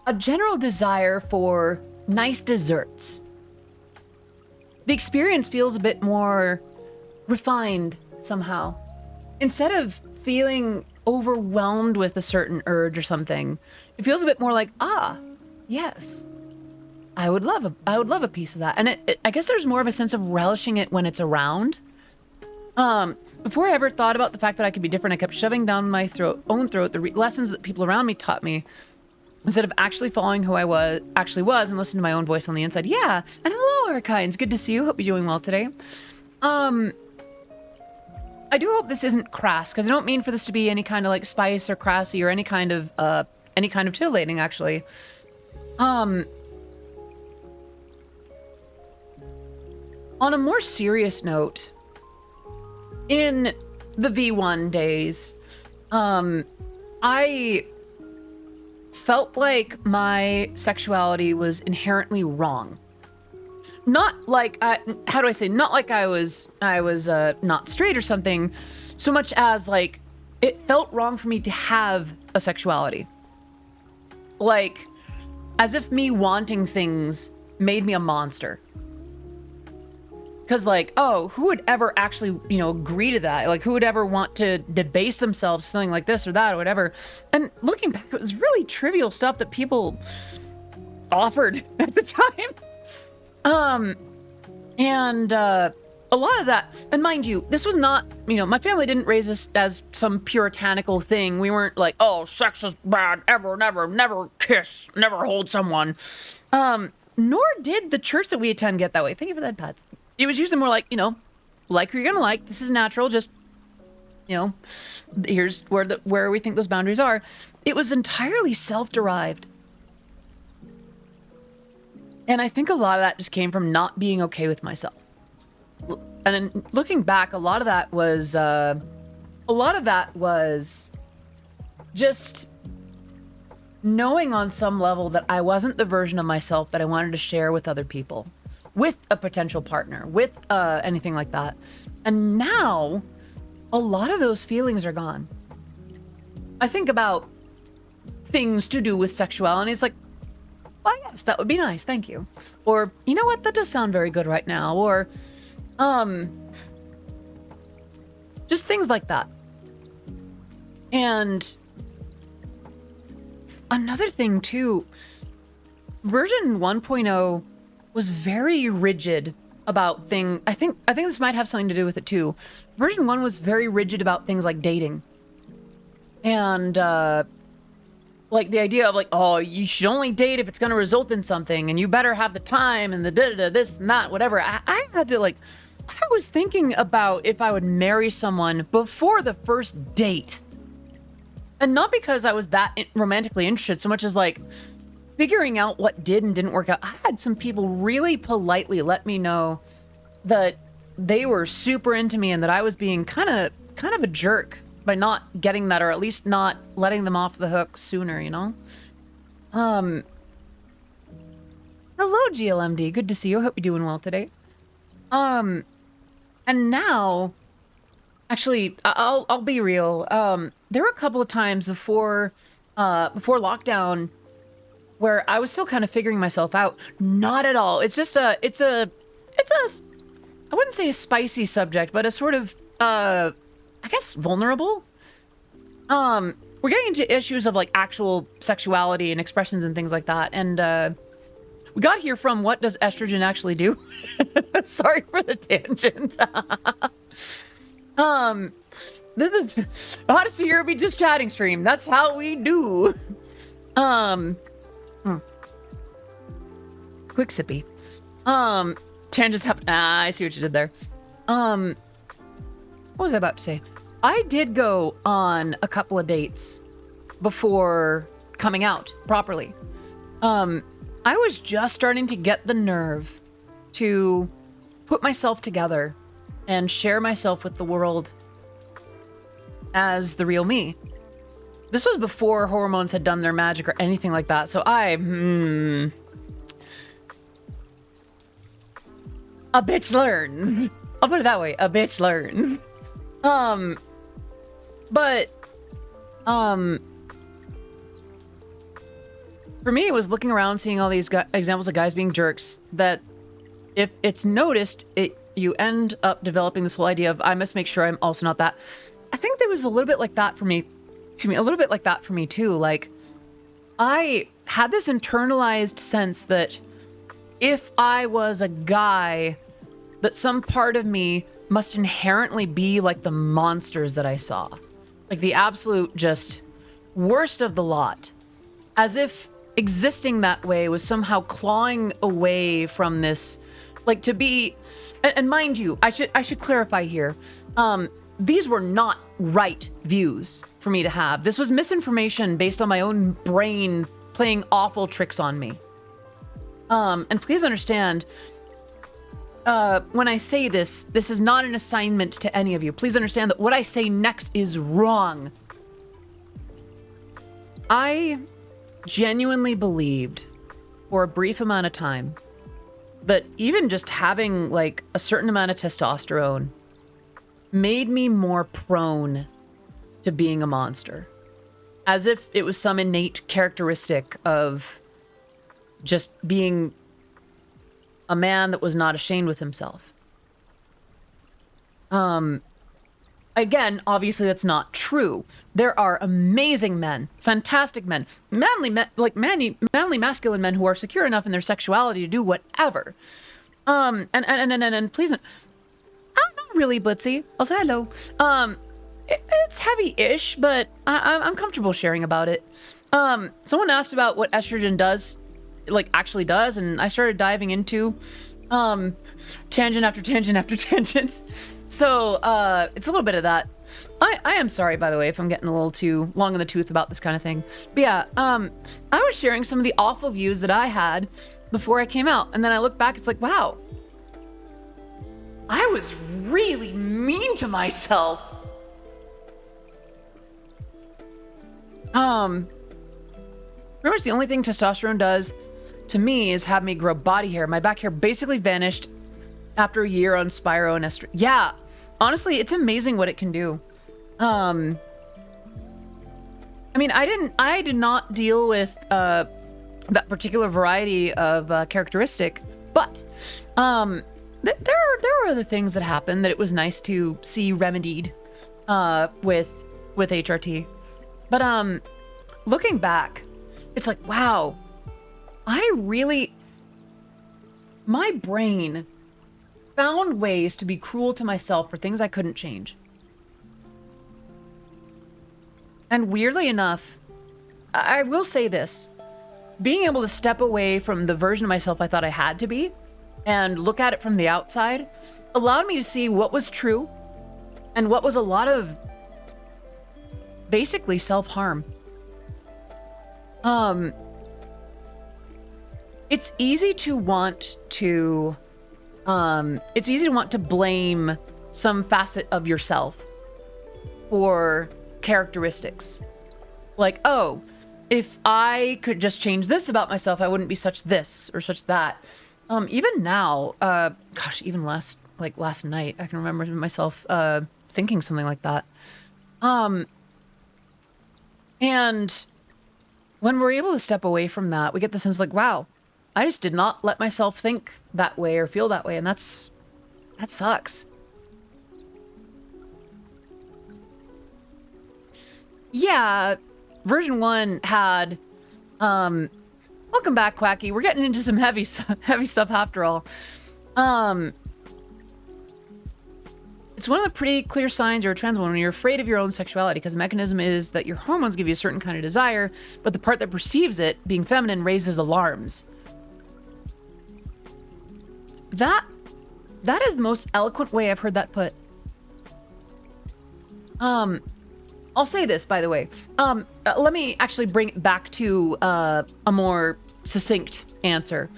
a general desire for nice desserts. The experience feels a bit more refined somehow. Instead of feeling overwhelmed with a certain urge or something, it feels a bit more like, yes, I would love a piece of that. And I guess there's more of a sense of relishing it when it's around. Before I ever thought about the fact that I could be different, I kept shoving down my own throat the lessons that people around me taught me, instead of actually following who I actually was and listening to my own voice on the inside. Yeah, and hello, Arkines. Good to see you. Hope you're doing well today. I do hope this isn't crass, because I don't mean for this to be any kind of like spice or crassy or any kind of titillating, actually. On a more serious note, in the V1 days, I felt like my sexuality was inherently wrong. Not like, how do I say, not like I was not straight or something, so much as like, it felt wrong for me to have a sexuality. Like, as if me wanting things made me a monster. Because like, oh, who would ever actually, agree to that? Like, who would ever want to debase themselves to something like this or that or whatever? And looking back, it was really trivial stuff that people offered at the time. And a lot of that, and mind you, this was not, my family didn't raise us as some puritanical thing. We weren't like, oh, sex is bad, ever, never kiss, never hold someone. Nor did the church that we attend get that way. Thank you for that, Pat. It was usually more like, like who you're gonna like. This is natural. Just, here's where we think those boundaries are. It was entirely self-derived. And I think a lot of that just came from not being okay with myself. And then looking back, a lot of that was just knowing on some level that I wasn't the version of myself that I wanted to share with other people, with a potential partner, with anything like that. And now, a lot of those feelings are gone. I think about things to do with sexuality. It's like, well, yes, that would be nice, thank you. Or, you know what, that does sound very good right now. Or, Just things like that. And another thing too, version 1.0 was very rigid about I think this might have something to do with it too. Version 1 was very rigid about things like dating. And like the idea of like, oh, you should only date if it's going to result in something, and you better have the time and the this and that, whatever. I had to like, I was thinking about if I would marry someone before the first date. And not because I was that romantically interested, so much as like figuring out what did and didn't work out. I had some people really politely let me know that they were super into me and that I was being kind of a jerk by not getting that, or at least not letting them off the hook sooner, you know? Hello, GLMD. Good to see you. Hope you're doing well today. And now, actually, I'll be real. There were a couple of times before lockdown where I was still kind of figuring myself out. Not at all. It's just I wouldn't say a spicy subject, but a sort of, I guess vulnerable. We're getting into issues of like actual sexuality and expressions and things like that. And, we got here from what does estrogen actually do? Sorry for the tangent. This is Odyssey Eurobeat just chatting stream. That's how we do. Quick sippy. Tangents happen. I see what you did there. What was I about to say? I did go on a couple of dates before coming out properly. I was just starting to get the nerve to put myself together and share myself with the world as the real me. This was before hormones had done their magic or anything like that. So a bitch learns. I'll put it that way. A bitch learns. For me, it was looking around, seeing all these examples of guys being jerks, that if it's noticed, you end up developing this whole idea of, I must make sure I'm also not that. I think there was a little bit like that for me. Excuse me, a little bit like that for me too. Like, I had this internalized sense that if I was a guy, that some part of me must inherently be like the monsters that I saw. Like the absolute just worst of the lot. As if existing that way was somehow clawing away from this, like to be, and mind you, I should clarify here. These were not right views for me to have. This was misinformation based on my own brain playing awful tricks on me. And please understand, when I say this is not an assignment to any of you. Please understand that what I say next is wrong. I genuinely believed for a brief amount of time that even just having like a certain amount of testosterone made me more prone to being a monster. As if it was some innate characteristic of just being a man that was not ashamed with himself. Again, obviously that's not true. There are amazing men, fantastic men, manly men, like manly masculine men who are secure enough in their sexuality to do whatever. And please, I'm not really blitzy. I'll say hello. It's heavy-ish, but I'm comfortable sharing about it. Someone asked about what estrogen does, like actually does, and I started diving into tangent after tangent after tangent. So it's a little bit of that. I am sorry, by the way, if I'm getting a little too long in the tooth about this kind of thing. But yeah, I was sharing some of the awful views that I had before I came out, and then I look back, it's like, wow, I was really mean to myself. Pretty much the only thing testosterone does to me is have me grow body hair. My back hair basically vanished after a year on Spyro and estrogen. Yeah, honestly, it's amazing what it can do. I mean, I did not deal with that particular variety of characteristic, but there were other things that happened that it was nice to see remedied with HRT. But looking back, it's like, wow, my brain found ways to be cruel to myself for things I couldn't change. And weirdly enough, I will say this, being able to step away from the version of myself I thought I had to be and look at it from the outside allowed me to see what was true and what was a lot of basically self-harm. It's easy to want to blame some facet of yourself for characteristics. Like, oh, if I could just change this about myself, I wouldn't be such this or such that. Even now, even last night, I can remember myself thinking something like that. And when we're able to step away from that, we get the sense like, wow, I just did not let myself think that way or feel that way, and that sucks. Yeah, version 1 had welcome back, Quacky. We're getting into some heavy stuff after all. It's one of the pretty clear signs you're a trans woman when you're afraid of your own sexuality, because the mechanism is that your hormones give you a certain kind of desire, but the part that perceives it, being feminine, raises alarms. That is the most eloquent way I've heard that put. I'll say this, by the way. Let me actually bring it back to a more succinct answer.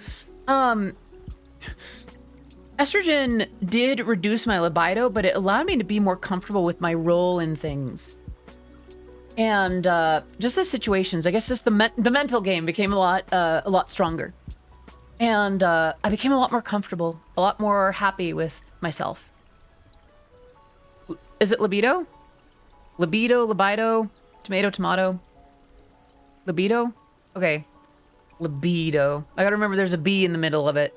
Estrogen did reduce my libido, but it allowed me to be more comfortable with my role in things. And just the situations, I guess just the mental game became a lot stronger. And I became a lot more comfortable, a lot more happy with myself. Is it libido? Libido, tomato. Libido? Okay. Libido. I gotta remember there's a B in the middle of it.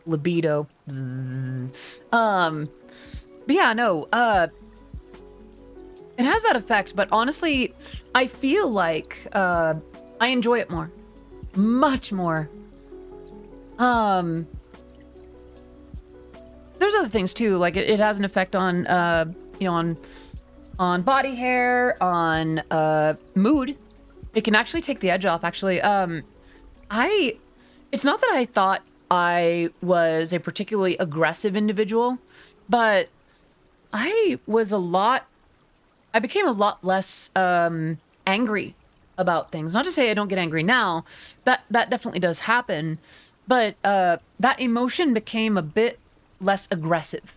Libido. But yeah, no, it has that effect, but honestly, I feel like I enjoy it more. Much more. There's other things too, like it has an effect on on body hair, on mood. It can actually take the edge off, actually. It's not that I thought I was a particularly aggressive individual, but I became a lot less angry about things. Not to say I don't get angry now, that definitely does happen, but that emotion became a bit less aggressive.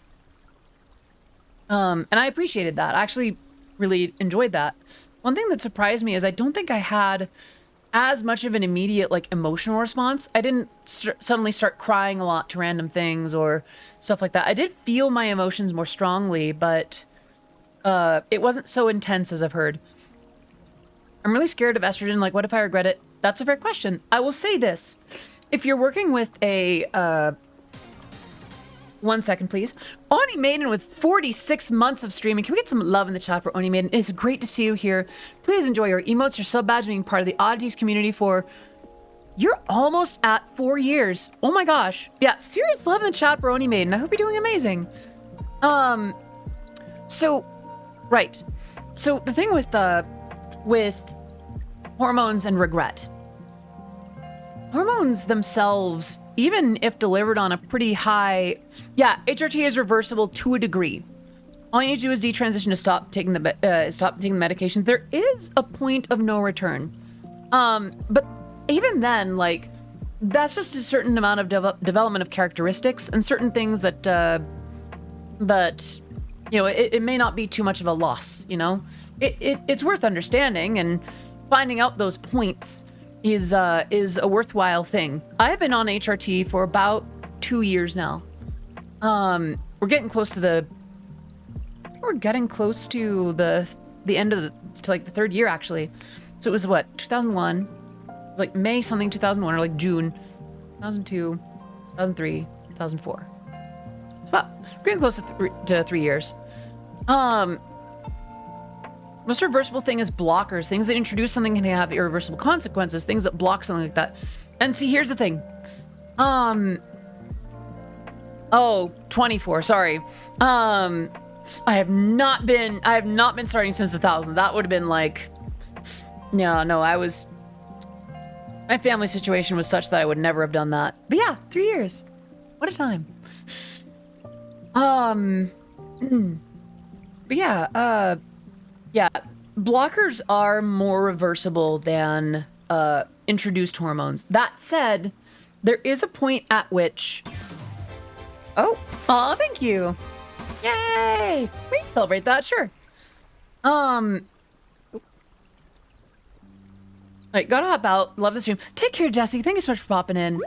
And I appreciated that. I actually really enjoyed that. One thing that surprised me is I don't think I had as much of an immediate emotional response. I didn't suddenly start crying a lot to random things or stuff like that. I did feel my emotions more strongly, but it wasn't so intense as I've heard. I'm really scared of estrogen. Like, what if I regret it? That's a fair question. I will say this. If you're working with a... 1 second, please. Oni Maiden with 46 months of streaming. Can we get some love in the chat for Oni Maiden? It's great to see you here. Please enjoy your emotes, your sub badge, being part of the Oddities community for... You're almost at 4 years. Oh my gosh. Yeah, serious love in the chat for Oni Maiden. I hope you're doing amazing. So, right. So the thing with hormones and regret. Hormones themselves, even if delivered on a pretty high... Yeah, HRT is reversible to a degree. All you need to do is detransition to stop taking the medication. There is a point of no return. But even then, that's just a certain amount of development of characteristics and certain things that it may not be too much of a loss, It's worth understanding, and finding out those points is a worthwhile thing. I've been on HRT for about 2 years now. We're getting close to the end of the third year, actually. So it was 2001. It was May something 2001, or June 2002, 2003, 2004. about getting close to 3 years. Most reversible thing is blockers. Things that introduce something can have irreversible consequences. Things that block something like that. And see, here's the thing. Oh, 24. Sorry. I have not been starting since 1,000. That would have been like, no, my family situation was such that I would never have done that. But yeah, 3 years. What a time. But yeah, yeah, blockers are more reversible than introduced hormones. That said, there is a point at which... Oh, thank you. Yay! We can celebrate that, sure. Right, gotta hop out. Love the stream. Take care, Jesse. Thank you so much for popping in.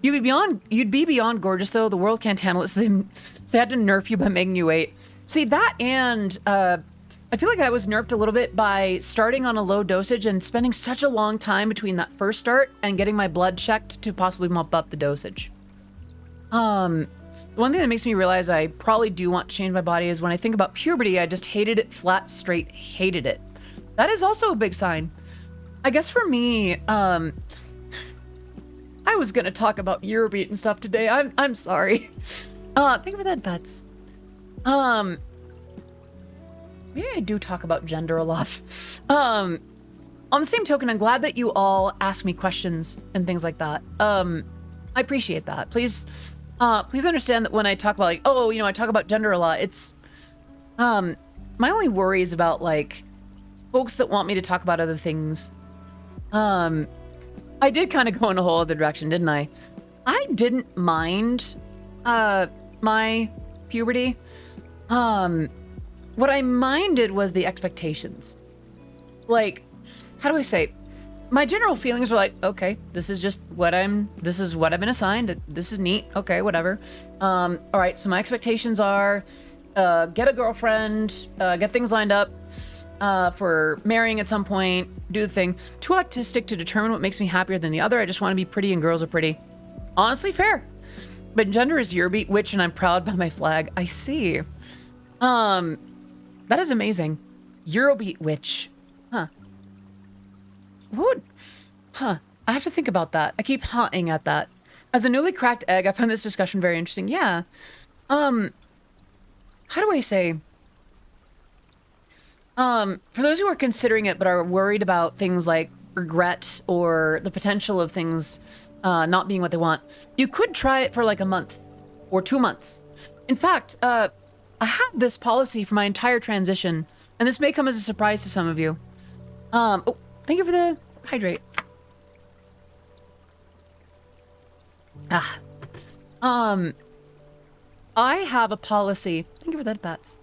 You'd be beyond gorgeous, though. The world can't handle it, so they had to nerf you by making you wait. See, that and I feel like I was nerfed a little bit by starting on a low dosage and spending such a long time between that first start and getting my blood checked to possibly bump up the dosage. The one thing that makes me realize I probably do want to change my body is when I think about puberty, I just hated it flat straight, hated it. That is also a big sign. I guess for me, I was gonna talk about Eurobeat and stuff today. I'm sorry. Thank you for that, pets. Maybe I do talk about gender a lot. On the same token, I'm glad that you all ask me questions and things like that. I appreciate that. Please understand that when I talk about like, I talk about gender a lot, it's, my only worry is about like folks that want me to talk about other things. I did kind of go in a whole other direction, didn't I? I didn't mind, my puberty. What I minded was the expectations. Like, how do I say? My general feelings were like, okay, this is what I've been assigned. This is neat. Okay, whatever. All right, so my expectations are, get a girlfriend, get things lined up, for marrying at some point, do the thing. Too autistic to determine what makes me happier than the other. I just want to be pretty and girls are pretty. Honestly, fair. But gender is Eurobeat witch and I'm proud by my flag. I see. That is amazing. Eurobeat witch. Huh. I have to think about that. I keep haunting at that. As a newly cracked egg, I find this discussion very interesting. Yeah. How do I say? For those who are considering it but are worried about things like regret or the potential of things not being what they want, you could try it for like a month or 2 months. In fact, I have this policy for my entire transition, and this may come as a surprise to some of you. Oh, thank you for the hydrate. I have a policy, thank you for that, Bats,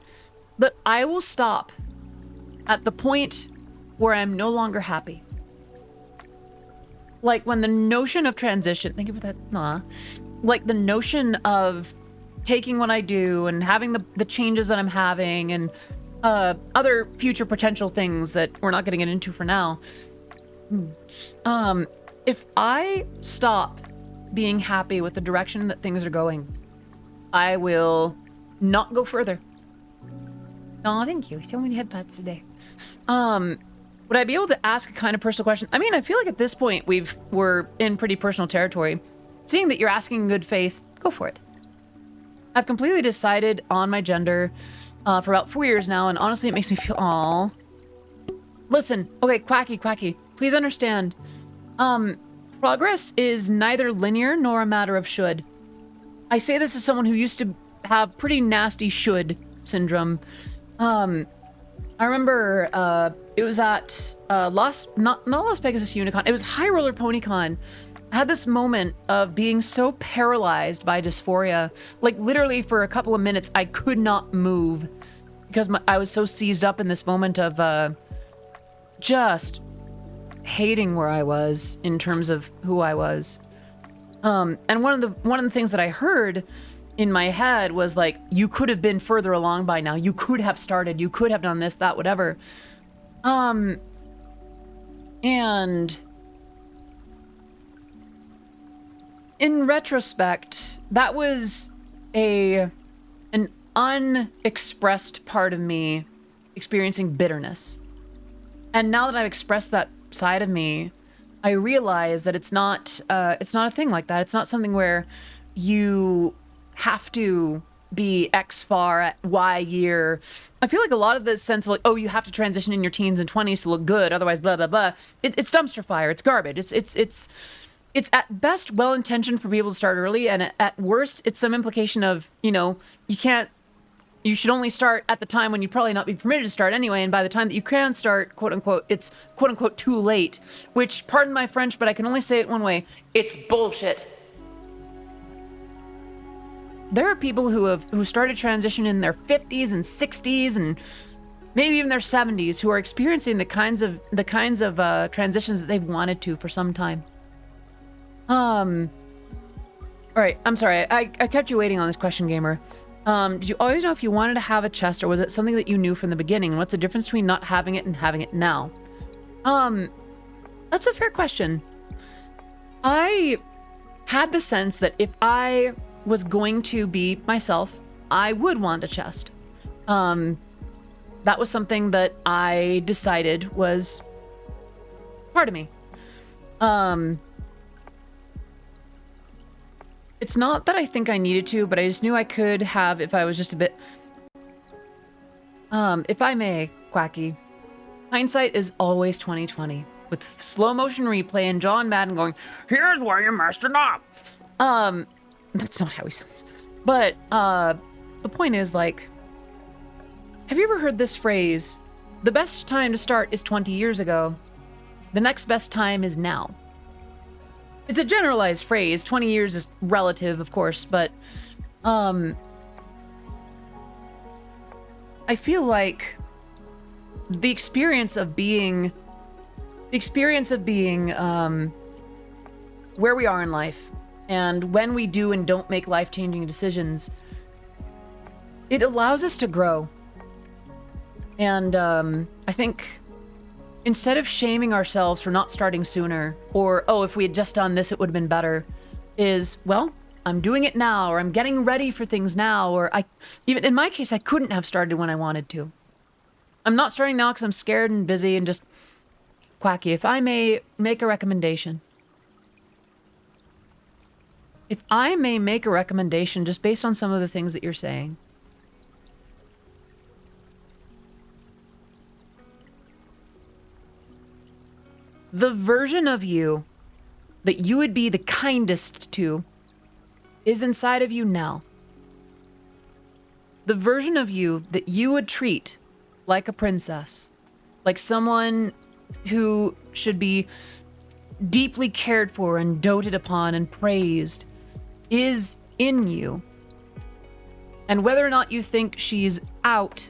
that I will stop at the point where I'm no longer happy. Like when the notion of transition, thank you for that, like the notion of taking what I do and having the changes that I'm having and other future potential things that we're not going to get into for now. If I stop being happy with the direction that things are going, I will not go further. Oh, thank you. So many headpats today. Would I be able to ask a kind of personal question? I mean, I feel like at this point we're in pretty personal territory. Seeing that you're asking in good faith, go for it. I've completely decided on my gender for about 4 years now, and honestly, it makes me feel, aw. Listen, okay, Quacky, please understand. Progress is neither linear nor a matter of should. I say this as someone who used to have pretty nasty should syndrome. I remember it was at not Las Vegas Unicon. It was High Roller PonyCon. I had this moment of being so paralyzed by dysphoria, like literally for a couple of minutes I could not move because I was so seized up in this moment of just hating where I was in terms of who I was. And one of the things that I heard in my head was like, you could have been further along by now. You could have started. You could have done this, that, whatever. And in retrospect, that was an unexpressed part of me experiencing bitterness. And now that I've expressed that side of me, I realize that it's not a thing like that. It's not something where you have to be X far at Y year. I feel like a lot of the sense of like, oh, you have to transition in your teens and 20s to look good, otherwise blah blah blah. It's dumpster fire. It's garbage. It's at best well-intentioned for people to start early, and at worst, it's some implication of, you should only start at the time when you'd probably not be permitted to start anyway, and by the time that you can start, quote unquote, it's quote unquote too late, which, pardon my French, but I can only say it one way, it's bullshit. There are people who started transition in their 50s and 60s and maybe even their 70s who are experiencing the kinds of transitions that they've wanted to for some time. All right, I'm sorry, I kept you waiting on this question, gamer. Did you always know if you wanted to have a chest, or was it something that you knew from the beginning? What's the difference between not having it and having it now? That's a fair question. I had the sense that if I was going to be myself, I would want a chest. That was something that I decided was part of me. It's not that I think I needed to, but I just knew I could have if I was just a bit... if I may, Quacky, hindsight is always 20/20. With slow motion replay and John Madden going, here's where you messed it up. That's not how he sounds. But, the point is, like, have you ever heard this phrase, the best time to start is 20 years ago, the next best time is now? It's a generalized phrase. 20 years is relative, of course, but I feel like the experience of being where we are in life, and when we do and don't make life-changing decisions, it allows us to grow. And I think instead of shaming ourselves for not starting sooner, or, oh, if we had just done this, it would have been better, is, well, I'm doing it now, or I'm getting ready for things now, or even in my case, I couldn't have started when I wanted to. I'm not starting now because I'm scared and busy and just Quacky. If I may make a recommendation. If I may make a recommendation just based on some of the things that you're saying. The version of you that you would be the kindest to is inside of you now. The version of you that you would treat like a princess, like someone who should be deeply cared for and doted upon and praised, is in you. And whether or not you think she's out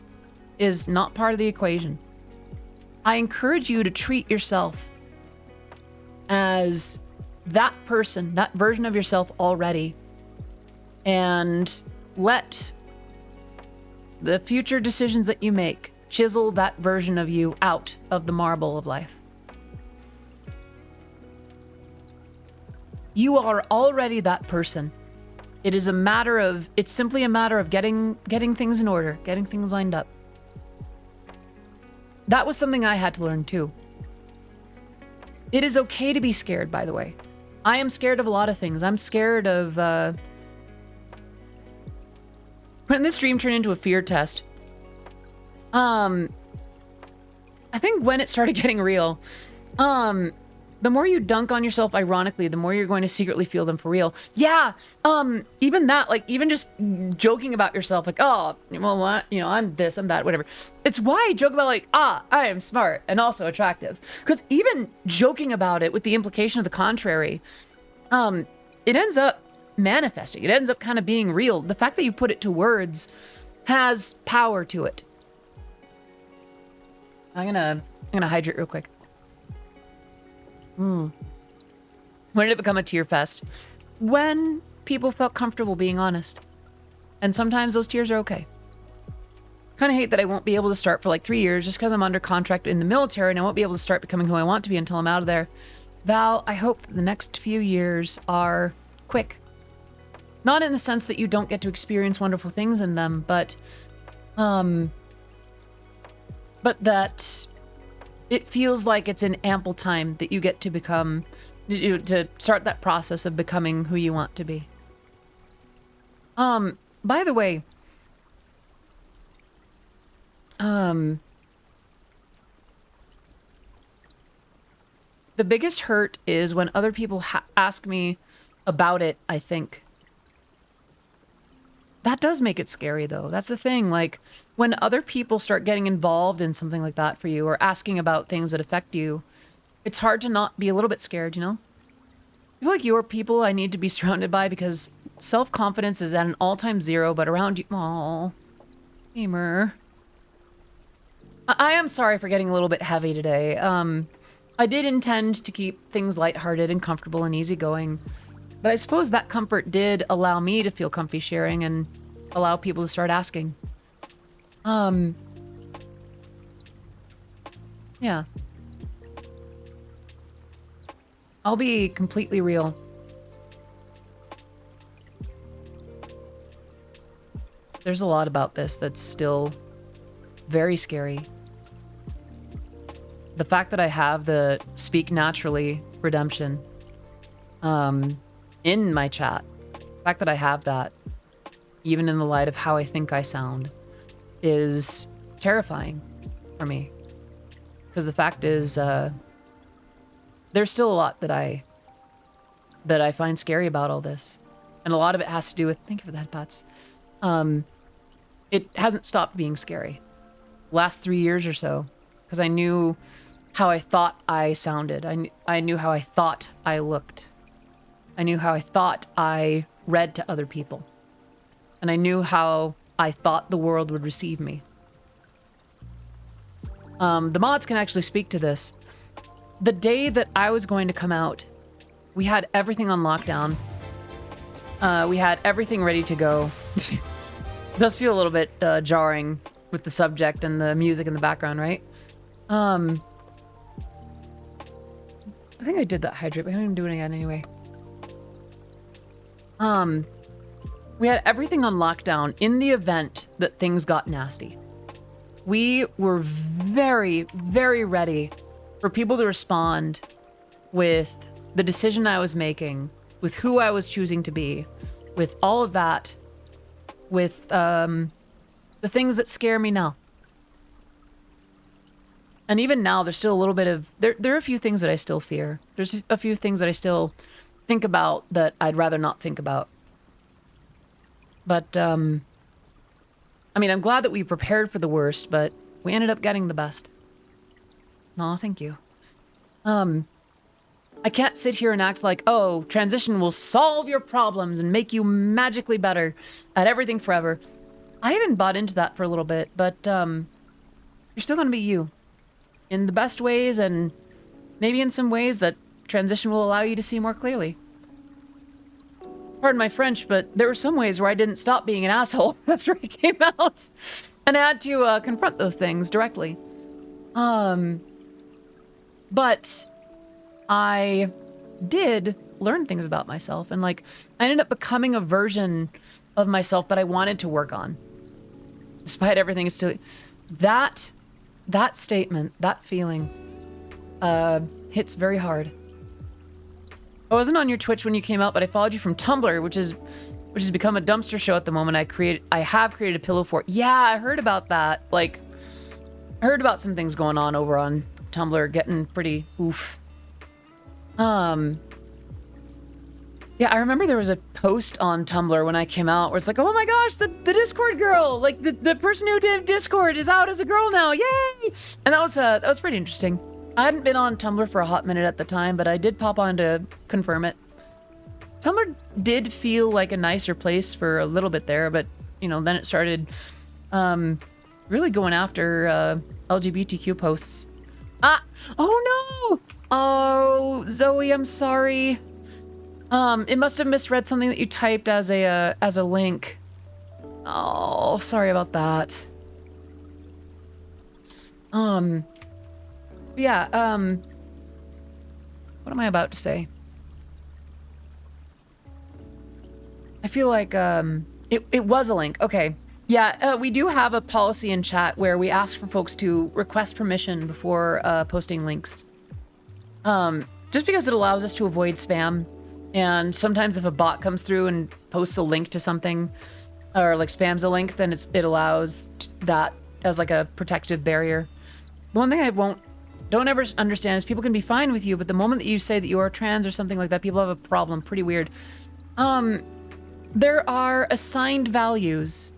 is not part of the equation. I encourage you to treat yourself as that person, that version of yourself already, and let the future decisions that you make chisel that version of you out of the marble of life. You are already that person. It's simply a matter of getting things in order, getting things lined up. That was something I had to learn too. It is okay to be scared, by the way. I am scared of a lot of things. I'm scared of, when this dream turned into a fear test, I think when it started getting real, the more you dunk on yourself ironically, the more you're going to secretly feel them for real. Yeah, even that, like, even just joking about yourself, like, oh, well, what? You know, I'm this, I'm that, whatever. It's why I joke about, like, I am smart and also attractive. Because even joking about it with the implication of the contrary, it ends up manifesting. It ends up kind of being real. The fact that you put it to words has power to it. I'm gonna hydrate real quick. When did it become a tear fest? When people felt comfortable being honest. And sometimes those tears are okay. Kind of hate that I won't be able to start for like 3 years just because I'm under contract in the military and I won't be able to start becoming who I want to be until I'm out of there. Val, I hope that the next few years are quick. Not in the sense that you don't get to experience wonderful things in them, but that it feels like it's in ample time that you get to become, to start that process of becoming who you want to be. By the way, the biggest hurt is when other people ask me about it, I think. That does make it scary, though. That's the thing. Like, when other people start getting involved in something like that for you or asking about things that affect you, it's hard to not be a little bit scared, you know? I feel like you're people I need to be surrounded by because self-confidence is at an all-time zero, but around you... Aww. Gamer. I am sorry for getting a little bit heavy today. I did intend to keep things lighthearted and comfortable and easygoing, but I suppose that comfort did allow me to feel comfy sharing and allow people to start asking. Yeah. I'll be completely real. There's a lot about this that's still very scary. The fact that I have the Speak Naturally redemption in my chat, the fact that I have that, even in the light of how I think I sound, is terrifying for me. Because the fact is, there's still a lot that I find scary about all this. And a lot of it has to do with, thank you for the headpats. It hasn't stopped being scary. Last 3 years or so, because I knew how I thought I sounded. I knew how I thought I looked. I knew how I thought I read to other people. And I knew how I thought the world would receive me. The mods can actually speak to this. The day that I was going to come out, we had everything on lockdown. We had everything ready to go. It does feel a little bit jarring with the subject and the music in the background, right? I think I did that hydrate, but I don't even do it again anyway. We had everything on lockdown in the event that things got nasty. We were very, very ready for people to respond with the decision I was making, with who I was choosing to be, with all of that, with the things that scare me now. And even now, there's still a little bit of... There are a few things that I still fear. There's a few things that I still think about that I'd rather not think about. But, I mean, I'm glad that we prepared for the worst, but we ended up getting the best. Aw, thank you. I can't sit here and act like, oh, transition will solve your problems and make you magically better at everything forever. I haven't bought into that for a little bit, but, you're still gonna be you. In the best ways, and maybe in some ways that transition will allow you to see more clearly. Pardon my French, but there were some ways where I didn't stop being an asshole after I came out. And I had to confront those things directly. But I did learn things about myself. And like, I ended up becoming a version of myself that I wanted to work on. Despite everything, it's still... That statement, that feeling, hits very hard. I wasn't on your Twitch when you came out, but I followed you from Tumblr, which has become a dumpster show at the moment. I have created a pillow fort. Yeah, I heard about that. Like, I heard about some things going on over on Tumblr, getting pretty oof. Yeah, I remember there was a post on Tumblr when I came out where it's like, oh my gosh, the Discord girl, like the person who did Discord is out as a girl now, yay! And that was pretty interesting. I hadn't been on Tumblr for a hot minute at the time, but I did pop on to confirm it. Tumblr did feel like a nicer place for a little bit there, but you know, then it started really going after LGBTQ posts. Ah! Oh no! Oh, Zoe, I'm sorry. It must have misread something that you typed as a link. Oh, sorry about that. Yeah, what am I about to say? I feel like it was a link. Okay. Yeah, we do have a policy in chat where we ask for folks to request permission before posting links. Just because it allows us to avoid spam. And sometimes if a bot comes through and posts a link to something, or like spams a link, then it allows that as like a protective barrier. The one thing I don't ever understand is people can be fine with you, but the moment that you say that you are trans or something like that, people have a problem. Pretty weird. There are assigned values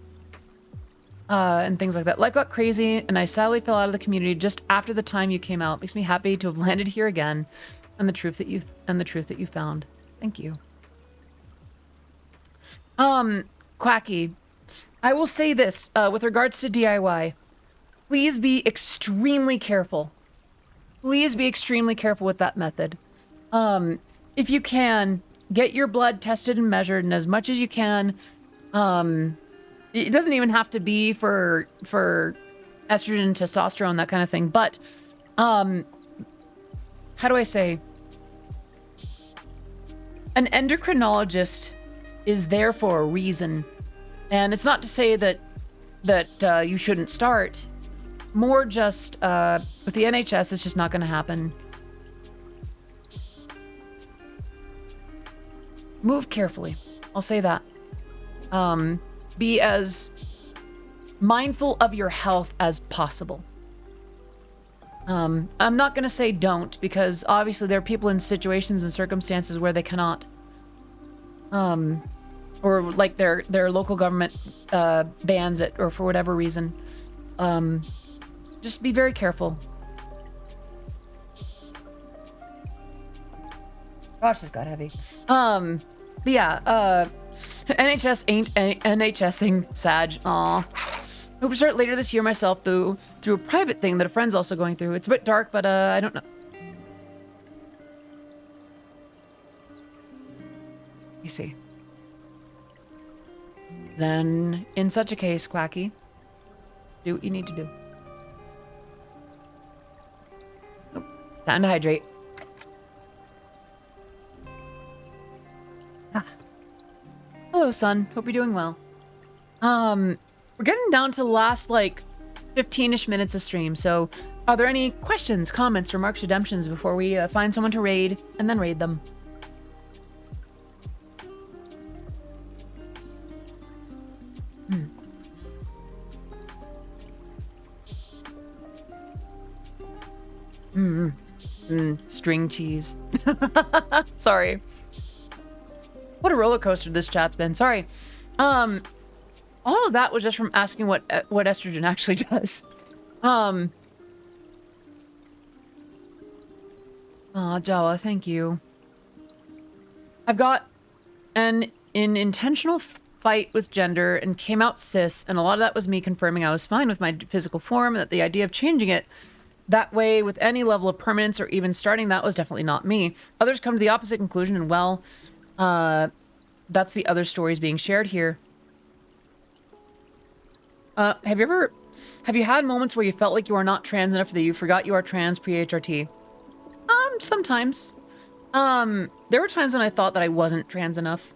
and things like that. Life got crazy, and I sadly fell out of the community just after the time you came out. Makes me happy to have landed here again, and the truth that you found. Thank you. Quacky, I will say this with regards to DIY. Please be extremely careful. Please be extremely careful with that method. If you can, get your blood tested and measured, and as much as you can, it doesn't even have to be for estrogen, testosterone, that kind of thing. But, how do I say? An endocrinologist is there for a reason. And it's not to say that you shouldn't start. More just, with the NHS, it's just not going to happen. Move carefully. I'll say that. Be as mindful of your health as possible. I'm not going to say don't, because obviously there are people in situations and circumstances where they cannot. Or like their local government bans it, or for whatever reason. Just be very careful. Gosh, this got heavy. But yeah, NHS ain't NHSing Sag. Aw. Hope to start later this year myself, through a private thing that a friend's also going through. It's a bit dark, but I don't know. You see. Then, in such a case, Quacky, do what you need to do. Oh, time to hydrate. Ah. Hello, son. Hope you're doing well. We're getting down to the last, like, 15-ish minutes of stream, so are there any questions, comments, remarks, redemptions before we find someone to raid and then raid them? String cheese. Sorry. What a roller coaster this chat's been. Sorry. All of that was just from asking what estrogen actually does. Aw, Jawa, thank you. I've got an intentional fight with gender and came out cis, and a lot of that was me confirming I was fine with my physical form, and that the idea of changing it that way with any level of permanence or even starting that was definitely not me. Others come to the opposite conclusion, and well, that's the other stories being shared here. Have you had moments where you felt like you are not trans enough that you forgot you are trans pre-HRT? Sometimes. There were times when I thought that I wasn't trans enough.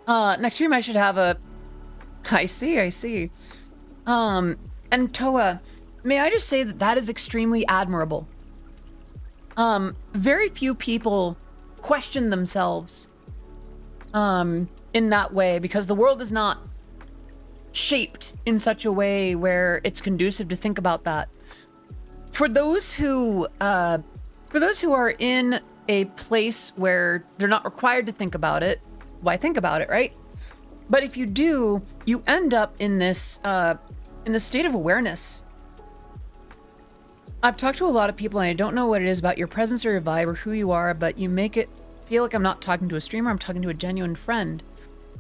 Next stream I should have a... I see. And Toa, may I just say that that is extremely admirable. Very few people question themselves, in that way, because the world is not shaped in such a way where it's conducive to think about that. For those who are in a place where they're not required to think about it, why think about it, right? But if you do, you end up in this state of awareness. I've talked to a lot of people, and I don't know what it is about your presence or your vibe or who you are, but you make it feel like I'm not talking to a streamer, I'm talking to a genuine friend.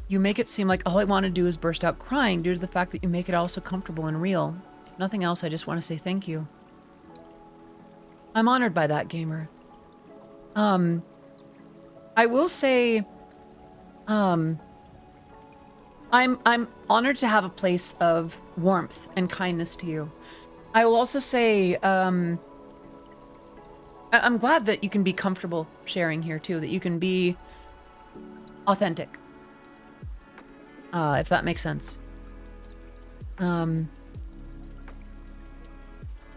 You make it seem like all I want to do is burst out crying due to the fact that you make it all so comfortable and real. If nothing else, I just want to say thank you. I'm honored by that, gamer. I will say, I'm honored to have a place of warmth and kindness to you. I will also say, I'm glad that you can be comfortable sharing here too, that you can be authentic. if that makes sense.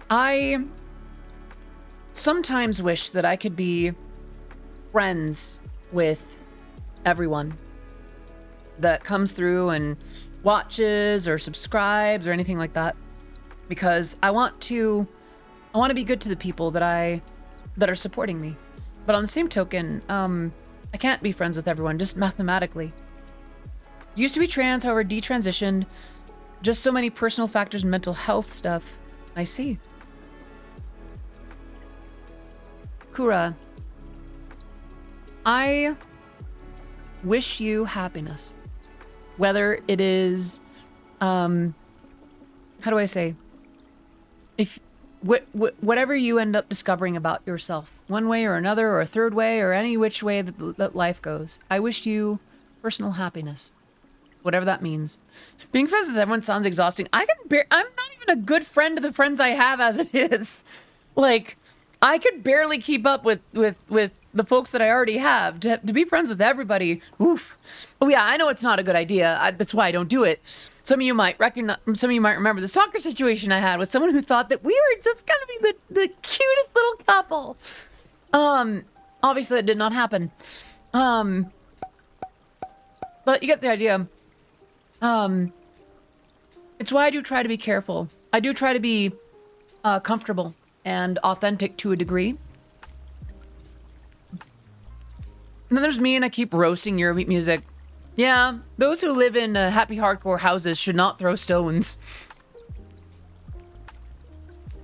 I sometimes wish that I could be friends with everyone that comes through and watches or subscribes or anything like that, because I want to be good to the people that are supporting me. But on the same token, I can't be friends with everyone, just mathematically. Used to be trans, however, detransitioned. Just so many personal factors and mental health stuff. I see. Kura, I wish you happiness. Whether it is, how do I say? If whatever you end up discovering about yourself, one way or another, or a third way, or any which way that life goes, I wish you personal happiness. Whatever that means. Being friends with everyone sounds exhausting. I'm not even a good friend to the friends I have as it is. Like, I could barely keep up with the folks that I already have. To be friends with everybody, oof. Oh yeah, I know it's not a good idea. That's why I don't do it. Some of you might remember the soccer situation I had with someone who thought that we were just gonna be the cutest little couple. Obviously that did not happen. But you get the idea. It's why I do try to be careful. I do try to be comfortable and authentic to a degree. And then there's me, and I keep roasting Eurobeat music. Yeah, those who live in happy hardcore houses should not throw stones.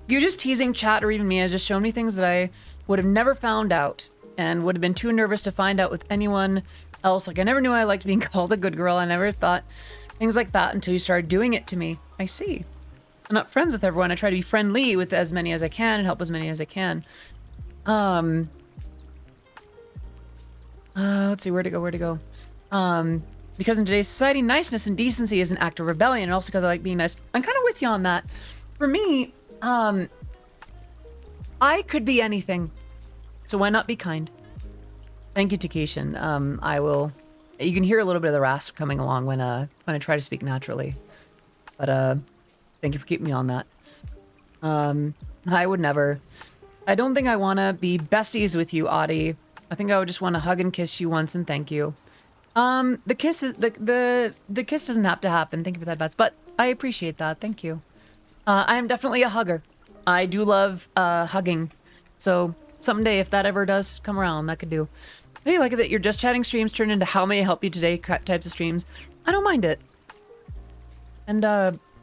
You just teasing chat or even me has just shown me things that I would have never found out and would have been too nervous to find out with anyone else. Like, I never knew I liked being called a good girl. I never thought things like that until you started doing it to me. I see. I'm not friends with everyone. I try to be friendly with as many as I can and help as many as I can. Let's see, where to go. Because in today's society, niceness and decency is an act of rebellion, and also because I like being nice. I'm kind of with you on that. For me, I could be anything, so why not be kind? Thank you, Takeshan. I will. You can hear a little bit of the rasp coming along when I try to speak naturally, but thank you for keeping me on that. I would never. I don't think I want to be besties with you, Audie. I think I would just want to hug and kiss you once and thank you. The kiss is the kiss doesn't have to happen. Thank you for that, Bats. But I appreciate that. Thank you. I am definitely a hugger. I do love hugging. So someday, if that ever does come around, that could do. I do like it that your just chatting streams turn into how may I help you today types of streams. I don't mind it. And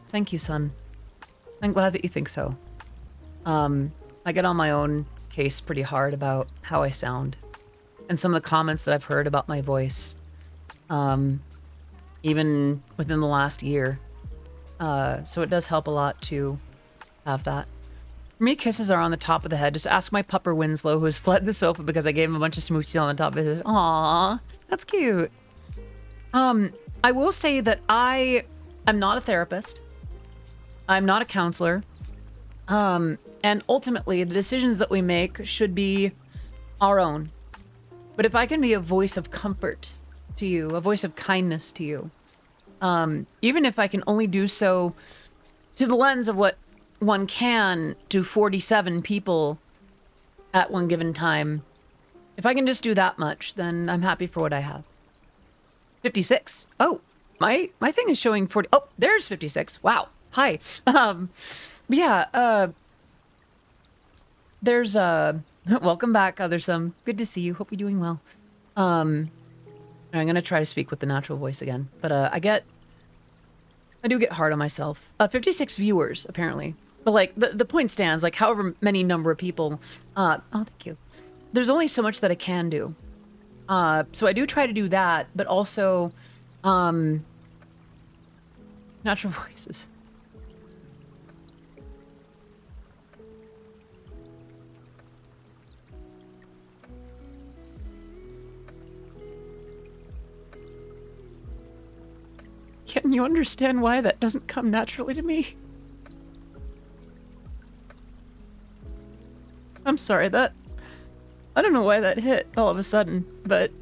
thank you, son. I'm glad that you think so. I get on my own case pretty hard about how I sound. And some of the comments that I've heard about my voice. Even within the last year. So it does help a lot to have that. For me, kisses are on the top of the head. Just ask my pupper Winslow, who has fled the sofa because I gave him a bunch of smoochies on the top of his head. Aww, that's cute. I will say that I'm not a therapist. I'm not a counselor. And ultimately, the decisions that we make should be our own. But if I can be a voice of comfort to you, a voice of kindness to you, even if I can only do so to the lens of what one can to 47 people at one given time, if I can just do that much, then I'm happy for what I have. 56. Oh, my thing is showing 40. Oh, there's 56. Wow. Hi. There's welcome back, Othersome. Good to see you. Hope you're doing well. I'm gonna try to speak with the natural voice again, but I do get hard on myself. 56 viewers apparently, but like the point stands. Like however many number of people. Oh, thank you. There's only so much that I can do. So I do try to do that, but also natural voices. Can you understand why that doesn't come naturally to me? I'm sorry, I don't know why that hit all of a sudden, but,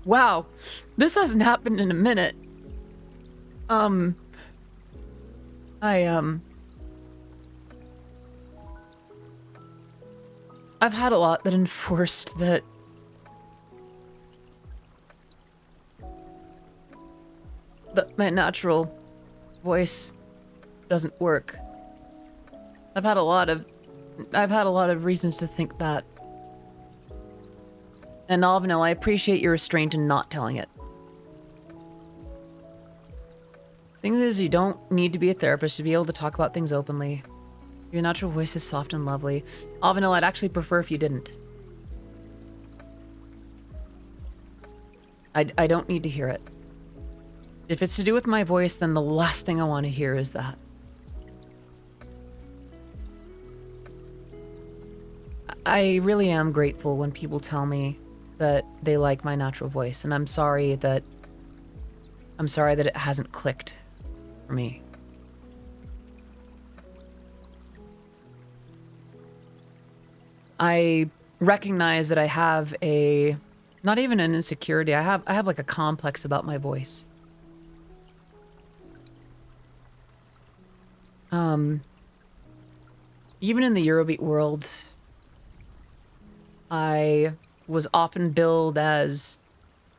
Wow, this hasn't happened in a minute. I've had a lot that enforced that my natural voice doesn't work. I've had a lot of reasons to think that. And Alvinel, I appreciate your restraint in not telling it. Thing is, you don't need to be a therapist to be able to talk about things openly. Your natural voice is soft and lovely. Alvinel, I'd actually prefer if you didn't. I don't need to hear it. If it's to do with my voice, then the last thing I want to hear is that. I really am grateful when people tell me that they like my natural voice, and I'm sorry that it hasn't clicked for me. I recognize that I have not even an insecurity. I have like a complex about my voice. Even in the Eurobeat world, I was often billed as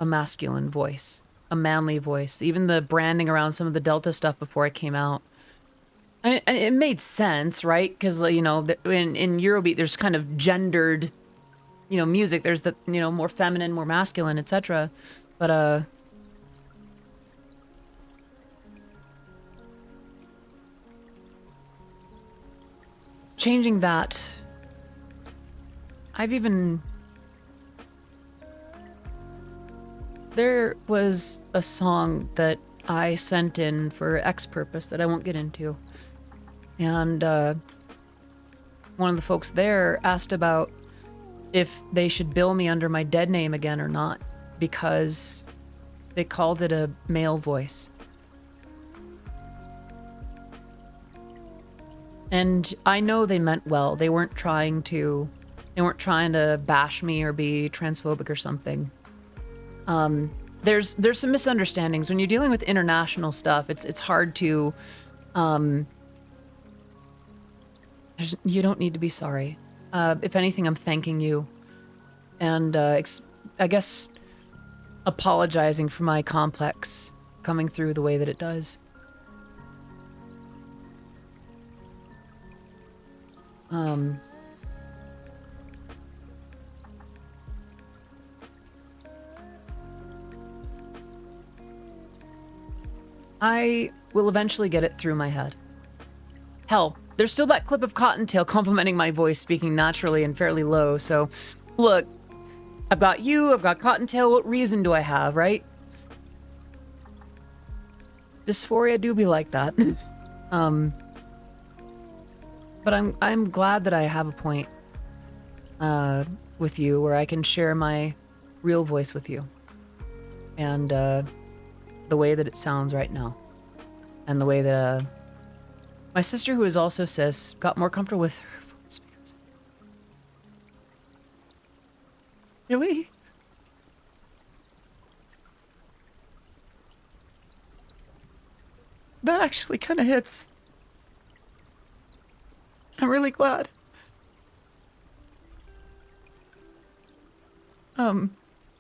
a masculine voice, a manly voice. Even the branding around some of the Delta stuff before I came out. And it made sense, right? Because, you know, in Eurobeat, there's kind of gendered, you know, music. There's the, you know, more feminine, more masculine, etc. But, changing that, there was a song that I sent in for X purpose that I won't get into. And one of the folks there asked about if they should bill me under my dead name again or not, because they called it a male voice. And I know they meant well. They weren't trying to bash me or be transphobic or something. There's some misunderstandings when you're dealing with international stuff. It's hard to, you don't need to be sorry. If anything, I'm thanking you, and I guess apologizing for my complex coming through the way that it does. I will eventually get it through my head. Hell, there's still that clip of Cottontail complimenting my voice, speaking naturally and fairly low, so look, I've got you, I've got Cottontail, what reason do I have, right? Dysphoria do be like that. But I'm glad that I have a point with you where I can share my real voice with you. And the way that it sounds right now. And the way that my sister, who is also cis, got more comfortable with her voice because... Really? That actually kind of hits. I'm really glad.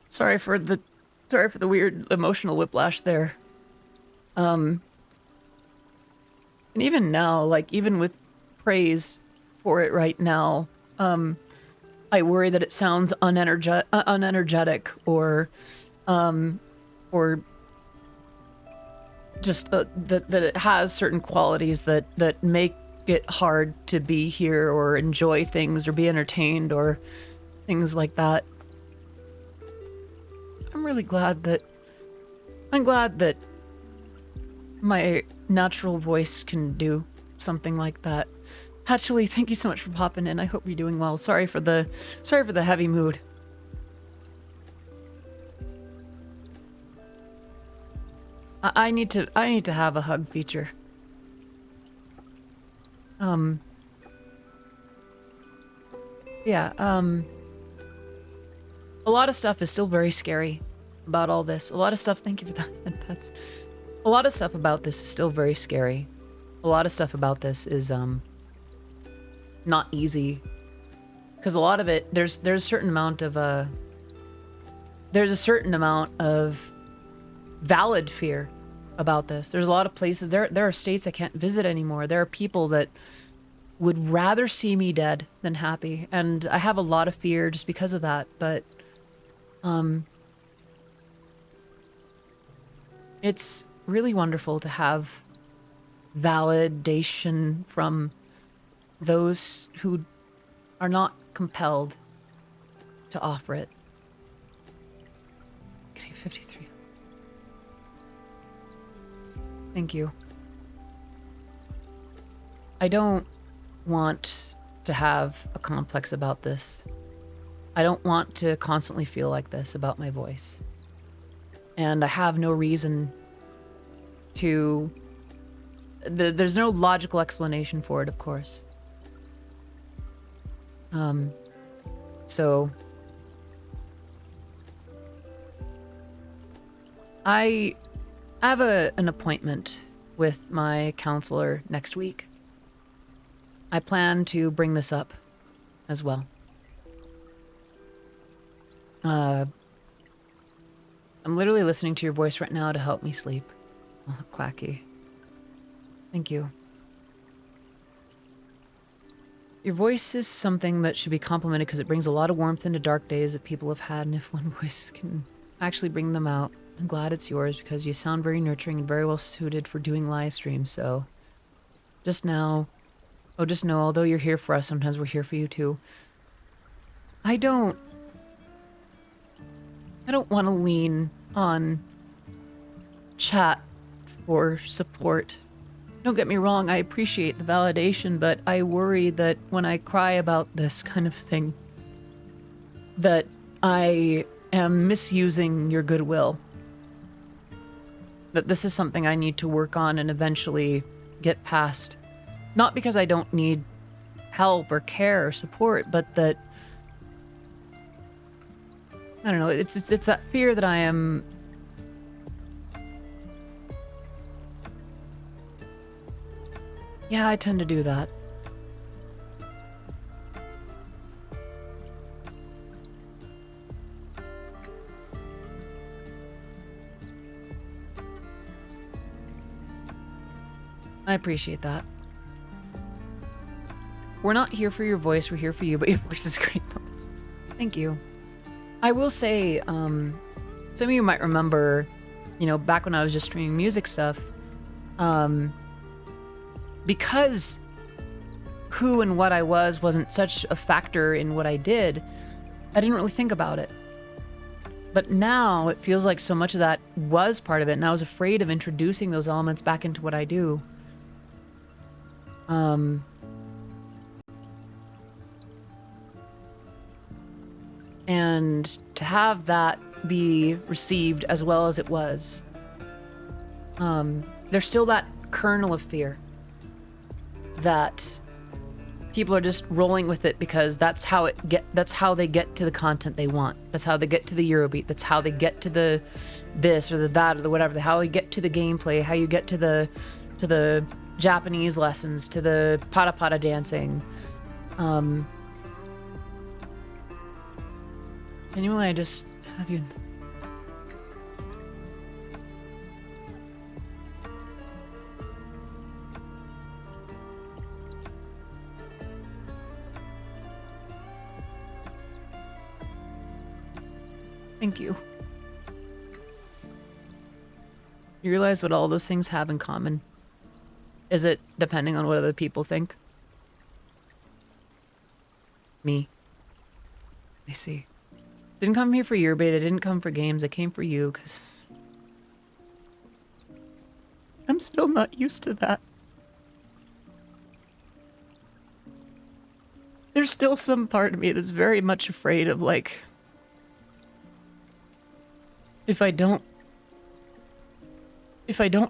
Sorry for the weird emotional whiplash there. And even now, like, even with praise for it right now, I worry that it sounds unenergetic or just that it has certain qualities that make it hard to be here or enjoy things or be entertained or things like that. I'm glad that my natural voice can do something like that. Actually, thank you so much for popping in. I hope you're doing well. Sorry for the heavy mood. I need to have a hug feature. Yeah, a lot of stuff is still very scary about all this. A lot of stuff, thank you for that, and pets. A lot of stuff about this is still very scary. A lot of stuff about this is not easy. Because a lot of it, there's a certain amount of valid fear about this. There's a lot of places, there are states I can't visit anymore. There are people that would rather see me dead than happy. And I have a lot of fear just because of that. But it's really wonderful to have validation from those who are not compelled to offer it. Getting 53. Thank you. I don't want to have a complex about this. I don't want to constantly feel like this about my voice. And I have no reason to... There's no logical explanation for it, of course. So... I have an appointment with my counselor next week. I plan to bring this up as well. I'm literally listening to your voice right now to help me sleep. Oh, quacky. Thank you. Your voice is something that should be complimented because it brings a lot of warmth into dark days that people have had, and if one voice can actually bring them out, I'm glad it's yours because you sound very nurturing and very well suited for doing live streams, so... Just know, although you're here for us, sometimes we're here for you too. I don't want to lean on chat for support. Don't get me wrong, I appreciate the validation, but I worry that when I cry about this kind of thing, that I am misusing your goodwill. That this is something I need to work on and eventually get past. Not because I don't need help or care or support, but that... I don't know, it's that fear that I am... Yeah, I tend to do that. I appreciate that. We're not here for your voice, we're here for you, but your voice is great. Thank you. I will say, some of you might remember, you know, back when I was just streaming music stuff, because who and what I wasn't such a factor in what I did, I didn't really think about it. But now it feels like so much of that was part of it, and I was afraid of introducing those elements back into what I do. And to have that be received as well as it was, there's still that kernel of fear that people are just rolling with it because that's how they get to the content they want. That's how they get to the Eurobeat. That's how they get to the this or the that or the whatever. How you get to the gameplay. How you get to the Japanese lessons, to the pata pata dancing. Genuinely, I just have you. Thank you. You realize what all those things have in common? Is it depending on what other people think? Me. I see. Didn't come here for Eurobeat, I didn't come for games, I came for you, because... I'm still not used to that. There's still some part of me that's very much afraid of, like... If I don't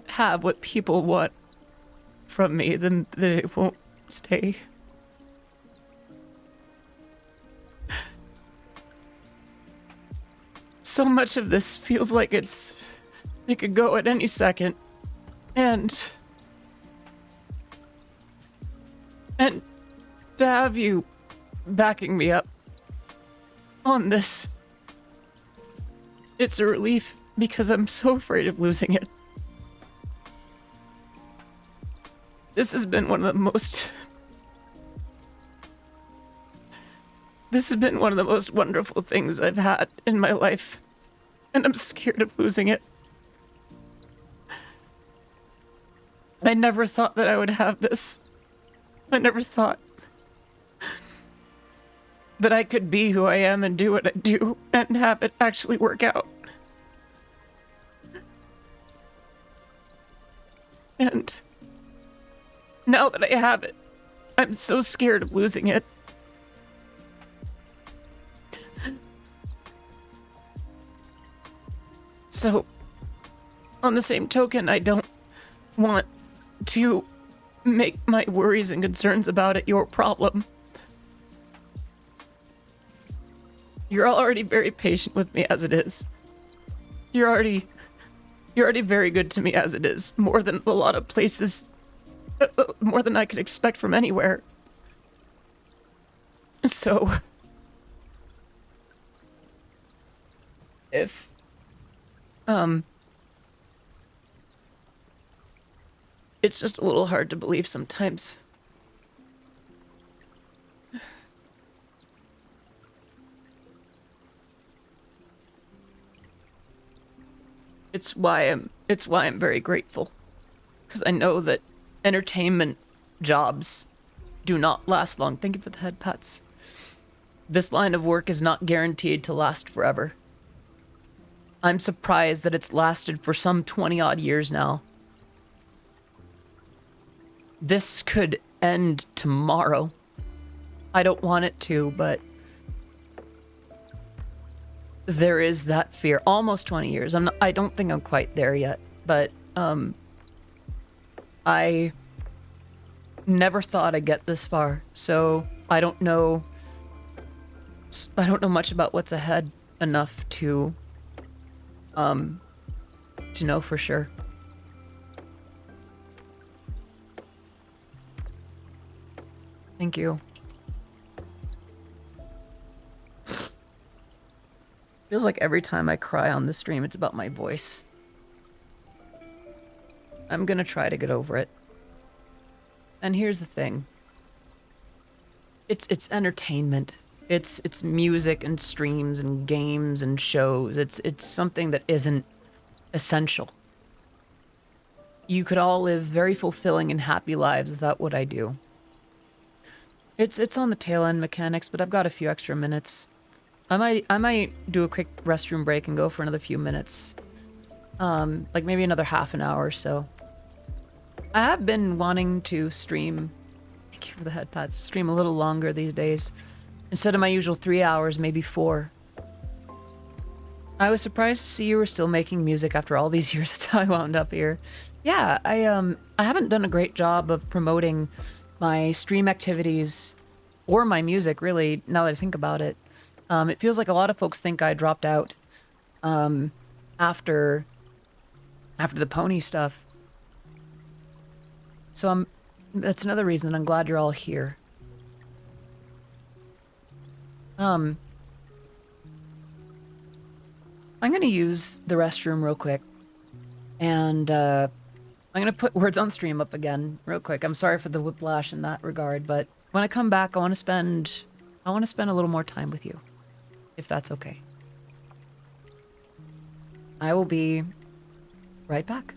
have what people want from me, then it won't stay. So much of this feels like it could go at any second. And to have you backing me up on this, it's a relief because I'm so afraid of losing it. This has been one of the most wonderful things I've had in my life, and I'm scared of losing it. I never thought that I would have this. I never thought that I could be who I am and do what I do and have it actually work out. And now that I have it, I'm so scared of losing it. So, on the same token, I don't want to make my worries and concerns about it your problem. You're already very patient with me as it is. You're already very good to me as it is, more than a lot of places, more than I could expect from anywhere. So, if, it's just a little hard to believe sometimes. It's why I'm very grateful. Because I know that entertainment jobs do not last long. Thank you for the head pats. This line of work is not guaranteed to last forever. I'm surprised that it's lasted for some 20 odd years now. This could end tomorrow. I don't want it to, but there is that fear. Almost 20 years. I don't think I'm quite there yet, but I never thought I'd get this far. So I don't know much about what's ahead enough to know for sure. Thank you. Feels like every time I cry on the stream, it's about my voice. I'm gonna try to get over it. And here's the thing. It's entertainment. It's music and streams and games and shows. It's something that isn't essential. You could all live very fulfilling and happy lives without what I do. It's on the tail end mechanics, but I've got a few extra minutes. I might do a quick restroom break and go for another few minutes. Like maybe another half an hour or so. I have been wanting to stream, thank you for the head pads, stream a little longer these days. Instead of my usual 3 hours, maybe 4. I was surprised to see you were still making music after all these years. That's how I wound up here. Yeah, I haven't done a great job of promoting my stream activities or my music, really, now that I think about it. It feels like a lot of folks think I dropped out after the pony stuff. So that's another reason I'm glad you're all here. I'm gonna use the restroom real quick, and I'm gonna put Words on Stream up again real quick. I'm sorry for the whiplash in that regard, but when I come back, I want to spend a little more time with you, if that's okay. I will be right back.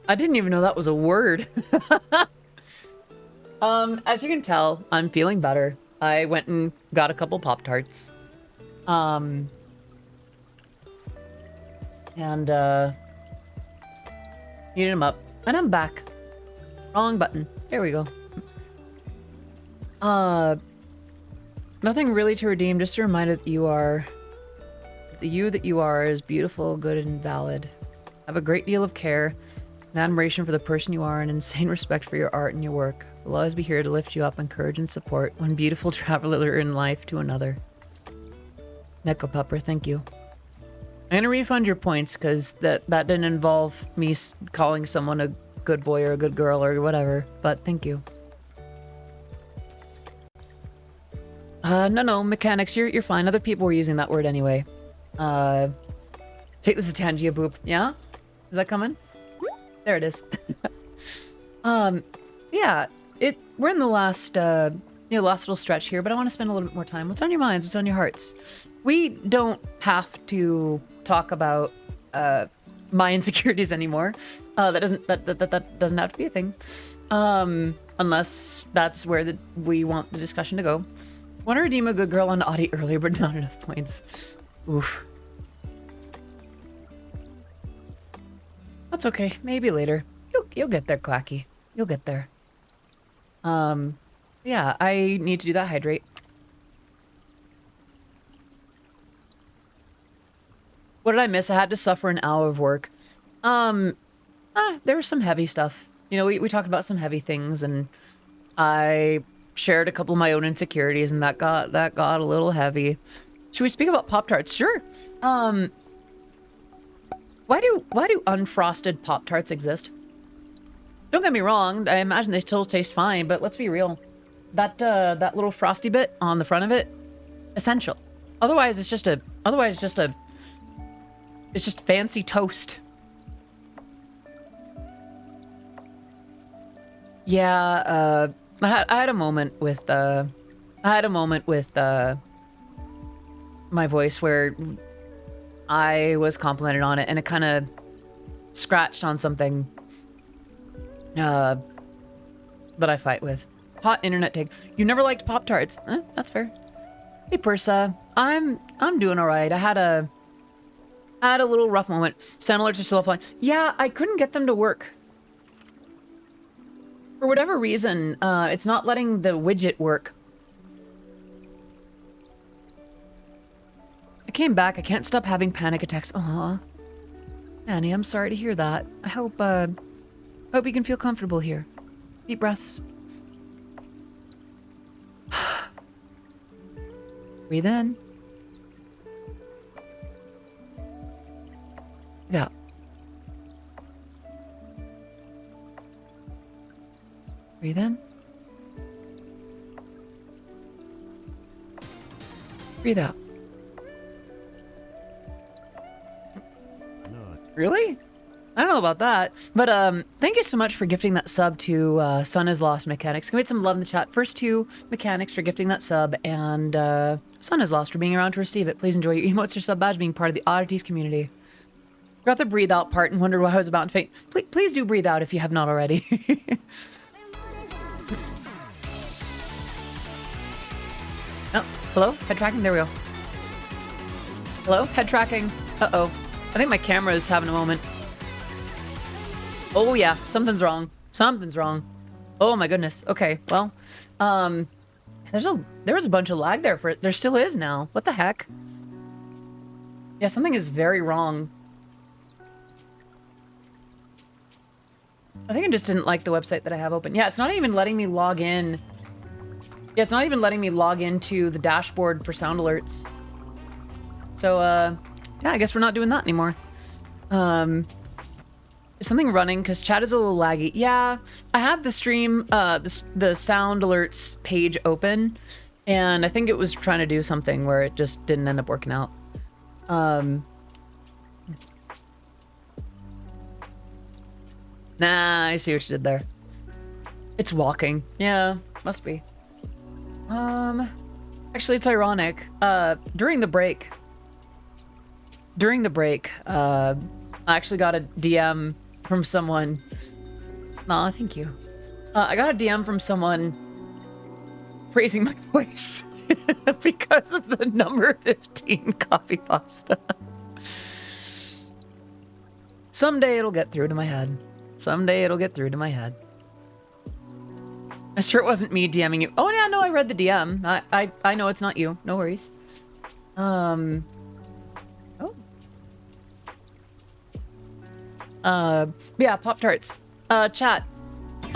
I didn't even know that was a word. As you can tell, I'm feeling better. I went and got a couple Pop-Tarts. And, heated them up. And I'm back. Wrong button. There we go. Nothing really to redeem, just a reminder that you are... The you that you are is beautiful, good, and valid. Have a great deal of care, and admiration for the person you are, and insane respect for your art and your work. We'll always be here to lift you up, encourage, and support one beautiful traveler in life to another. Neko Pupper, thank you. I'm gonna refund your points, because that didn't involve me calling someone a good boy or a good girl or whatever, but thank you. No, mechanics, you're fine. Other people were using that word anyway. Take this to Tangia Boop. Yeah? Is that coming? There it is. Yeah, we're in the last, last little stretch here, but I want to spend a little bit more time. What's on your minds? What's on your hearts? We don't have to talk about, my insecurities anymore. That doesn't have to be a thing. Unless that's where we want the discussion to go. Want to redeem a good girl on Audi earlier, but not enough points. Oof. That's okay. Maybe later. You'll get there, Quacky. You'll get there. Yeah, I need to do that hydrate. What did I miss? I had to suffer an hour of work. There was some heavy stuff. You know, we talked about some heavy things, and I shared a couple of my own insecurities, and that got a little heavy. Should we speak about Pop-Tarts? Sure. Why do unfrosted Pop-Tarts exist? Don't get me wrong, I imagine they still taste fine, but let's be real. That little frosty bit on the front of it, essential. Otherwise it's just fancy toast. Yeah, I had a moment with my voice where I was complimented on it, and it kind of scratched on something that I fight with. Hot internet take. You never liked Pop-Tarts. That's fair. Hey, Persa. I'm doing all right. I had a little rough moment. Sound alerts are still offline. Yeah, I couldn't get them to work. For whatever reason, it's not letting the widget work. I came back. I can't stop having panic attacks. Aw. Annie, I'm sorry to hear that. I hope you can feel comfortable here. Deep breaths. Breathe in. Breathe out. Breathe in. Breathe out. Really? I don't know about that. But thank you so much for gifting that sub to Sun is Lost Mechanics. Can we get some love in the chat? First to Mechanics for gifting that sub, and Sun is Lost for being around to receive it. Please enjoy your emotes, your sub badge, being part of the Oddities community. Forgot the breathe out part and wondered why I was about to faint. Please do breathe out if you have not already. Oh, hello? Head tracking? There we go. Hello? Head tracking. Uh-oh. I think my camera is having a moment. Oh yeah, something's wrong. Something's wrong. Oh my goodness. Okay, well, there was a bunch of lag there for it. There still is now. What the heck? Yeah, something is very wrong. I think I just didn't like the website that I have open. Yeah, it's not even letting me log in. Yeah, it's not even letting me log into the dashboard for sound alerts. So, yeah, I guess we're not doing that anymore. Is something running? Because chat is a little laggy. Yeah, I had the stream, the sound alerts page open, and I think it was trying to do something where it just didn't end up working out. Nah, I see what you did there. It's walking. Yeah, must be. Actually, it's ironic. During the break, I actually got a DM from someone. Nah, thank you. I got a DM from someone praising my voice because of the number 15 coffee pasta. Someday it'll get through to my head. Someday it'll get through to my head. I sure it wasn't me DMing you. Oh yeah, no, I read the DM. I know it's not you. No worries. Oh. Yeah, Pop-Tarts. Chat.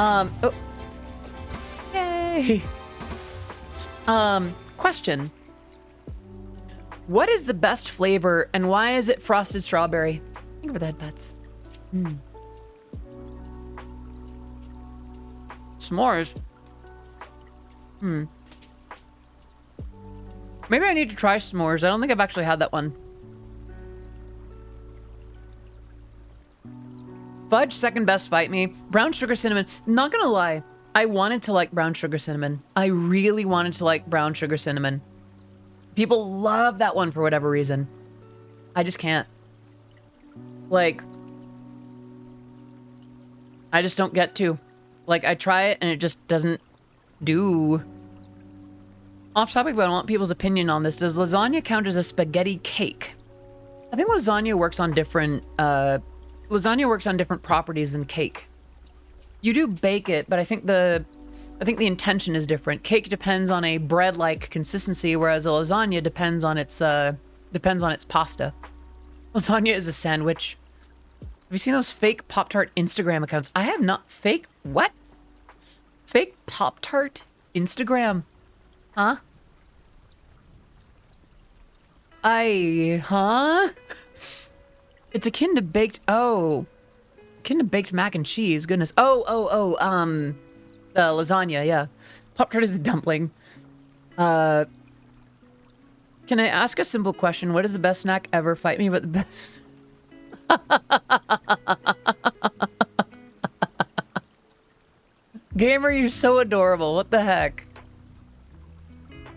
Oh. Yay. Question. What is the best flavor and why is it frosted strawberry? Thank you for the head pets. S'mores. Maybe I need to try s'mores. I don't think I've actually had that one. Fudge, second best, fight me. Brown sugar cinnamon. Not gonna lie. I wanted to like brown sugar cinnamon. I really wanted to like brown sugar cinnamon. People love that one for whatever reason. I just can't. Like, I just don't get to. Like, I try it and it just doesn't do. Off topic, but I want people's opinion on this. Does lasagna count as a spaghetti cake? I think lasagna works on different properties than cake. You do bake it, but I think the intention is different. Cake depends on a bread-like consistency, whereas a lasagna depends on its pasta. Lasagna is a sandwich. Have you seen those fake Pop-Tart Instagram accounts? I have not. Fake what? Fake Pop-Tart Instagram? Huh? Huh? It's akin to baked. Oh, akin to baked mac and cheese. Goodness. Lasagna. Yeah, Pop-Tart is a dumpling. Can I ask a simple question? What is the best snack ever? Fight me, but the best. Gamer, you're so adorable. What the heck?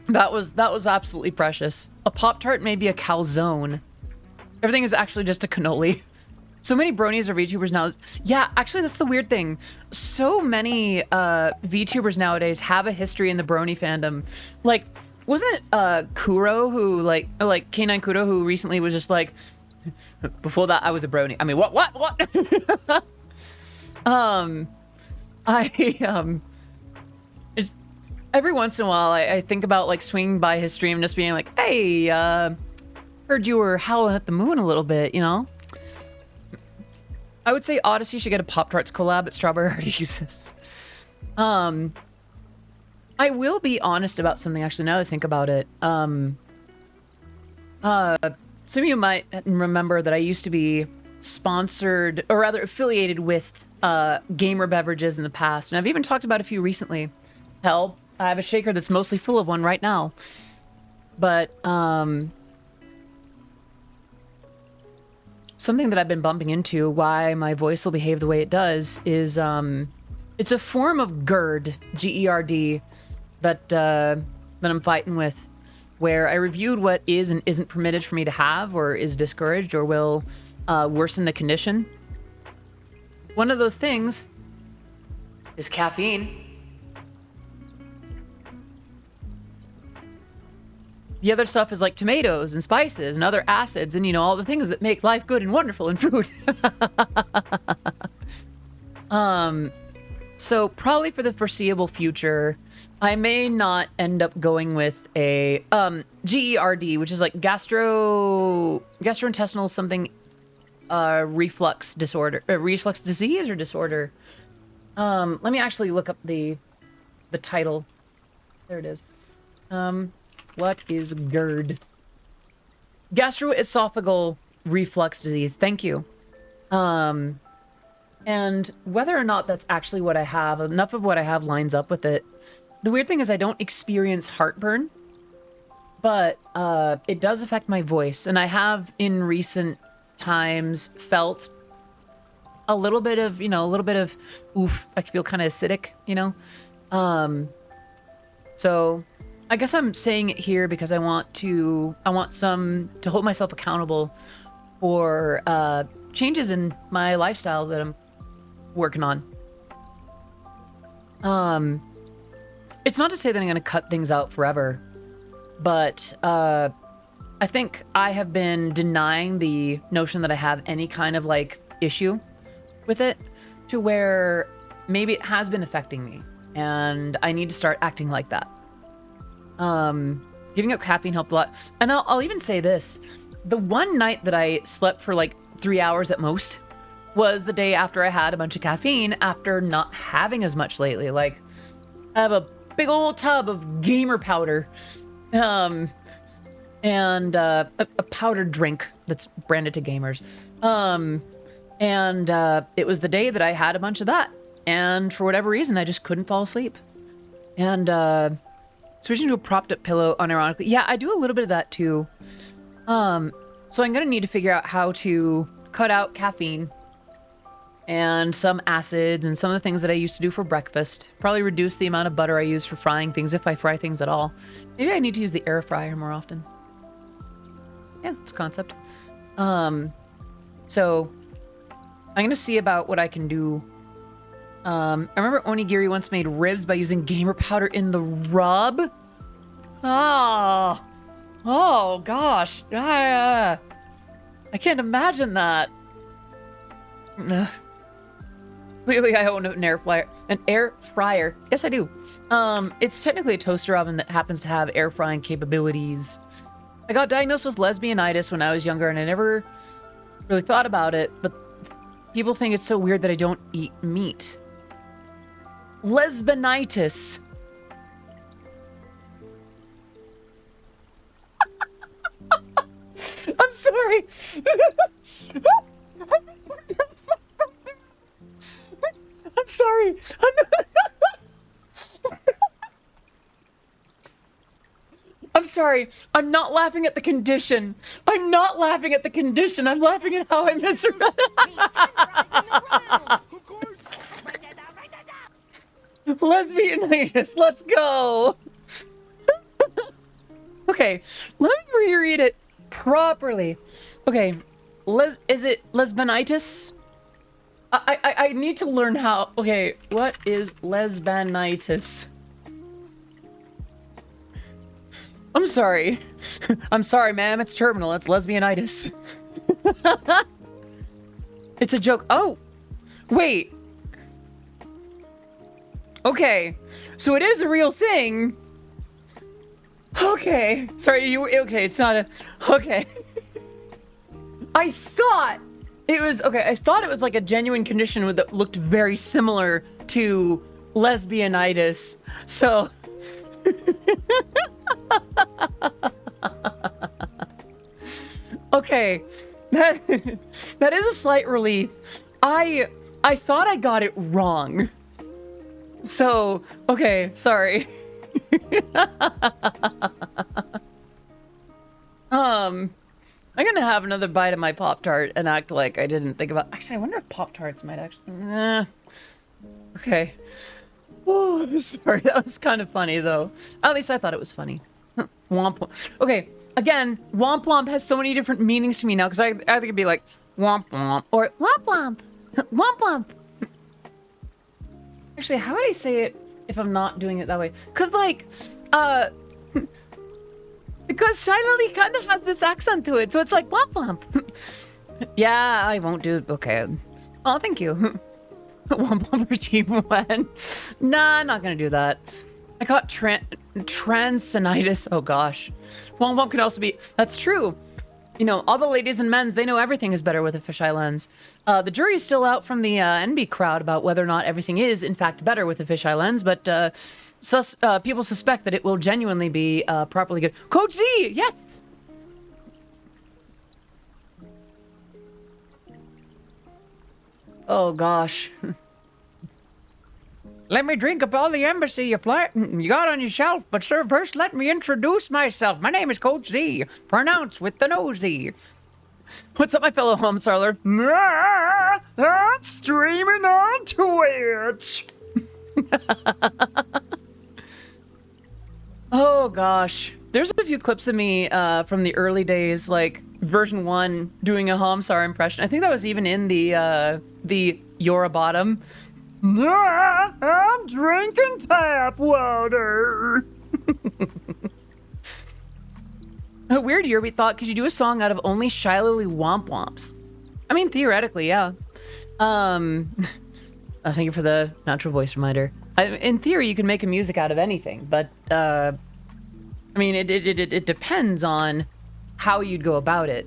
That was absolutely precious. A Pop-Tart may be a calzone. Everything is actually just a cannoli. So many bronies are VTubers now. Yeah, actually, that's the weird thing. So many VTubers nowadays have a history in the brony fandom. Like, wasn't it Kuro who, like K9 Kuro, who recently was just like, before that, I was a brony. I mean, what? It's, every once in a while, I think about, like, swinging by his stream and just being like, hey, heard you were howling at the moon a little bit, you know? I would say Odyssey should get a Pop-Tarts collab at Strawberry Heart. I will be honest about something, actually, now that I think about it. Some of you might remember that I used to be sponsored, or rather affiliated with gamer beverages in the past, and I've even talked about a few recently. Hell, I have a shaker that's mostly full of one right now. But, something that I've been bumping into, why my voice will behave the way it does, is, it's a form of GERD, G-E-R-D, that I'm fighting with, where I reviewed what is and isn't permitted for me to have, or is discouraged, or will worsen the condition. One of those things is caffeine. The other stuff is like tomatoes and spices and other acids and, you know, all the things that make life good and wonderful in food. So probably for the foreseeable future, I may not end up going with a GERD, which is like gastrointestinal something reflux disorder, reflux disease or disorder. Let me actually look up the title. There it is. What is GERD? Gastroesophageal reflux disease. Thank you. And whether or not that's actually what I have, enough of what I have lines up with it. The weird thing is I don't experience heartburn, but it does affect my voice. And I have in recent times felt a little bit of, oof, I feel kind of acidic, you know? So I guess I'm saying it here because I want to hold myself accountable for changes in my lifestyle that I'm working on. It's not to say that I'm going to cut things out forever, but I think I have been denying the notion that I have any kind of like issue with it, to where maybe it has been affecting me and I need to start acting like that. Giving up caffeine helped a lot. And I'll even say this. The one night that I slept for like 3 hours at most was the day after I had a bunch of caffeine after not having as much lately. Like, I have a big old tub of gamer powder. And a powdered drink that's branded to gamers. It was the day that I had a bunch of that. And for whatever reason, I just couldn't fall asleep. And switching to a propped up pillow, unironically. Yeah, I do a little bit of that too. So I'm going to need to figure out how to cut out caffeine and some acids and some of the things that I used to do for breakfast. Probably reduce the amount of butter I use for frying things, if I fry things at all. Maybe I need to use the air fryer more often. Yeah, it's a concept. So I'm going to see about what I can do. I remember Onigiri once made ribs by using gamer powder in the rub. Oh gosh. I can't imagine that. Clearly I own an air fryer. An air fryer. Yes, I do. It's technically a toaster oven that happens to have air frying capabilities. I got diagnosed with lesbianitis when I was younger, and I never really thought about it, but people think it's so weird that I don't eat meat. Lesbianitis. I'm sorry. I'm sorry. I'm sorry. I'm not laughing at the condition. I'm not laughing at the condition. I'm laughing at how I misread. Lesbianitis. Let's go. Okay, let me reread it properly. Okay, is it lesbianitis? I need to learn how. Okay, what is lesbianitis? I'm sorry. I'm sorry, ma'am. It's terminal. It's lesbianitis. It's a joke. Oh, wait. Okay, so it is a real thing. Okay, sorry. Okay? It's not a. Okay. I thought it was okay. I thought it was like a genuine condition that looked very similar to lesbianitis. So. Okay, that is a slight relief. I thought I got it wrong. So, okay, sorry. I'm gonna have another bite of my Pop-Tart and act like I didn't think about. Actually, I wonder if Pop-Tarts might actually. Okay. Oh, sorry, that was kind of funny though. At least I thought it was funny. Womp womp. Okay, again, womp womp has so many different meanings to me now, because I think it'd be like womp womp or womp womp. Womp womp. Actually, how would I say it if I'm not doing it that way? Because like, because Shiley kind of has this accent to it, so it's like womp womp. Yeah, I won't do it. Okay. Oh, thank you. Womp womp regime when? Nah, I'm not gonna do that. I got transinitis. Oh gosh. Womp womp can also be. That's true. You know, all the ladies and men's, they know everything is better with a fisheye lens. The jury is still out from the NB crowd about whether or not everything is, in fact, better with a fisheye lens, but people suspect that it will genuinely be properly good. Code Z! Yes! Oh, gosh. Let me drink up all the embassy you got on your shelf, but sir, first let me introduce myself. My name is Coach Z, pronounced with the nosy. What's up, my fellow homestarler? I'm streaming on Twitch. Oh gosh, there's a few clips of me from the early days, like version 1 doing a Hamsar impression. I think that was even in the You're a Bottom. I'm drinking tap water. A weird Eurobeat thought, could you do a song out of only Shilily Womp Womps? I mean, theoretically, yeah. Thank you for the natural voice reminder. In theory, you can make a music out of anything, but I mean, it depends on how you'd go about it.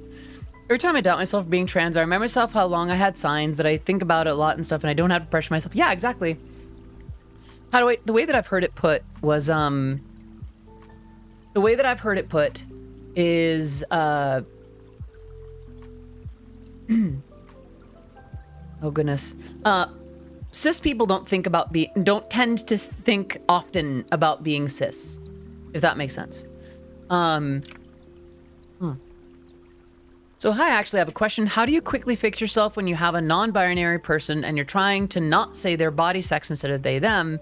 Every time I doubt myself for being trans, I remind myself how long I had signs, that I think about it a lot and stuff, and I don't have to pressure myself. Yeah, exactly. The way that I've heard it put was, the way that I've heard it put is, oh goodness. Cis people don't tend to think often about being cis, if that makes sense. So hi, I actually have a question. How do you quickly fix yourself when you have a non-binary person and you're trying to not say their body sex instead of they, them?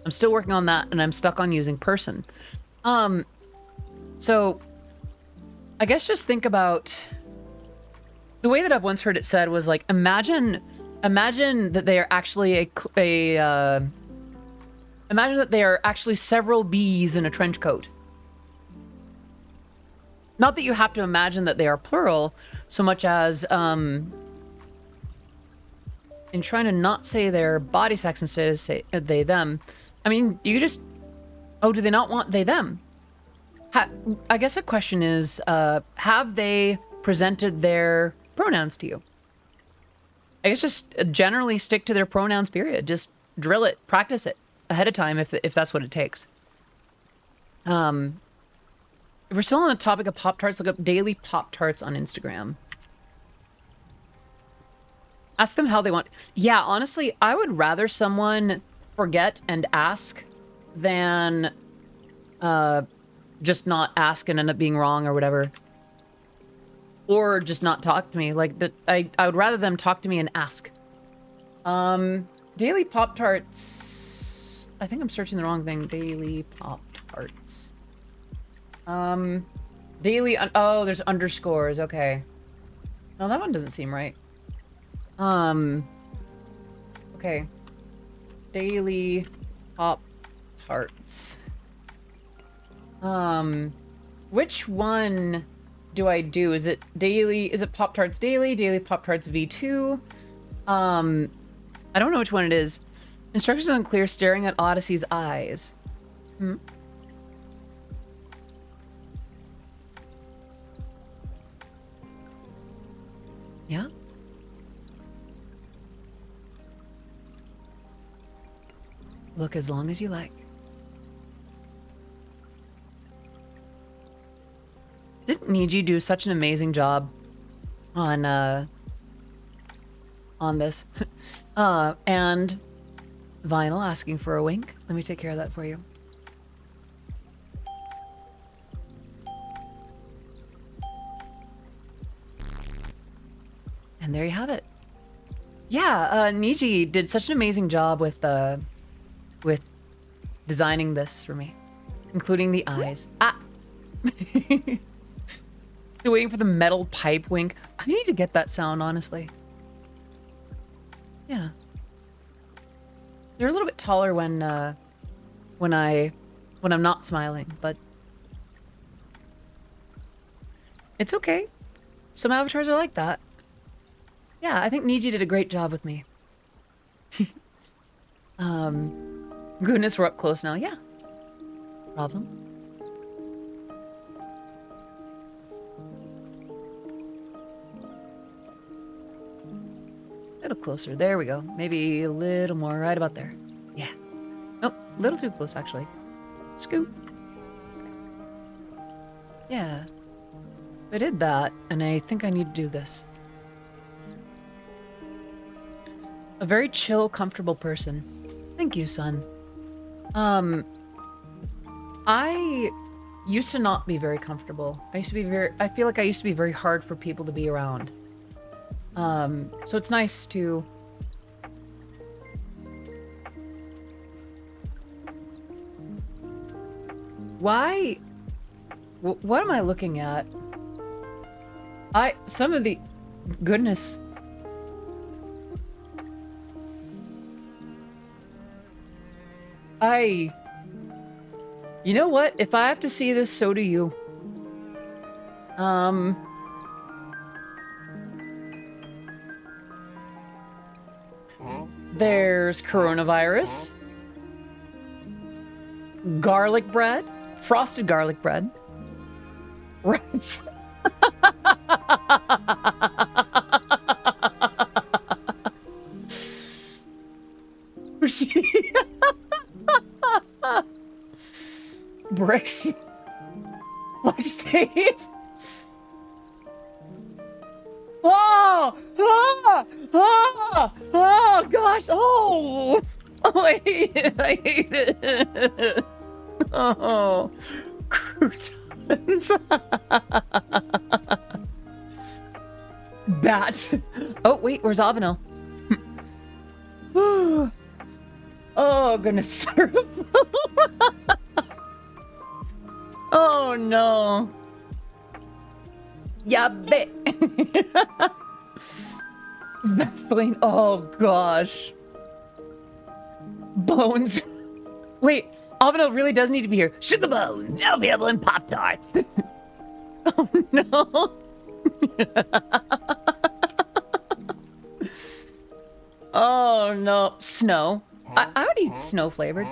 I'm still working on that and I'm stuck on using person. So I guess just think about the way that I've once heard it said was like, imagine that they are actually imagine that they are actually several bees in a trench coat. Not that you have to imagine that they are plural, so much as in trying to not say their body sex instead of say they, them. I mean, you just, oh, do they not want they, them? I guess a question is, have they presented their pronouns to you? I guess just generally stick to their pronouns, period. Just drill it, practice it ahead of time if that's what it takes. If we're still on the topic of Pop-Tarts, look up Daily Pop-Tarts on Instagram. Ask them how they want. Yeah, honestly, I would rather someone forget and ask than just not ask and end up being wrong or whatever. Or just not talk to me. Like, I would rather them talk to me and ask. Daily Pop-Tarts. I think I'm searching the wrong thing. Daily Pop-Tarts. Daily, oh, there's underscores, okay. No, that one doesn't seem right. Okay. Daily Pop-Tarts. Which one do I do? Is it Pop-Tarts Daily? Daily Pop-Tarts V2? I don't know which one it is. Instructions unclear, staring at Odyssey's eyes. Yeah? Look as long as you like. Didn't Niji do such an amazing job on this? And Vinyl asking for a wink. Let me take care of that for you. And there you have it. Yeah, Niji did such an amazing job with designing this for me, including the eyes. Ah! Still waiting for the metal pipe wink. I need to get that sound, honestly. Yeah. They're a little bit taller when I'm not smiling, but it's okay. Some avatars are like that. Yeah, I think Niji did a great job with me. Goodness, we're up close now. Yeah. Problem. A little closer. There we go. Maybe a little more. Right about there. Yeah. Nope. A little too close, actually. Scoop. Yeah. I did that, and I think I need to do this. A very chill, comfortable person. Thank you, son. I used to not be very comfortable. I feel like I used to be very hard for people to be around. So it's nice to... Why? What am I looking at? Some of the goodness. You know what? If I have to see this, so do you. There's coronavirus. Garlic bread. Frosted garlic bread. Rats. Bricks. Flex tape. Oh! Oh, gosh! Oh! Oh, I hate it! I hate it! Oh, croutons. Bat. Oh, wait, where's Avenel? Oh, goodness. Oh, no. Yabe. Vaseline. Oh, gosh. Bones. Wait, Avenel really does need to be here. Sugar bones. They'll be able in Pop-Tarts. Oh, no. Oh, no. Snow. I would eat snow flavored.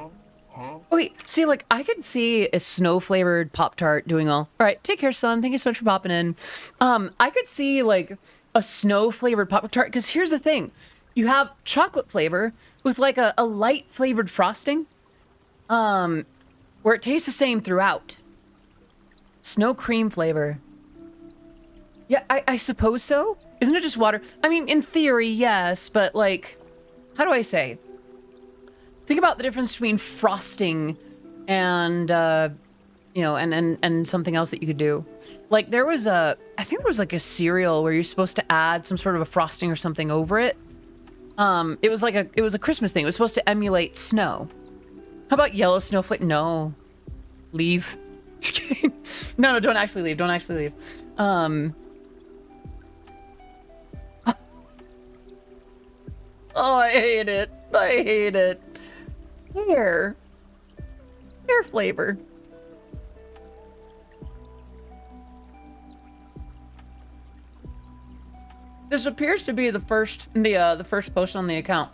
Wait, see, like, I could see a snow flavored Pop-Tart doing all right. Take care, son. Thank you so much for popping in. I could see like a snow flavored Pop-Tart because here's the thing: you have chocolate flavor with like a light flavored frosting, where it tastes the same throughout. Snow cream flavor. Yeah, I suppose so. Isn't it just water? I mean, in theory, yes, but like, how do I say? Think about the difference between frosting and, you know, and something else that you could do. Like there was I think there was like a cereal where you're supposed to add some sort of a frosting or something over it. It was a Christmas thing. It was supposed to emulate snow. How about yellow snowflake? No. Leave. Just kidding. No, don't actually leave. Don't actually leave. Oh, I hate it. I hate it. Hair flavor. This appears to be the first post on the account.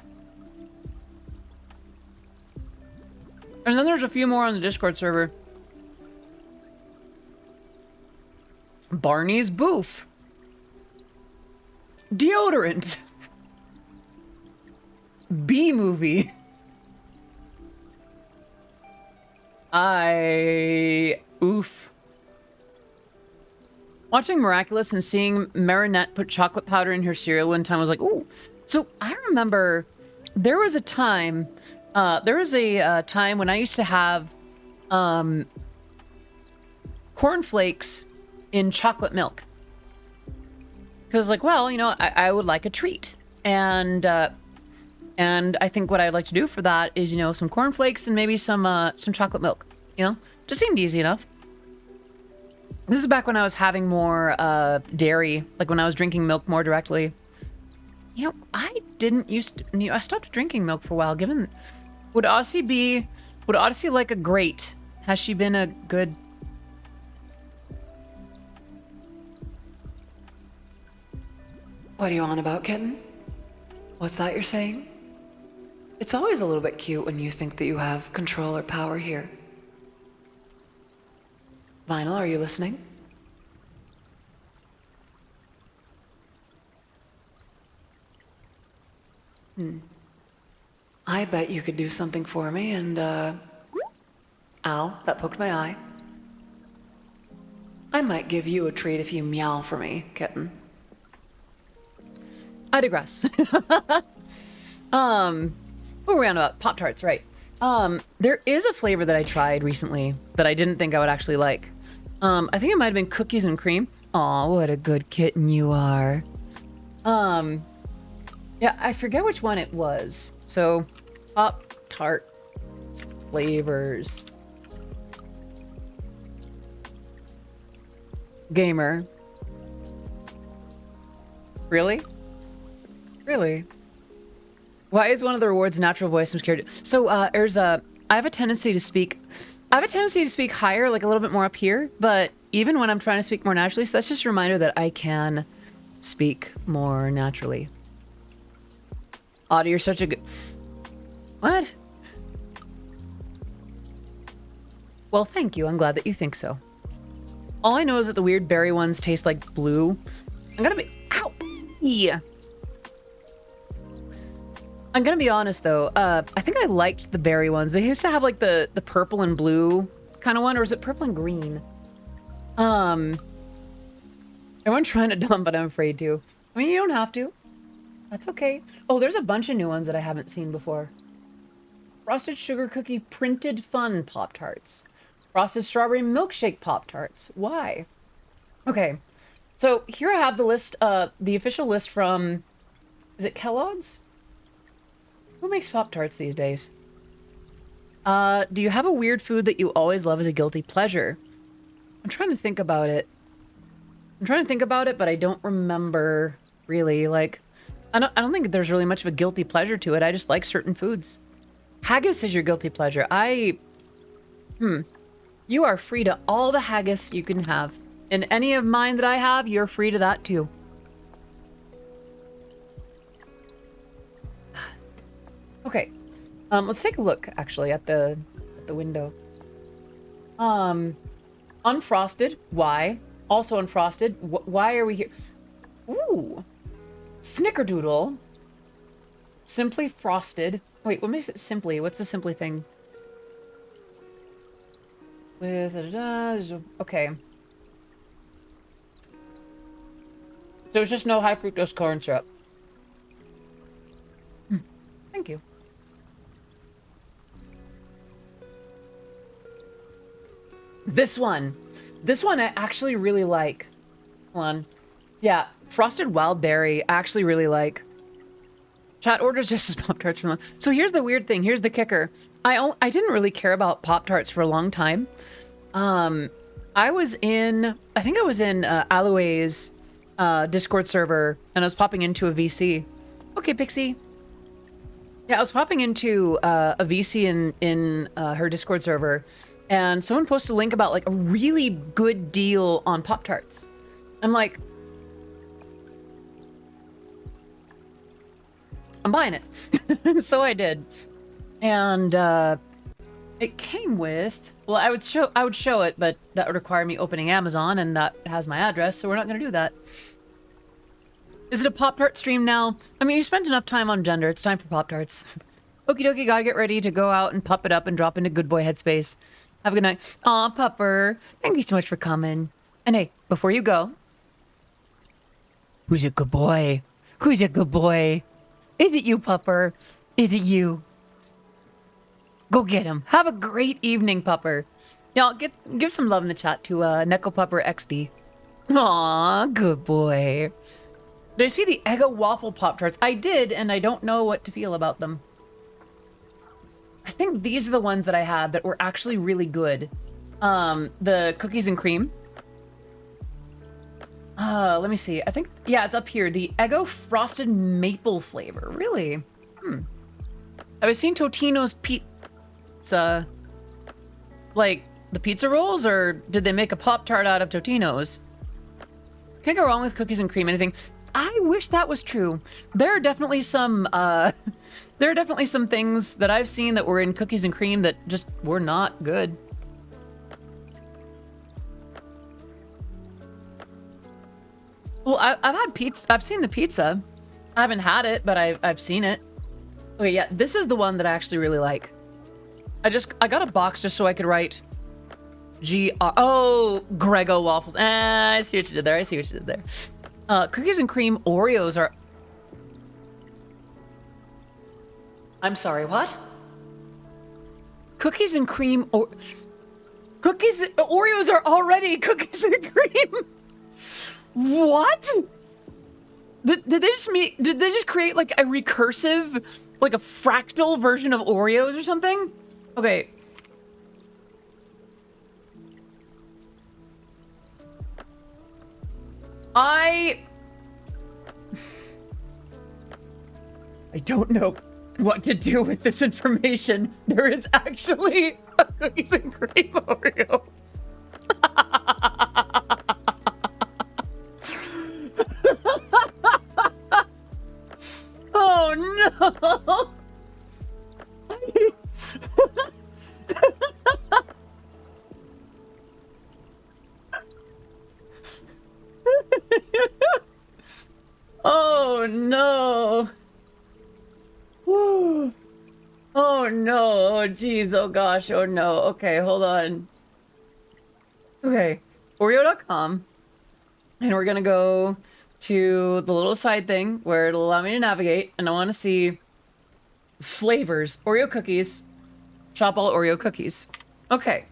And then there's a few more on the Discord server. Barney's Boof. Deodorant. B-movie. Oof. Watching Miraculous and seeing Marinette put chocolate powder in her cereal one time was like, ooh. So I remember there was a time when I used to have cornflakes in chocolate milk. Because like, well, you know, I would like a treat. And I think what I'd like to do for that is, you know, some cornflakes and maybe some chocolate milk. You know, just seemed easy enough. This is back when I was having more dairy, like when I was drinking milk more directly. You know, I stopped drinking milk for a while. Would Odyssey like a great? Has she been a good? What are you on about, kitten? What's that you're saying? It's always a little bit cute when you think that you have control or power here. Vinyl, are you listening? I bet you could do something for me and, ow, that poked my eye. I might give you a treat if you meow for me, kitten. I digress. What were we on about? Pop-Tarts, right. There is a flavor that I tried recently that I didn't think I would actually like. I think it might have been cookies and cream. Aw, what a good kitten you are. Yeah, I forget which one it was. So, Pop-Tart flavors. Gamer. Really? Really? Why is one of the rewards natural voice? I'm scared. So, there's a... I have a tendency to speak... I have a tendency to speak higher, like a little bit more up here, but even when I'm trying to speak more naturally, so that's just a reminder that I can speak more naturally. Audie, you're such a good... What? Well, thank you. I'm glad that you think so. All I know is that the weird berry ones taste like blue. I'm gonna be... Ow! Yeah. I'm gonna be honest though, I think I liked the berry ones. They used to have like the purple and blue kind of one, or is it purple and green? Everyone's trying to dump, but I'm afraid to. I mean, you don't have to. That's okay. Oh, there's a bunch of new ones that I haven't seen before. Frosted Sugar Cookie Printed Fun Pop-Tarts. Frosted Strawberry Milkshake Pop-Tarts. Why? Okay, so here I have the list, the official list from, is it Kellogg's? Who makes Pop-Tarts these days? Do you have a weird food that you always love as a guilty pleasure? I'm trying to think about it. But I don't remember really. Like, I don't think there's really much of a guilty pleasure to it. I just like certain foods. Haggis is your guilty pleasure. You are free to all the haggis you can have. And any of mine that I have, you're free to that too. Okay, let's take a look actually at the window. Unfrosted, why? Also unfrosted, why are we here? Ooh, Snickerdoodle. Simply frosted. Wait, what makes it simply? What's the simply thing? With okay. So there's just no high fructose corn syrup. Thank you. This one I actually really like. Hold on. Yeah, Frosted Wild Berry I actually really like. Chat orders just as Pop-Tarts from... So here's the weird thing. Here's the kicker. I didn't really care about Pop-Tarts for a long time. I think I was in Aloe's Discord server, and I was popping into a VC. Okay, Pixie. Yeah, I was popping into a VC in her Discord server, and someone posted a link about like a really good deal on Pop-Tarts. I'm like, I'm buying it. So I did. And it came with, well, I would show it, but that would require me opening Amazon, and that has my address, so we're not going to do that. Is it a Pop-Tart stream now? I mean, you spent enough time on gender. It's time for Pop-Tarts. Okie dokie, gotta get ready to go out and pup it up and drop into good boy headspace. Have a good night. Aw, Pupper. Thank you so much for coming. And hey, before you go, who's a good boy? Who's a good boy? Is it you, Pupper? Is it you? Go get him. Have a great evening, Pupper. Y'all, give some love in the chat to Neko Pupper XD. Aw, good boy. Did I see the Eggo Waffle Pop-Tarts? I did, and I don't know what to feel about them. I think these are the ones that I had that were actually really good. The cookies and cream. Let me see. I think, yeah, it's up here. The Eggo Frosted Maple flavor. Really? I was seeing Totino's pizza. Like, the pizza rolls, or did they make a Pop-Tart out of Totino's? Can't go wrong with cookies and cream, anything. I wish that was true. There are definitely some things that I've seen that were in cookies and cream that just were not good. Well, I've had pizza. I've seen the pizza. I haven't had it, but I've seen it. Okay, yeah, this is the one that I actually really like. I got a box just so I could write oh, Grego waffles. I see what you did there. Cookies and cream Oreos are... I'm sorry, what? Cookies and cream Oreos are already cookies and cream. What? Did they just create like a recursive, like a fractal version of Oreos or something? Okay. I don't know what to do with this information. There is actually a cookies and cream Oreo. Oh no! Oh no! Whew. Oh no! Oh geez! Oh gosh! Oh no! Okay, hold on. Okay, Oreo.com, and we're gonna go to the little side thing where it'll allow me to navigate, and I want to see flavors. Oreo cookies. Shop all Oreo cookies. Okay.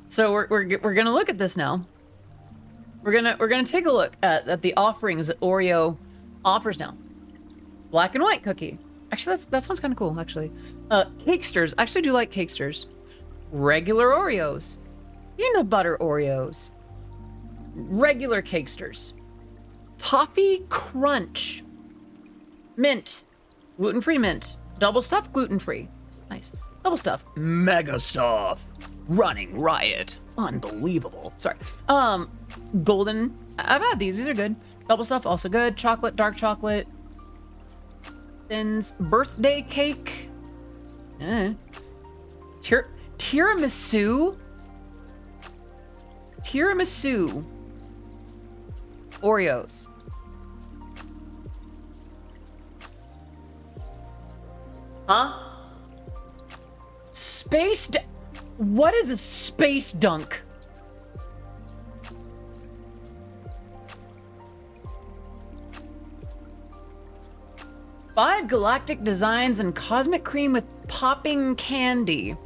So we're gonna look at this now. We're gonna take a look at the offerings that Oreo offers now. Black and white cookie. Actually, that sounds kind of cool. Actually, Cakesters. I actually do like Cakesters. Regular Oreos, peanut butter Oreos, regular Cakesters, toffee crunch, mint, gluten-free mint, double stuffed gluten-free. Nice. Double stuff. Mega stuff. Running riot. Unbelievable. Sorry. Golden. I've had these. These are good. Double stuff, also good. Chocolate, dark chocolate. Thins. Birthday cake. Tiramisu. Tiramisu. Oreos. Huh? What is a space dunk? Five galactic designs and cosmic cream with popping candy.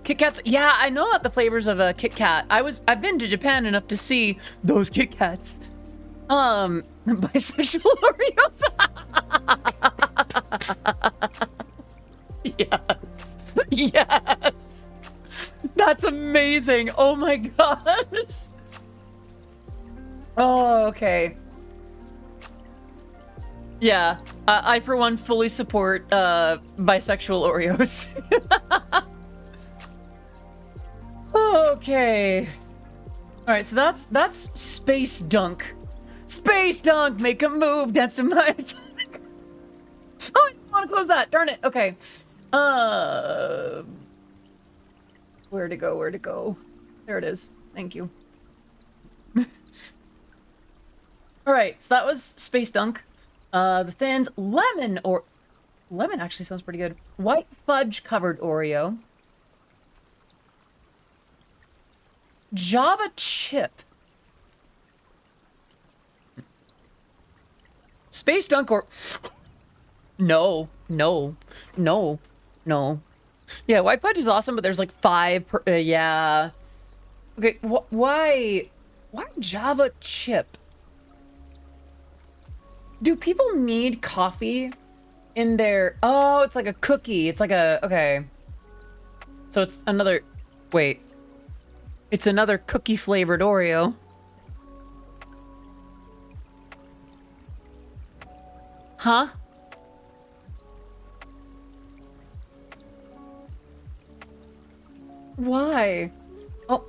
Kit Kats. Yeah, I know about the flavors of a Kit Kat. I've been to Japan enough to see those Kit Kats. Bisexual Oreos. Yes. Yes. That's amazing. Oh my gosh. Oh, okay. Yeah. I for one fully support bisexual Oreos. Okay. All right, so that's Space Dunk. Space Dunk, make a move, dance to my atomic. Oh, I don't want to close that. Darn it. Okay. Where to go? Where to go? There it is. Thank you. All right, so that was Space Dunk. The Thins, lemon actually sounds pretty good. White fudge covered Oreo. Java chip. Space Dunk or... No. Yeah, white fudge is awesome, but there's like 5 per... yeah. Okay, why Java chip? Do people need coffee in their... Oh, it's like a cookie. It's like a... Okay. So it's another... Wait. It's another cookie-flavored Oreo. Huh? Why? Oh,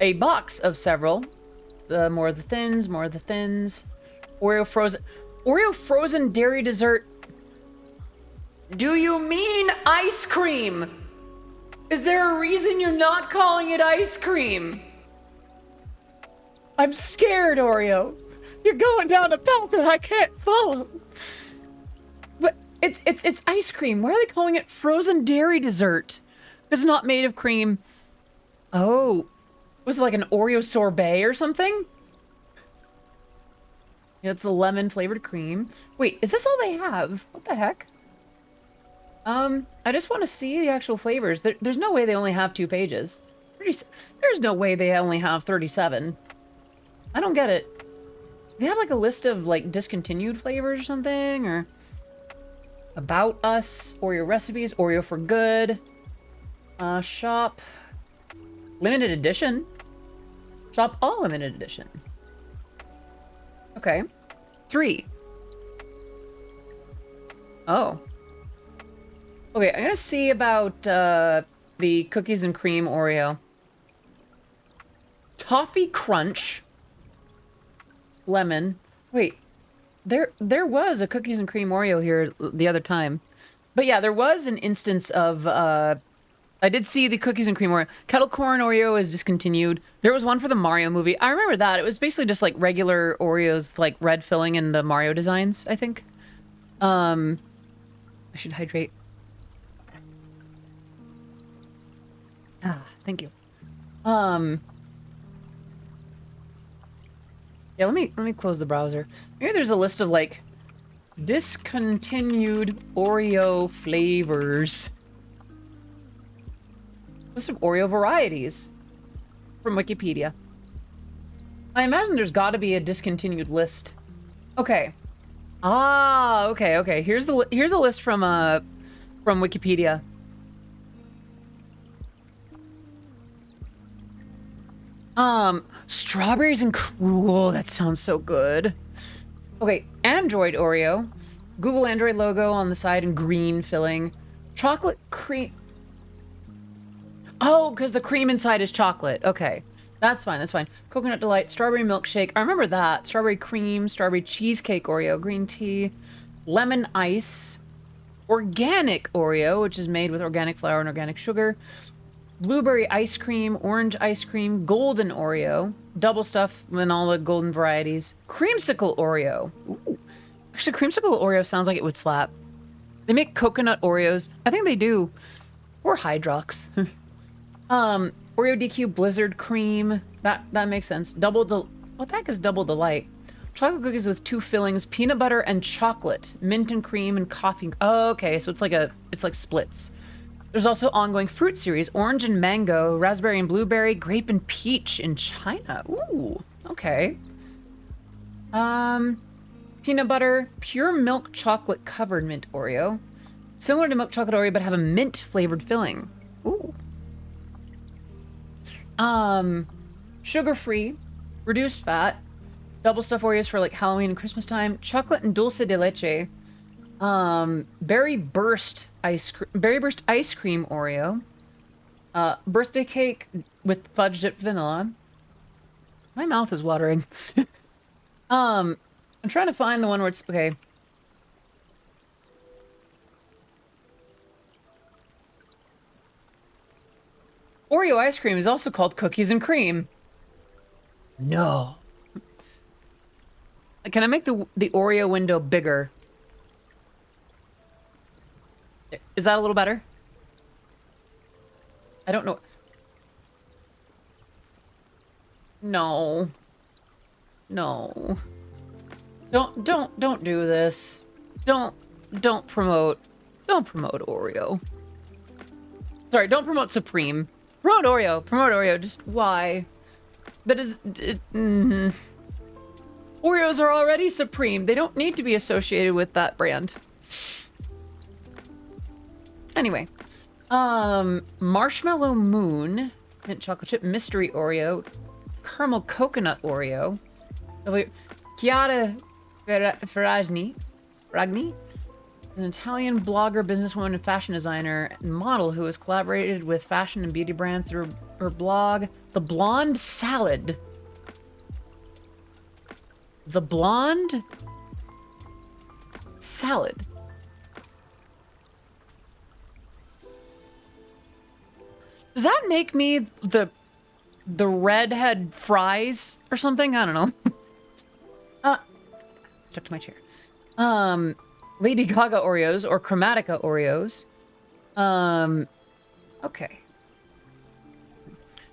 a box of several. More of the Thins, more of the Thins. Oreo frozen dairy dessert. Do you mean ice cream? Is there a reason you're not calling it ice cream? I'm scared, Oreo. You're going down a path that I can't follow. But it's ice cream. Why are they calling it frozen dairy dessert? It's not made of cream. Oh, was it like an Oreo sorbet or something? Yeah, it's the lemon flavored cream. Wait, is this all they have? What the heck? I just want to see the actual flavors. There's no way they only have 2 pages. There's no way they only have 37. I don't get it. They have like a list of like discontinued flavors or something, or about us, Oreo recipes, Oreo for good. Shop limited edition. Shop all limited edition. Okay. 3. Oh. Okay, I'm gonna see about the cookies and cream Oreo. Toffee Crunch. Lemon. Wait, there was a cookies and cream Oreo here the other time. But yeah, there was an instance of I did see the cookies and cream Oreo. Kettle corn Oreo is discontinued. There was one for the Mario movie. I remember that. It was basically just like regular Oreos, like red filling and the Mario designs, I think. I should hydrate. Ah, thank you. Yeah, let me close the browser. Maybe there's a list of like discontinued Oreo flavors. List of Oreo varieties from Wikipedia. I imagine there's got to be a discontinued list. Okay. Ah, okay. Here's a list from Wikipedia. Strawberries and Cruel. That sounds so good. Okay, Android Oreo. Google Android logo on the side in green filling. Chocolate cream. Oh, because the cream inside is chocolate. Okay, that's fine. Coconut Delight, strawberry milkshake. I remember that. Strawberry cream, strawberry cheesecake Oreo, green tea, lemon ice, organic Oreo, which is made with organic flour and organic sugar. Blueberry ice cream, orange ice cream, golden Oreo, double stuff in all the golden varieties. Creamsicle Oreo. Ooh. Actually, creamsicle Oreo sounds like it would slap. They make coconut Oreos. I think they do. Or Hydrox. Oreo DQ Blizzard Cream. That makes sense. What the heck is Double Delight? Chocolate cookies with 2 fillings, peanut butter and chocolate, mint and cream and coffee. Oh, okay, so it's like splits. There's also ongoing fruit series, orange and mango, raspberry and blueberry, grape and peach in China. Ooh, okay. Peanut butter, pure milk chocolate covered mint Oreo. Similar to milk chocolate Oreo, but have a mint flavored filling. Ooh. Sugar-free, reduced fat, double stuff Oreos for like Halloween and Christmas time, chocolate and dulce de leche. Berry burst ice cream Oreo. Birthday cake with fudge dipped vanilla. My mouth is watering. I'm trying to find the one where it's okay. Oreo ice cream is also called cookies and cream. No. Can I make the Oreo window bigger? Is that a little better? I don't know. No. No. Don't do this. Don't promote Oreo. Sorry, don't promote Supreme. Promote Oreo. Just why? That is... Oreos are already Supreme. They don't need to be associated with that brand. Anyway. Marshmallow Moon. Mint chocolate chip. Mystery Oreo. Caramel coconut Oreo. Chiara Ferragni is an Italian blogger, businesswoman, and fashion designer and model who has collaborated with fashion and beauty brands through her blog, The Blonde Salad. The Blonde Salad. Does that make me the redhead fries or something? I don't know. Stuck to my chair. Lady Gaga Oreos or Chromatica Oreos. Okay.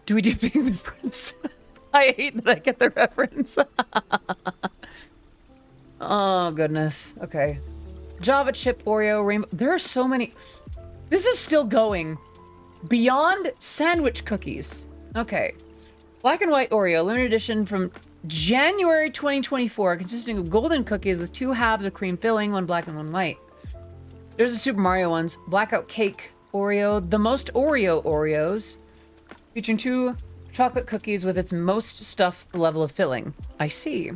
Do we do things in Prince? I hate that I get the reference. Oh, goodness. Okay. Java chip Oreo rainbow. There are so many. This is still going. Beyond sandwich cookies. Okay. Black and white Oreo, limited edition from January 2024, consisting of golden cookies with 2 halves of cream filling, 1 black and 1 white. There's the Super Mario ones. Blackout cake Oreo, the most Oreo Oreos, featuring 2 chocolate cookies with its most stuffed level of filling. I see.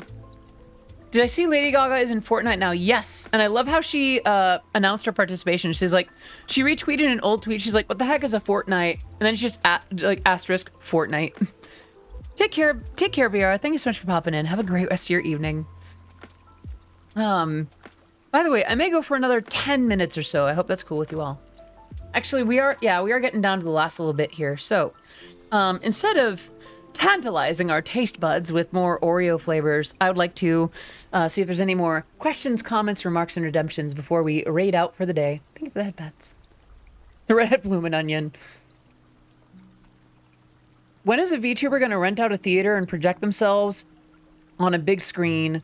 Did I see Lady Gaga is in Fortnite now? Yes. And I love how she announced her participation. She's like, she retweeted an old tweet. She's like, what the heck is a Fortnite? And then she just like asterisk Fortnite. Take care, VR. Thank you so much for popping in. Have a great rest of your evening. By the way, I may go for another 10 minutes or so. I hope that's cool with you all. Actually, we are getting down to the last little bit here. So, instead of tantalizing our taste buds with more Oreo flavors, I would like to see if there's any more questions, comments, remarks, and redemptions before we raid out for the day. Thank you for the headbats. The redhead bloomin' onion. When is a VTuber going to rent out a theater and project themselves on a big screen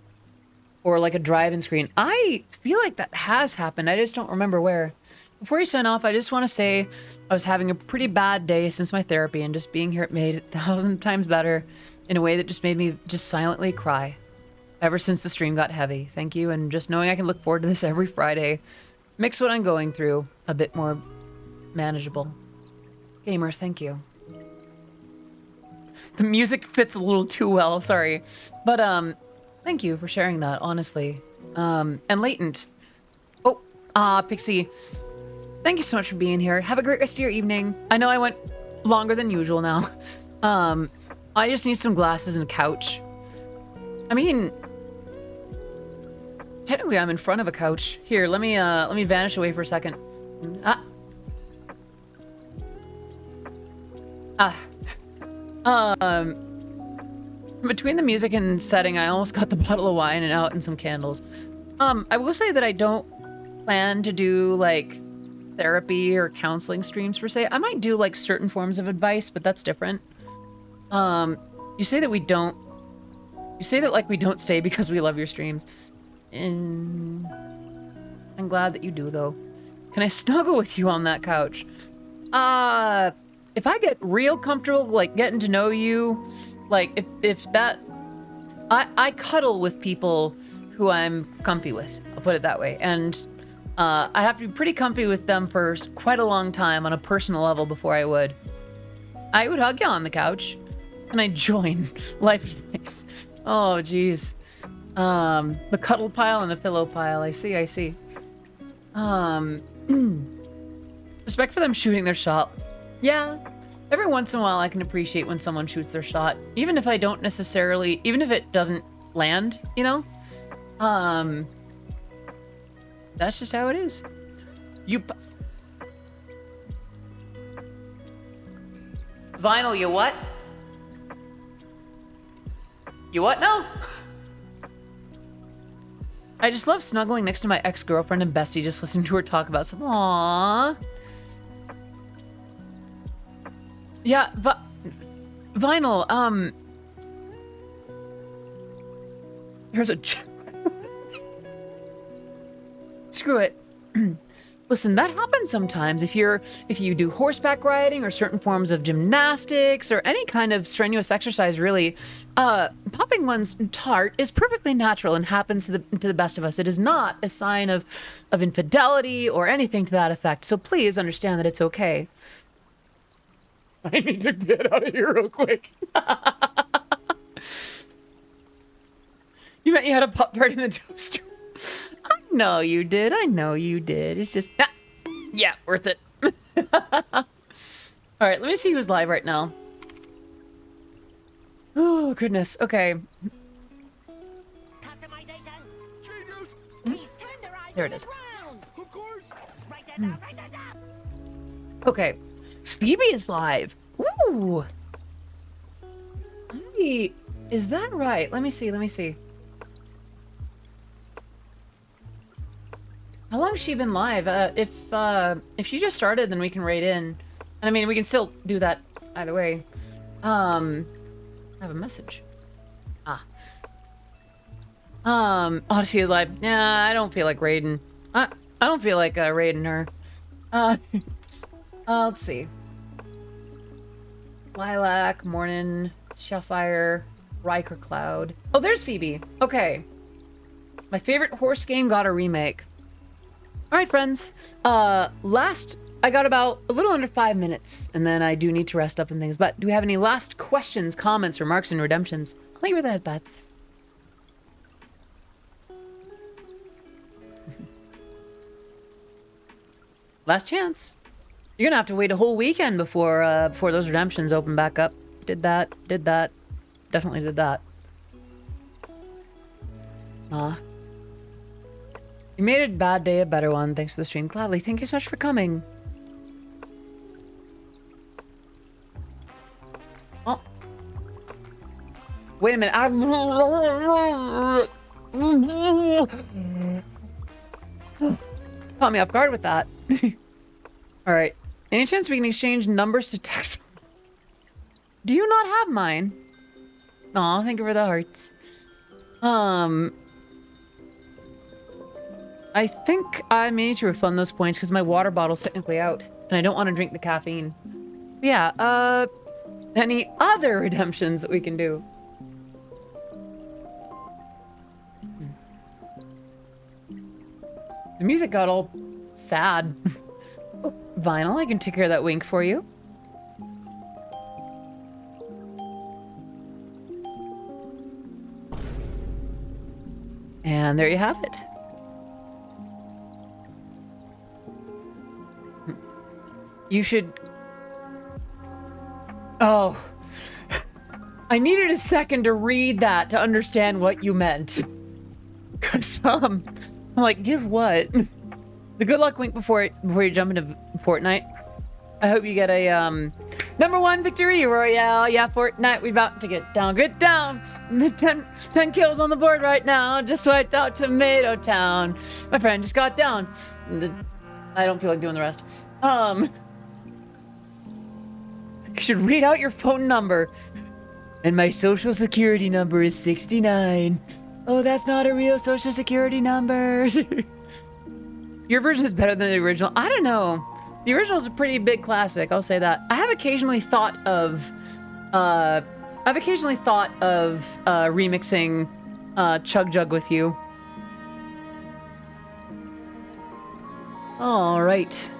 or like a drive-in screen? I feel like that has happened. I just don't remember where. Before you sign off, I just want to say I was having a pretty bad day since my therapy, and just being here it made it 1,000 times better in a way that just made me just silently cry ever since the stream got heavy. Thank you, and just knowing I can look forward to this every Friday makes what I'm going through a bit more manageable. Gamer, thank you. The music fits a little too well, sorry. But, thank you for sharing that, honestly. And Latent. Oh, Pixie. Thank you so much for being here. Have a great rest of your evening. I know I went longer than usual now. I just need some glasses and a couch. I mean, technically I'm in front of a couch. Here, let me vanish away for a second. Between the music and setting, I almost got the bottle of wine and out and some candles. I will say that I don't plan to do like therapy or counseling streams per se. I might do like certain forms of advice, but that's different. You say that like we don't stay because we love your streams. And I'm glad that you do though. Can I snuggle with you on that couch? If I get real comfortable, like getting to know you, like if that, I cuddle with people who I'm comfy with. I'll put it that way. And I have to be pretty comfy with them for quite a long time on a personal level before I would hug you on the couch. And I join life advice. Oh, geez. The cuddle pile and the pillow pile. I see. Respect for them shooting their shot. Yeah. Every once in a while I can appreciate when someone shoots their shot. Even if it doesn't land, you know? That's just how it is. Vinyl, you what? You what now? I just love snuggling next to my ex-girlfriend and bestie, just listening to her talk about some. Aww. Yeah, Vinyl, there's a screw it. Listen, that happens sometimes if you do horseback riding or certain forms of gymnastics or any kind of strenuous exercise, really. Popping one's tart is perfectly natural and happens to the best of us. It is not a sign of infidelity or anything to that effect. So please understand that it's okay. I need to get out of here real quick. You meant you had a Pop-Tart in the toaster? I know you did. It's just... yeah, worth it. Alright, let me see who's live right now. Oh, goodness. Okay. There it is. Okay. Phoebe is live. Ooh. Hey, is that right? Let me see. How long has she been live? If she just started, then we can raid in. And I mean, we can still do that either way. I have a message. Odyssey is live. Yeah, I don't feel like raiding. I don't feel like raiding her. Let's see. Lilac, Morning, Shellfire, Riker Cloud. Oh, there's Phoebe. Okay. My favorite horse game got a remake. Alright, friends. I got about a little under 5 minutes, and then I do need to rest up and things. But do we have any last questions, comments, remarks, and redemptions? I'll leave you with that, bets. Last chance. You're gonna have to wait a whole weekend before those redemptions open back up. Did that. Definitely did that. You made a bad day a better one. Thanks for the stream. Gladly. Thank you so much for coming. Oh. Wait a minute. Caught me off guard with that. Alright. Any chance we can exchange numbers to text? Do you not have mine? Aw, thank you for the hearts. I think I may need to refund those points because my water bottle's technically out. And I don't want to drink the caffeine. Yeah, any other redemptions that we can do? The music got all sad. Oh, Vinyl, I can take care of that wink for you. And there you have it. You should... Oh. I needed a second to read that to understand what you meant. Because, I'm like, give what? The good luck wink before you jump into Fortnite. I hope you get a, #1 victory royale. Yeah, Fortnite, we about to get down. Get down! 10 kills on the board right now. Just wiped out Tomato Town. My friend just got down. I don't feel like doing the rest. You should read out your phone number. And my social security number is 69. Oh, that's not a real social security number. Your version is better than the original. I don't know. The original is a pretty big classic, I'll say that. I have occasionally thought of remixing Chug Jug with you. All right.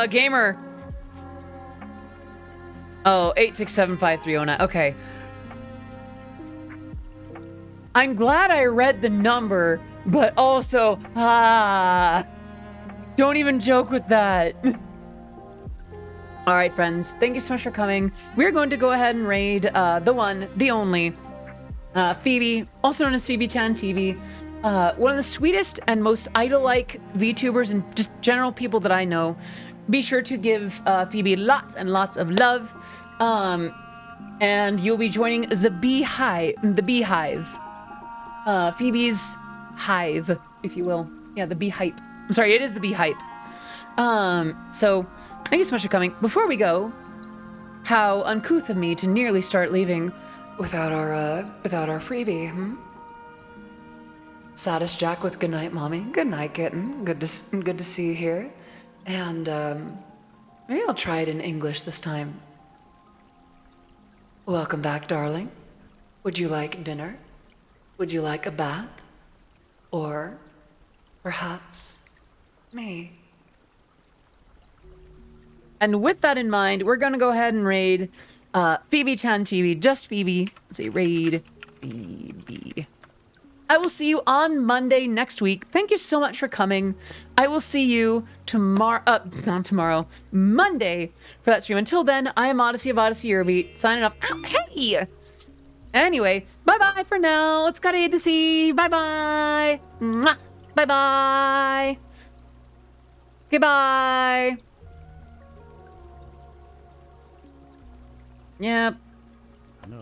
Gamer. Oh, 8675309. Okay. I'm glad I read the number, but also, don't even joke with that. All right, friends. Thank you so much for coming. We're going to go ahead and raid the one, the only, Phoebe, also known as Phoebe-chan TV. One of the sweetest and most idol-like VTubers and just general people that I know. Be sure to give Phoebe lots and lots of love. And you'll be joining the Beehive. Phoebe's hive, if you will. Yeah, the Beehype. I'm sorry, it is the Beehype. So, thank you so much for coming. Before we go, how uncouth of me to nearly start leaving without our freebie, Saddest Jack with good night, mommy. Good night, kitten. Good to see you here. And maybe I'll try it in English this time. Welcome back, darling. Would you like dinner? Would you like a bath? Or perhaps me? And with that in mind, we're gonna go ahead and raid Phoebe-chan TV, just Phoebe. Let's say raid Phoebe. I will see you on Monday next week. Thank you so much for coming. I will see you tomorrow, not tomorrow, Monday for that stream. Until then, I am Odyssey of Odyssey Eurobeat, signing off. Ow, hey! Anyway, bye-bye for now. Let's go to the sea. Bye-bye. Mwah. Bye-bye. Goodbye. Yep.